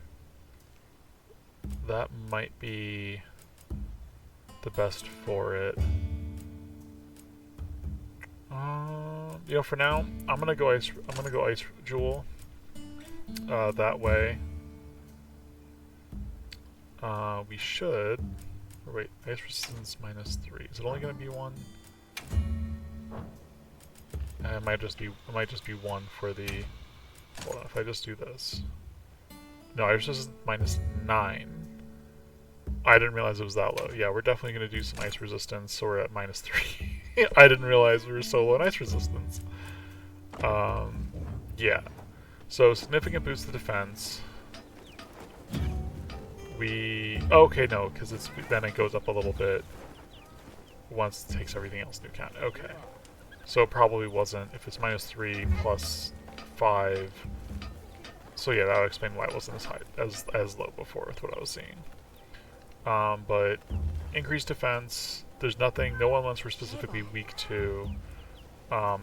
That might be the best for it. You know, for now, I'm gonna go ice jewel. That way. We should. Or wait, ice resistance -3. Is it only gonna be 1? It might just be 1 for the. Hold on, if I just do this. No, ice resistance -9. I didn't realize it was that low. Yeah, we're definitely gonna do some ice resistance, so we're at -3. I didn't realize we were so low in ice resistance. Yeah. So significant boost to defense. Okay, no, because then it goes up a little bit once it takes everything else into account. Okay. So it probably wasn't, if it's -3 plus 5. So yeah, that would explain why it wasn't as high, as low before with what I was seeing. But increased defense, there's nothing, no elements we're specifically weak to.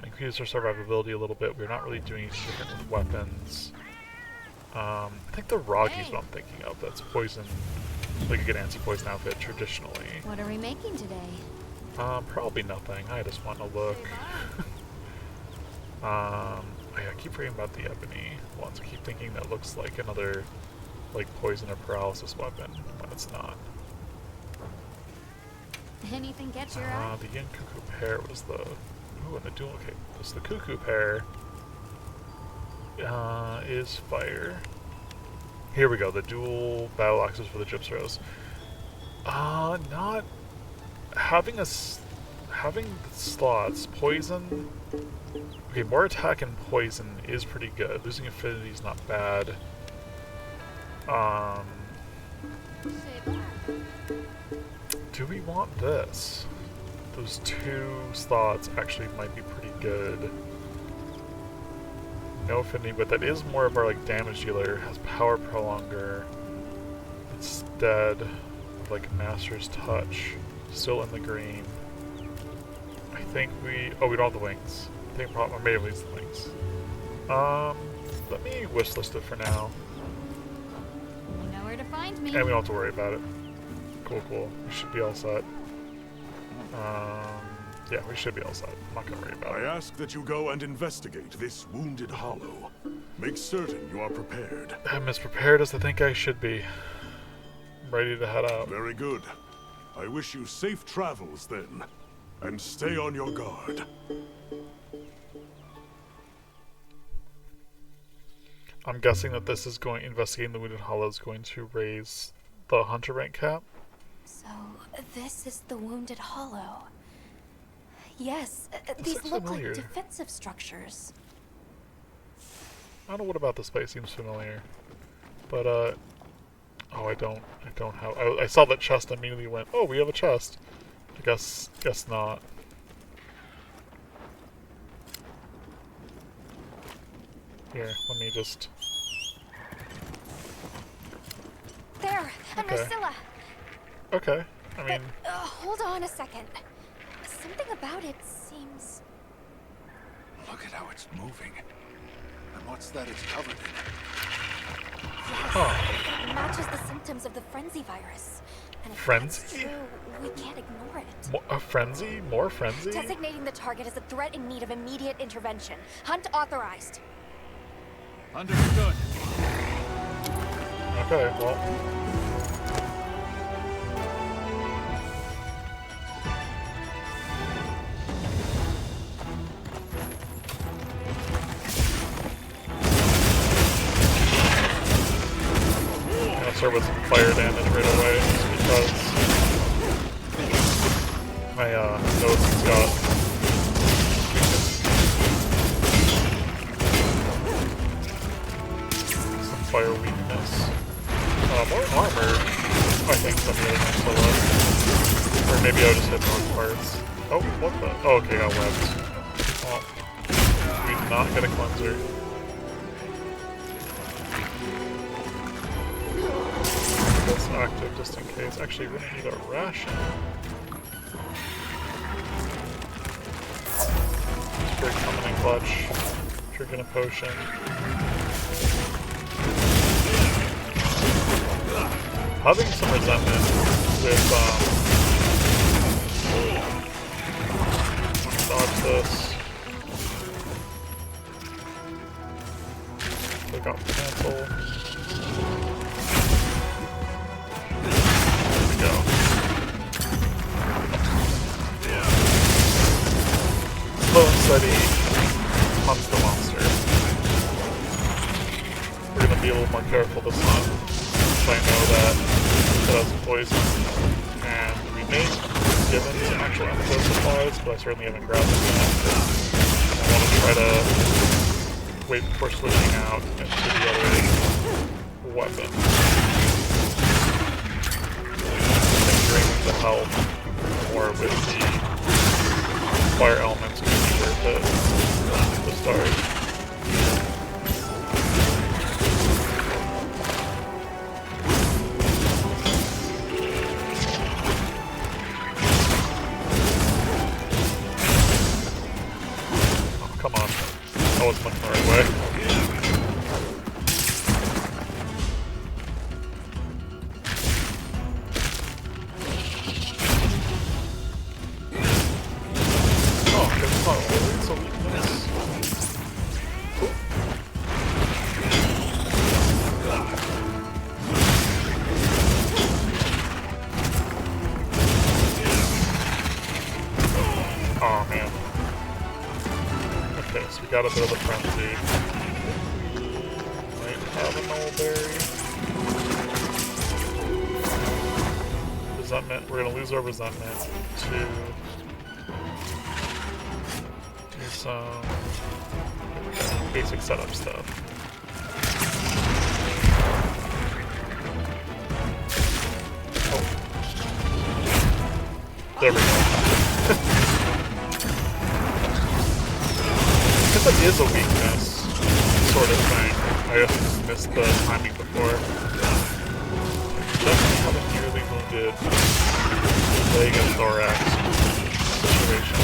Increases our survivability a little bit. We're not really doing anything different with weapons. I think the Ragi's what I'm thinking of. That's poison, like a good anti-poison outfit traditionally. What are we making today? Probably nothing. I just want to look. I keep forgetting about the ebony ones. I keep thinking that looks like another, like, poison or paralysis weapon, but it's not. Anything catch your eye? The yin cuckoo pear was the. Ooh, and the dual. Okay, so the cuckoo pear is fire. Here we go. The dual battle axes for the gyps rose. Not having having slots poison. Okay, more attack and poison is pretty good. Losing affinity is not bad. Do we want this? Those 2 slots actually might be pretty good. No affinity, but that is more of our like damage dealer. Has power prolonger instead of like Master's Touch. Still in the green. I think we don't have the wings. I think probably maybe it's the wings. Let me wishlist it for now. You know where to find me. And we don't have to worry about it. Cool. We should be all set. Yeah, we should be all set. I'm not gonna worry about it. I ask that you go and investigate this wounded hollow. Make certain you are prepared. I'm as prepared as I think I should be. I'm ready to head out. Very good. I wish you safe travels then. And stay on your guard. I'm guessing that this is investigating the wounded hollow is going to raise the hunter rank cap. So, this is the Wounded Hollow. Yes, This these looks look familiar. like defensive structures. I don't know what about this place seems familiar. But, oh, I don't have, I saw that chest and immediately went, oh, we have a chest. I guess not. Here, let me just... There, under Okay. Scylla. Okay, I mean... Hold on a second. Something about it seems... Look at how it's moving. And what's that it's covered in? Huh. It matches the symptoms of the frenzy virus. And if Frenzy? that's true, we can't ignore it. A frenzy? More frenzy? Designating the target as a threat in need of immediate intervention. Hunt authorized. Understood. Okay, well... Start with some fire damage right away, just because my nose has got some fire weakness. More armor, I think, than the other solo. Or maybe I'll just hit north parts. Oh, what the? Oh, okay, got webbed. Well, we did not get a cleanser. That's active just in case. Actually, we're gonna need a ration. Spirit coming in clutch. Drinking a potion. Having some resentment with dodge this. click off cancel. There we go. Slow and steady hunts the monster. We're gonna be a little more careful this time. So I know that it has poison. And we may be given some actual antidote supplies, but I certainly haven't grabbed them yet. I want to try to wait before switching out into the other weapon. And draining the health more with the fire elements could be worth it to start. I was much the right way. Oh, because it's not always a weakness. Oh man. Okay, so we got a bit of a frenzy. Might have a mulberry. Resentment. We're gonna lose our resentment to do some basic setup stuff. Oh. There we go. That is a weakness, sort of thing. I just missed the timing before. Definitely have a nearly wounded leg and thorax situation.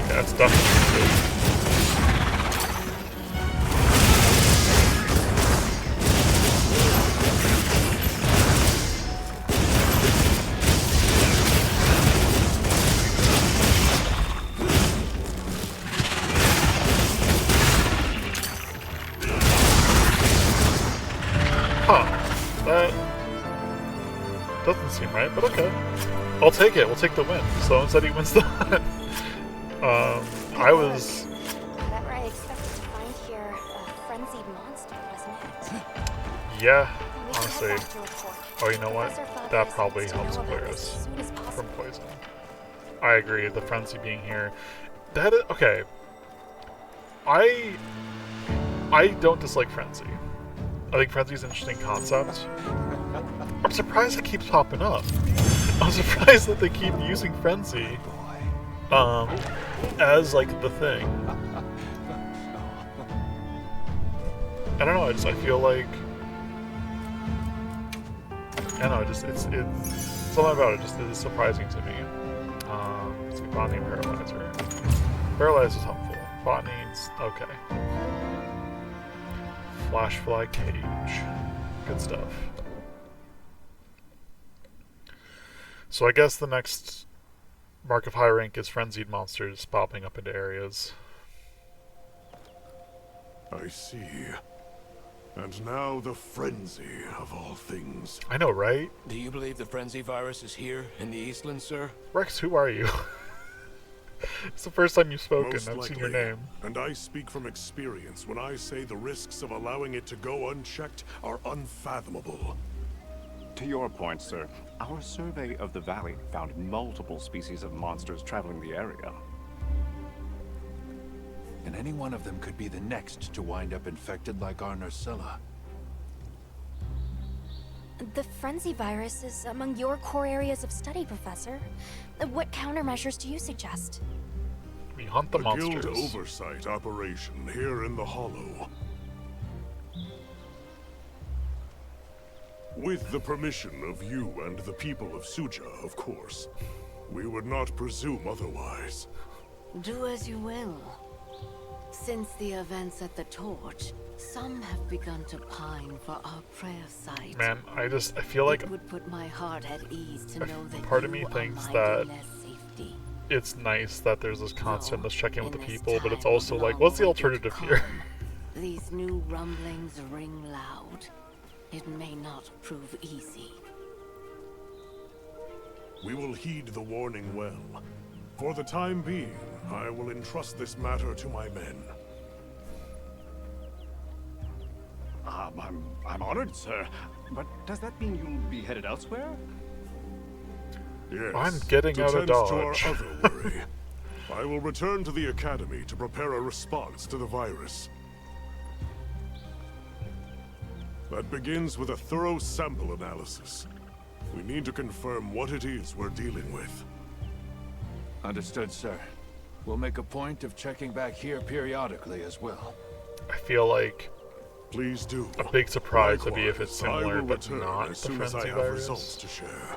Okay, that's definitely good. Doesn't seem right, but okay. I'll take it. We'll take the win. Sloan said he wins the hunt. I was... Whatever I expected to find here, a frenzied monster, wasn't it? Yeah, honestly. Oh, you know what? That probably helps clear us from poison. I agree. The frenzy being here. That is... Okay. I don't dislike frenzy. I think frenzy is an interesting concept. I'm surprised it keeps popping up. I'm surprised that they keep using frenzy as like the thing. I don't know. I feel like I don't know. It's something about it just is surprising to me. Let's see, botany and paralyzer. Paralyze is helpful. Botany's okay. Flashfly cage. Good stuff. So I guess the next mark of high rank is frenzied monsters popping up into areas. I see. And now the frenzy of all things. I know, right? Do you believe the frenzy virus is here in the Eastland, sir? Rex, who are you? It's the first time you've spoken. Most I've seen likely, your name. And I speak from experience when I say the risks of allowing it to go unchecked are unfathomable. To your point, sir, our survey of the valley found multiple species of monsters traveling the area. And any one of them could be the next to wind up infected like our Nursilla. The frenzy virus is among your core areas of study, Professor. What countermeasures do you suggest? We hunt the monsters. Guild oversight operation here in the Hollow. With the permission of you and the people of Suja, of course. We would not presume otherwise. Do as you will. Since the events at the Torch, some have begun to pine for our prayer site. Man, I feel like it would put my heart at ease to know that part of you me are thinks my that less safety. it's nice that there's this constant this check-in with the in this people, but it's time also of like, what's the long-awaited alternative here? calm, these new rumblings ring loud. It may not prove easy. We will heed the warning well. For the time being, I will entrust this matter to my men. I'm honored, sir. But does that mean you'll be headed elsewhere? Yes. I'm getting to out of tend to our Dodge. other worry, I will return to the Academy to prepare a response to the virus. That begins with a thorough sample analysis. We need to confirm what it is we're dealing with. Understood, sir. We'll make a point of checking back here periodically as well. I feel like Please do. a big surprise would be if it's Likewise, I similar will but return not as the soon as I frenzy have virus. results to share.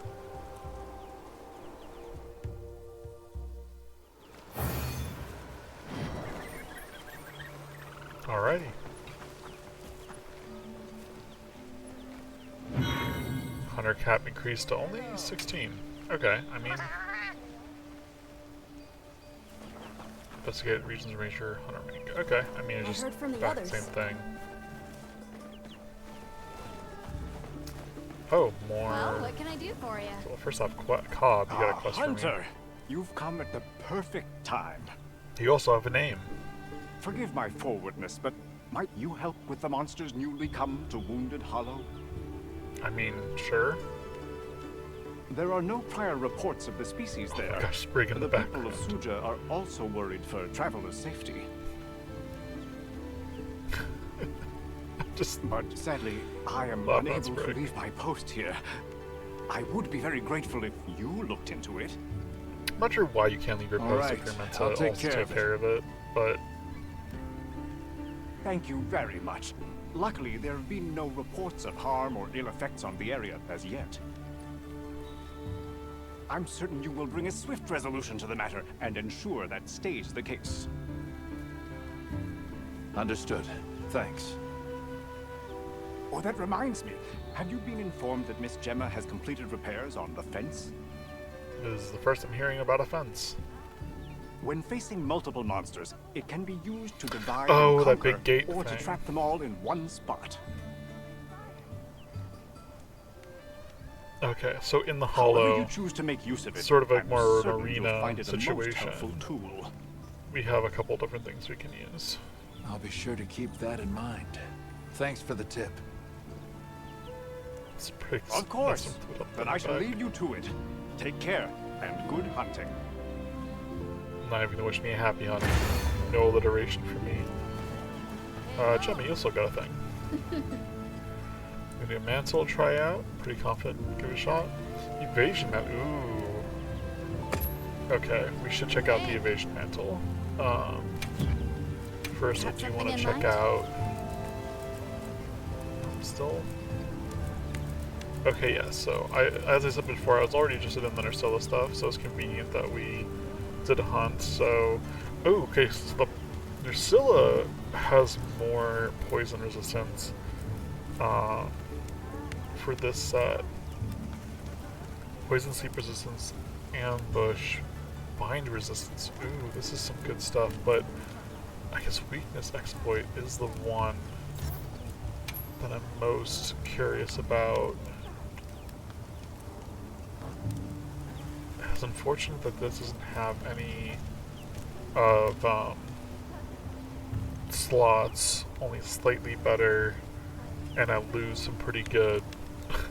Alrighty. Hunter cap increased to only 16. Okay, I mean... Investigate regions ranger, hunter rank. Okay, I mean it's I just heard from the back others. same thing. Oh, more... Well, what can I do for you? Well, first off, Cobb, you got a quest for me. Hunter! You've come at the perfect time. You also have a name. Forgive my forwardness, but might you help with the monsters newly come to Wounded Hollow? I mean, sure. There are no prior reports of the species there. Oh my gosh, Sprig in the people of background. Suja are also worried for travelers' safety. But sadly, I am Love unable that to Sprig. leave my post here. I would be very grateful if you looked into it. I'm not sure why you can't leave your All post right, if you're meant I'll to take also care take of it. care of it, but Thank you very much. Luckily, there have been no reports of harm or ill effects on the area as yet. I'm certain you will bring a swift resolution to the matter and ensure that stays the case. Understood. Thanks. Oh, that reminds me. Have you been informed that Miss Gemma has completed repairs on the fence? this is the first I'm hearing about a fence. When facing multiple monsters, it can be used to divide Oh, and that conquer, big gate or thing. to trap them all in one spot. Okay, so in the However hollow, you choose to make use of it, sort of like I'm more of an certain you'll arena find it a most situation. helpful tool. We have a couple different things we can use. I'll be sure to keep that in mind. Thanks for the tip. It's pretty Of course. nice to put up Then on I the shall back. leave you to it. Take care, and good hunting. Not even gonna wish me a happy hunt. No alliteration for me. Gemma, you also got a thing. Gonna do a mantle tryout. Pretty confident. Give it a shot. Evasion mantle. Ooh. Okay, we should check out the evasion mantle. First, I Got do want something to in check mind? out. Still. Okay, yeah. So as I said before, I was already interested in the Narcilla stuff, so it's convenient that we did a hunt. So, oh, okay. So the Narcilla has more poison resistance for this set. Poison sleep resistance, ambush, bind resistance. Ooh, this is some good stuff. But I guess weakness exploit is the one that I'm most curious about. It's unfortunate that this doesn't have any of slots, only slightly better, and I lose some pretty good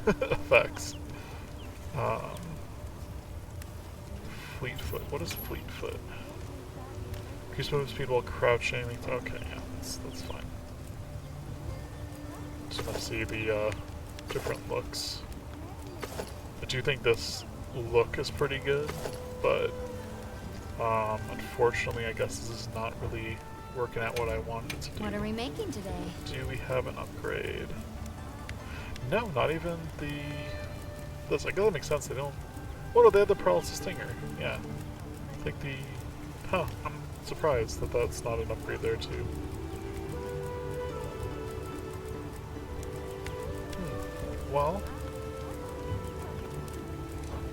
effects. Fleetfoot. What is Fleetfoot? Increase movement speed while crouching. Okay, yeah, that's fine. Just want to see the different looks. I do think this look is pretty good, but unfortunately, I guess this is not really working out what I wanted it to do. What are we making today? Do we have an upgrade? No, not even the... This, I guess that makes sense, they don't... Oh no, they had the paralysis stinger, yeah. I think the... Huh, I'm surprised that that's not an upgrade there too. Well...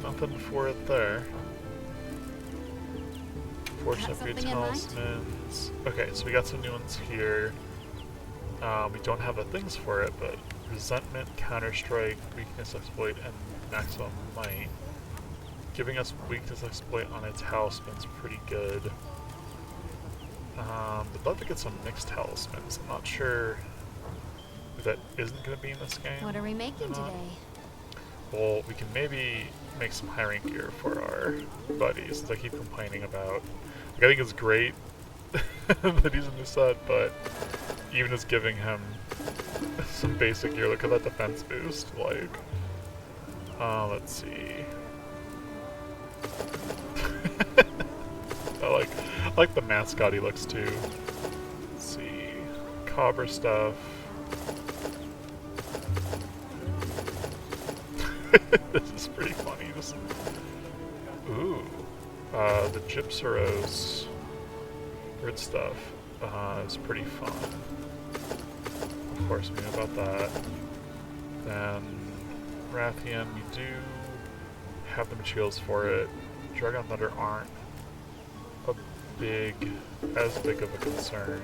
Nothing for it there. Fortunate for your something in mind? talismans. Okay, so we got some new ones here. We don't have the things for it, but resentment, counter-strike, weakness exploit, and maximum might. Giving us weakness exploit on a talisman's pretty good. I'd love to get some mixed talismans. I'm not sure if that isn't going to be in this game. What are we making today? Well, we can maybe make some high rank gear for our buddies, as I keep complaining about. Like, I think it's great that he's a new set, but even just giving him some basic gear, look at that defense boost, like, let's see. I like the mascot he looks too. Let's see, cobber stuff. This is pretty funny. Just ooh, the Gypseros weird stuff is pretty fun. Of course, we know about that. Then Rathian, we do have the materials for it. Dragon Thunder aren't as big of a concern.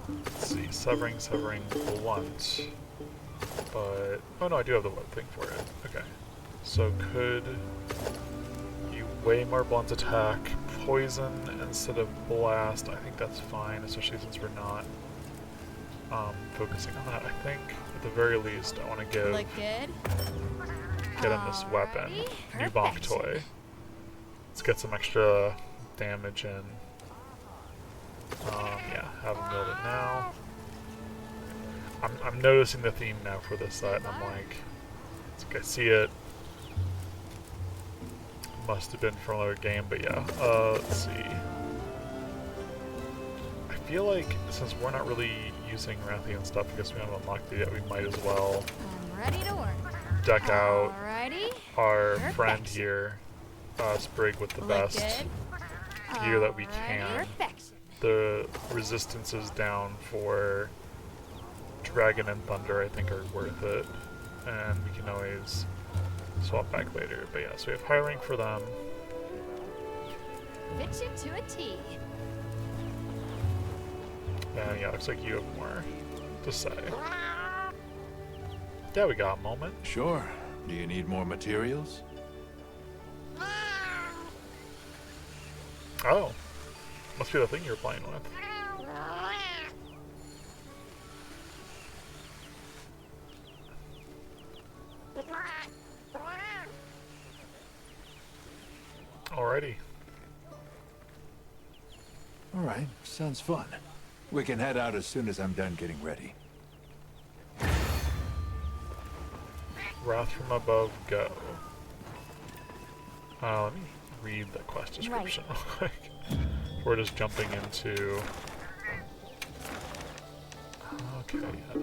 Let's see, severing blunt. But oh no, I do have the one thing for it. Okay. So could you way more blunt attack, poison instead of blast? I think that's fine, especially since we're not focusing on that. I think at the very least I want to get him this weapon, new bonk toy. Let's get some extra damage in. Yeah, have him build it now. I'm noticing the theme now for this set, and I'm like, I see it. Must have been from another game, but yeah. Let's see. I feel like since we're not really using Rathian stuff because we haven't unlocked it yet, we might as well Ready to work. deck out our Perfect. friend here, Sprig, with the best gear that we can. The resistances down for Dragon and Thunder, I think, are worth it, and we can always swap back later. But yeah, so we have high rank for them. Fit you to a T. And yeah, looks like you have more to say. Yeah, we got a moment. Sure. Do you need more materials? Oh, must be the thing you're playing with. Alrighty. Alright, sounds fun. We can head out as soon as I'm done getting ready. Wrath from above, go. Let me read the quest description real quick. We're just jumping into... Okay, yeah.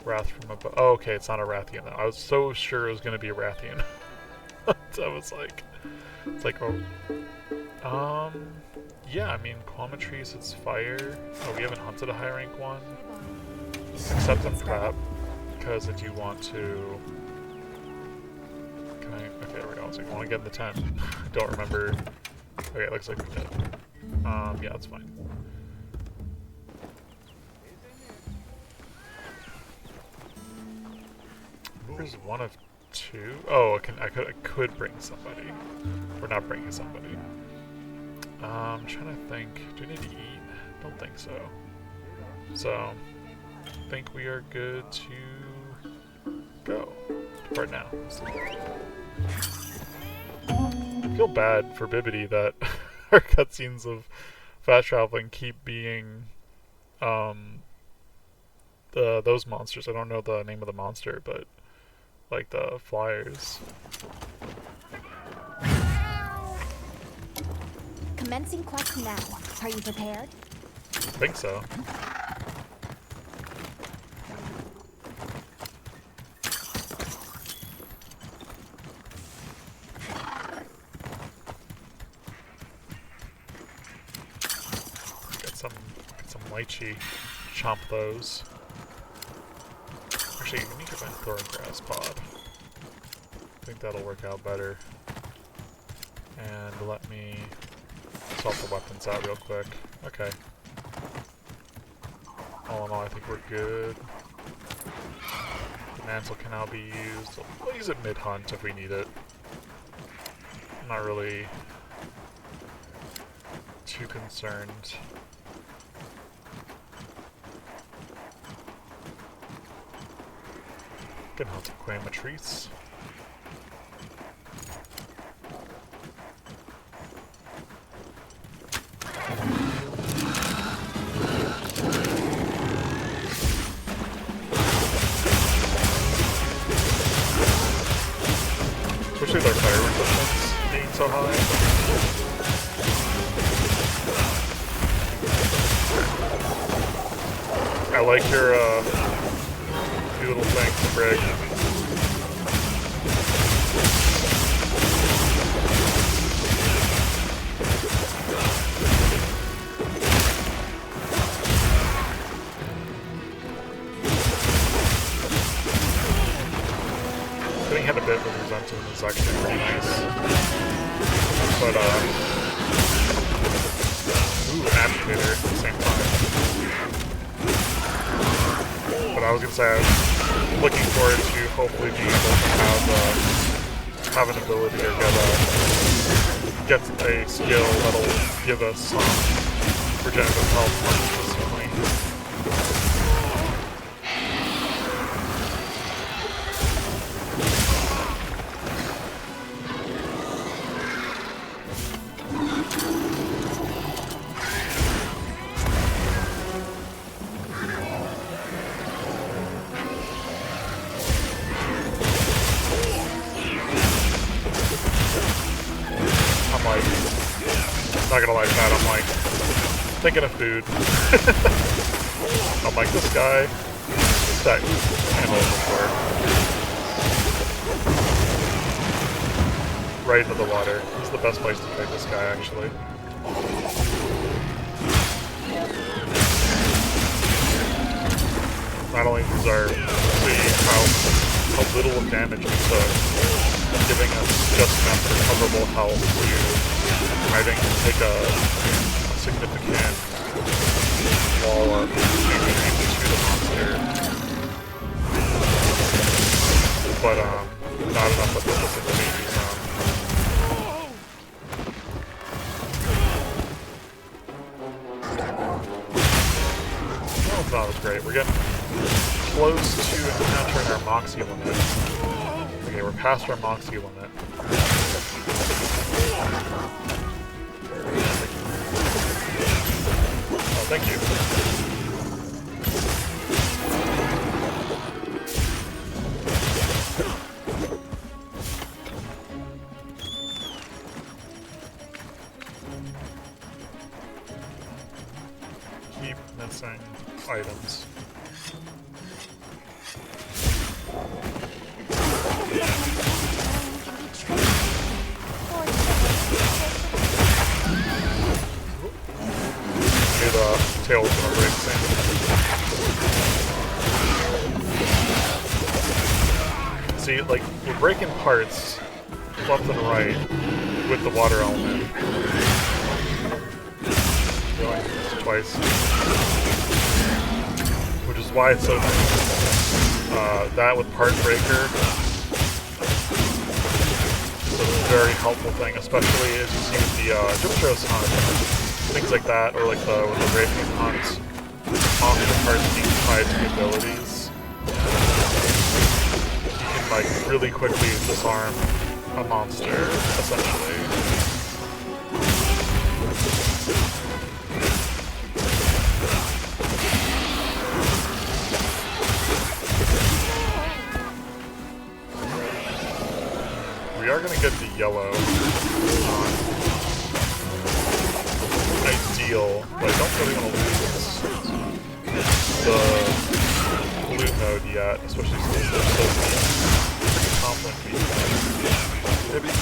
Wrath from above. Oh, okay, it's not a Rathian though. I was so sure it was going to be a Rathian. So I was like... It's like, oh... Yeah, I mean, Quamatrice, it's fire. Oh, we haven't hunted a high rank one. Except I'm crap, because I do want to... Can I... Okay, there we go. I was like, I want to get in the tent. I don't remember... Okay, it looks like we did. Yeah, that's fine. There's one of two. Oh, I could bring somebody. We're not bringing somebody. I'm trying to think. Do I need to eat? Don't think so. So, I think we are good to go. Right now. I feel bad for Bibbidi that our cutscenes of fast traveling keep being those monsters. I don't know the name of the monster, but like the flyers. Commencing quest now. Are you prepared? I think so. Get some lychee. Chomp those. Actually, Actually, we need to find Thor grass pod. I think that'll work out better. And let me swap the weapons out real quick. Okay. All in all, I think we're good. The mantle can now be used. We'll use it mid-hunt if we need it. I'm not really too concerned. Can hunt some Quamatrice. Especially their fire resistance being so high. I like your little thing, Brig. Getting hit a bit with Huntin is actually pretty nice. But, ooh, an agitator at the same time. But I was gonna say, I'm looking forward to hopefully being able to have an ability or get a skill that'll give us regenerative health more consistently. Not gonna lie, Pat, I'm like thinking of food. I'm like, this guy, that handle before. Right into the water. It's the best place to fight this guy, actually. Not only does our see how little of damage we took, giving us just enough recoverable health to, I think, take a significant wall up into the monster. But, not enough with the babies. Well, it's not as great. We're getting close to encountering our Moxie limit. Okay, we're past our Moxie limit. Oh, thank you. Keep missing items. The tail's gonna break soon. See, like, we're breaking parts left and right with the water element. Really, it's twice. Which is why it's so nice. That with Part Breaker is a very helpful thing, especially as you see with the Gyptros hunt. Things like that, or like with the Raven hunts, often parts being tied to abilities. You can like really quickly disarm a monster, essentially. We are gonna get the yellow ideal, but I don't really want to lose the blue mode yet, especially since they're so complicated.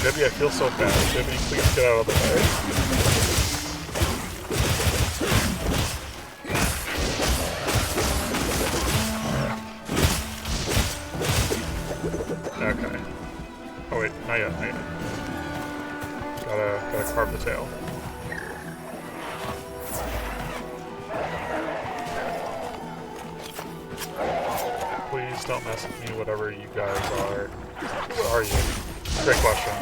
Maybe I feel so bad. Maybe please get out of the way. Gotta carve the tail. Please don't mess with me, whatever you guys are. Who are you? Great question.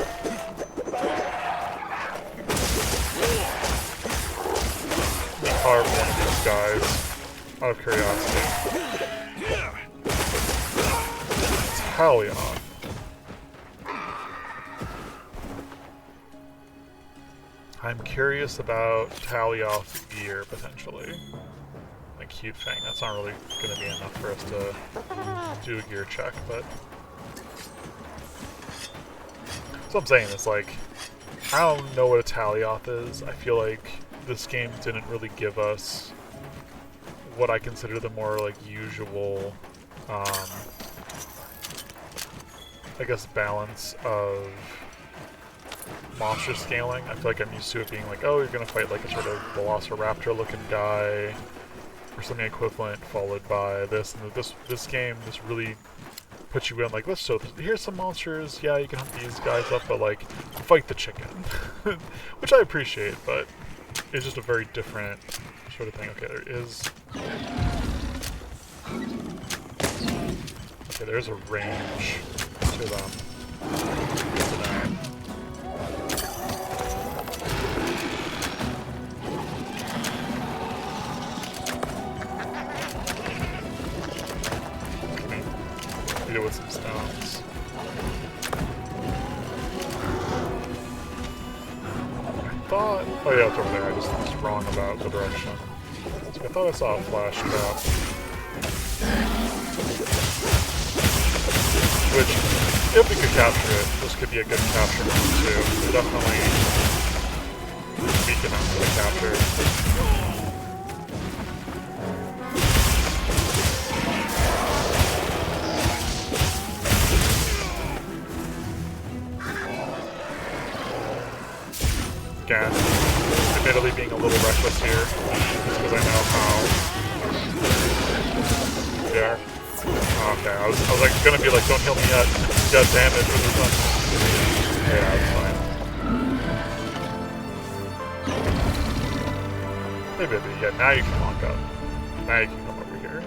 Let me carve one of these guys, out of curiosity. Talion. I'm curious about Talioth's gear, potentially. Like Cute Fang, that's not really going to be enough for us to do a gear check, but... So I'm saying is, like, I don't know what a Talioth is. I feel like this game didn't really give us what I consider the more, like, usual, I guess, balance of monster scaling. I feel like I'm used to it being like, oh, you're gonna fight like a sort of velociraptor looking guy or something equivalent, followed by this. And this game, this really puts you in like, here's some monsters, yeah, you can hunt these guys up, but like, fight the chicken. Which I appreciate, but it's just a very different sort of thing. Okay, there is... Okay, there's a range to them. Deal with some stones. I thought... Oh yeah, it's over there. I just was wrong about the direction. So I thought I saw a flash trap. Which, if we could capture it, this could be a good capture moment too. We're definitely weak enough for the capture. Again, admittedly being a little reckless here, because I know how they are. Okay, I was like gonna be like, don't heal me yet. God damn it, this is fun. Yeah, that's fine. Hey baby, yeah, now you can walk up. Now you can come over here.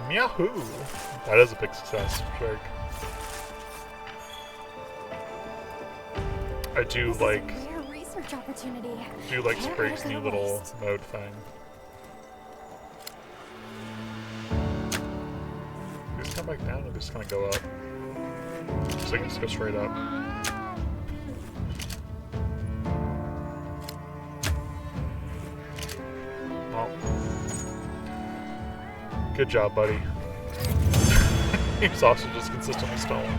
Meowhoo! That is a big success, sure. I do like Sprague's new little mode thing. Just come back down or just gonna go up? So I can just go straight up. Oh. Good job, buddy. He's also just consistently stolen.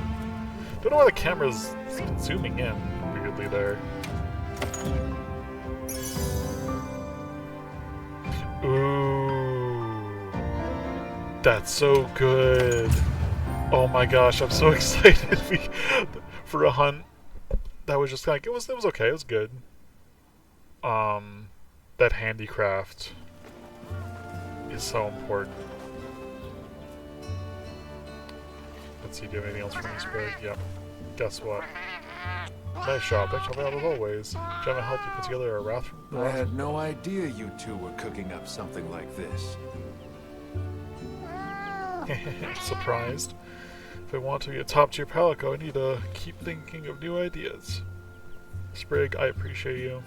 Don't know why the camera's zooming in weirdly there. Ooh. That's so good. Oh my gosh, I'm so excited for a hunt. That was just like, it was okay, it was good. That handicraft is so important. Let's see, do you have anything else for me, Sprague? Yep. Guess what? Nice job. Thanks for help as always. Gemma helped you put together a wrath. I had no idea you two were cooking up something like this. Surprised. If I want to be a top-tier Palico, I need to keep thinking of new ideas. Sprig, I appreciate you.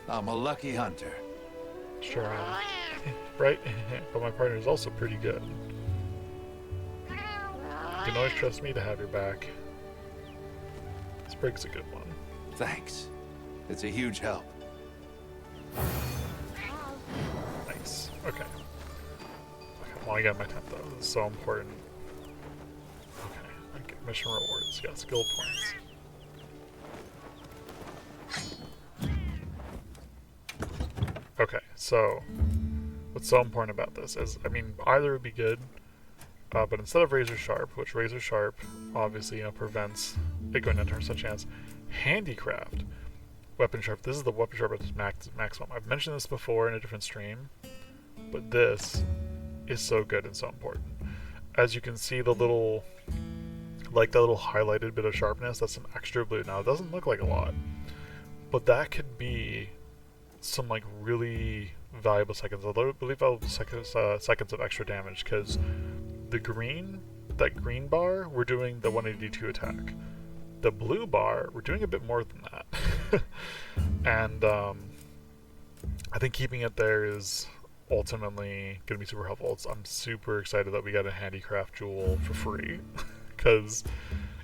I'm a lucky hunter. Sure am. Right? But my partner is also pretty good. You can always trust me to have your back. Sprig's a good one. Thanks. It's a huge help. Nice. Okay. Well, I got my 10th though. This is so important. Okay. Mission rewards. Yeah, skill points. Okay, so what's so important about this is, I mean, either would be good, but instead of Razor Sharp, which Razor Sharp obviously, prevents it going into such as Handicraft, Weapon Sharp. This is the Weapon Sharp at its maximum. I've mentioned this before in a different stream, but this is so good and so important. As you can see, the little like that little highlighted bit of sharpness, that's some extra blue. Now it doesn't look like a lot, but that could be some like really valuable seconds. I believe valuable seconds of extra damage, because the green, that green bar, we're doing the 182 attack. The blue bar, we're doing a bit more than that. And I think keeping it there is ultimately going to be super helpful. I'm super excited that we got a handicraft jewel for free, because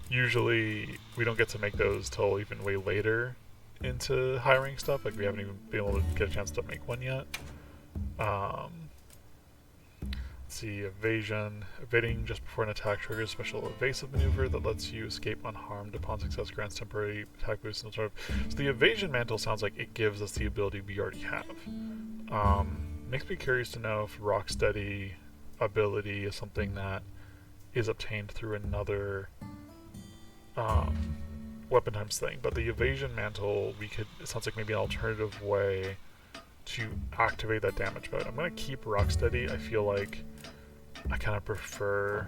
usually we don't get to make those till even way later into hiring stuff. Like, we haven't even been able to get a chance to make one yet. Let's see, evasion. Evading just before an attack triggers special evasive maneuver that lets you escape unharmed upon success, grants temporary attack boost and sort of. So the evasion mantle sounds like it gives us the ability we already have. Makes me curious to know if Rocksteady ability is something that is obtained through another weapon times thing. But the evasion mantle, it sounds like maybe an alternative way to activate that damage mode. I'm going to keep Rocksteady. I feel like I kind of prefer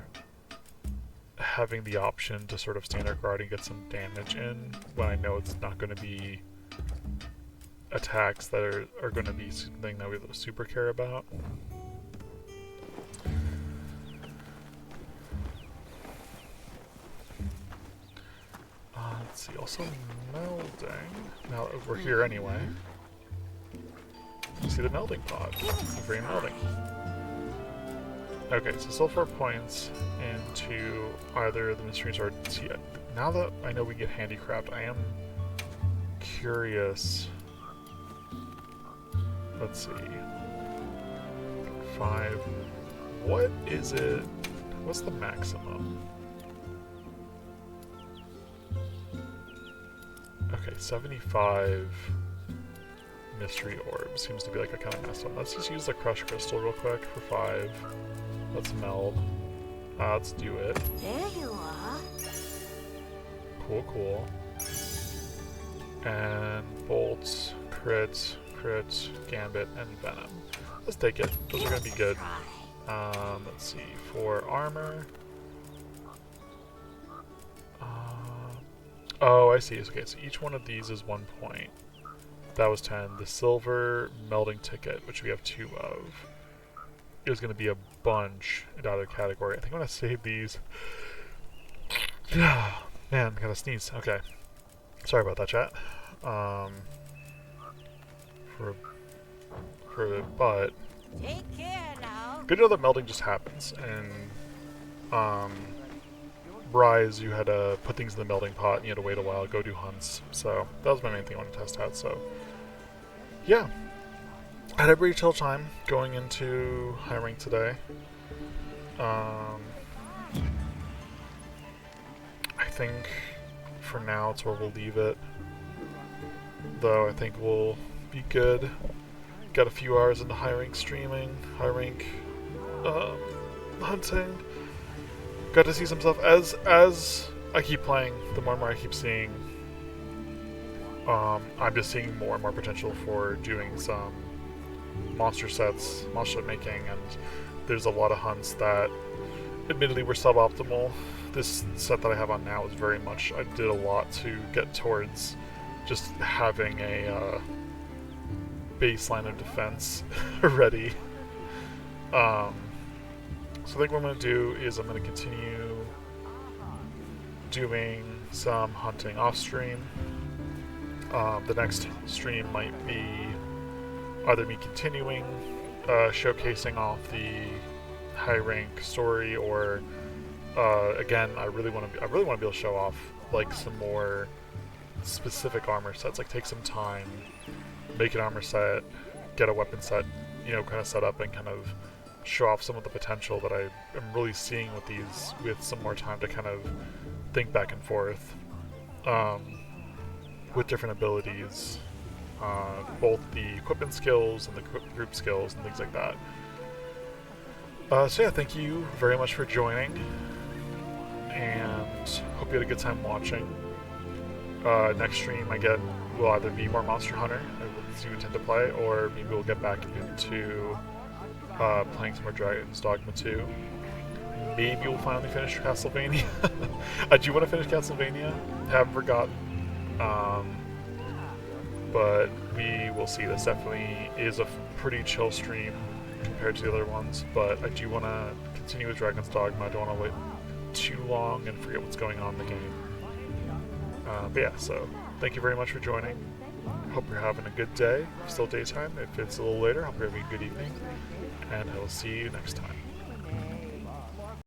having the option to sort of stand our guard and get some damage in when I know it's not going to be attacks that are going to be something that we super care about. Let's see, also melding. Now that we're here anyway. You see the melding pod. Free melding. Okay, so still 4 points into either the mysteries or see. Now that I know we get handicraft, I am curious. Let's see. 5. What is it? What's the maximum? Okay, 75 mystery orb seems to be like a kind of mess up. Let's just use the crushed crystal real quick for 5. Let's meld. Let's do it. There you are. Cool, cool. And bolts, crits, gambit, and venom. Let's take it. Those are gonna be good. Let's see. For armor. Oh, I see. Okay, so each one of these is 1 point. That was 10. The silver melding ticket, which we have 2 of, is going to be a bunch in either category. I think I'm going to save these. Man, gotta sneeze. Okay. Sorry about that, chat. But Take care now. good to know that melding just happens. And, Rise, you had to put things in the melding pot, and you had to wait a while, go do hunts. So that was my main thing I wanted to test out. So yeah, I had a pretty chill time going into high rank today. I think for now it's where we'll leave it. Though I think we'll be good. Got a few hours into high rank streaming, high rank hunting. Got to see some stuff. As I keep playing, the more and more I keep seeing, I'm just seeing more and more potential for doing some monster set making, and there's a lot of hunts that admittedly were suboptimal. This set that I have on now is very much, I did a lot to get towards just having a baseline of defense ready. So I think what I'm going to do is I'm going to continue doing some hunting off stream. The next stream might be either me continuing showcasing off the high rank story, or again, I really want to be able to show off like some more specific armor sets. Like take some time, make an armor set, get a weapon set, kind of set up and kind of show off some of the potential that I am really seeing with these, with some more time to kind of think back and forth with different abilities, both the equipment skills and the group skills and things like that. So yeah, thank you very much for joining, and hope you had a good time watching. Next stream will either be more Monster Hunter, as you intend to play, or maybe we'll get back into playing some more Dragon's Dogma 2. maybe we'll finally finish Castlevania. I do want to finish Castlevania. Haven't forgotten. But we will see. This definitely is a pretty chill stream compared to the other ones. But I do want to continue with Dragon's Dogma. I don't want to wait too long and forget what's going on in the game. But yeah, so thank you very much for joining. Hope you're having a good day. Still daytime. If it's a little later, hope you're having a good evening. And I will see you next time.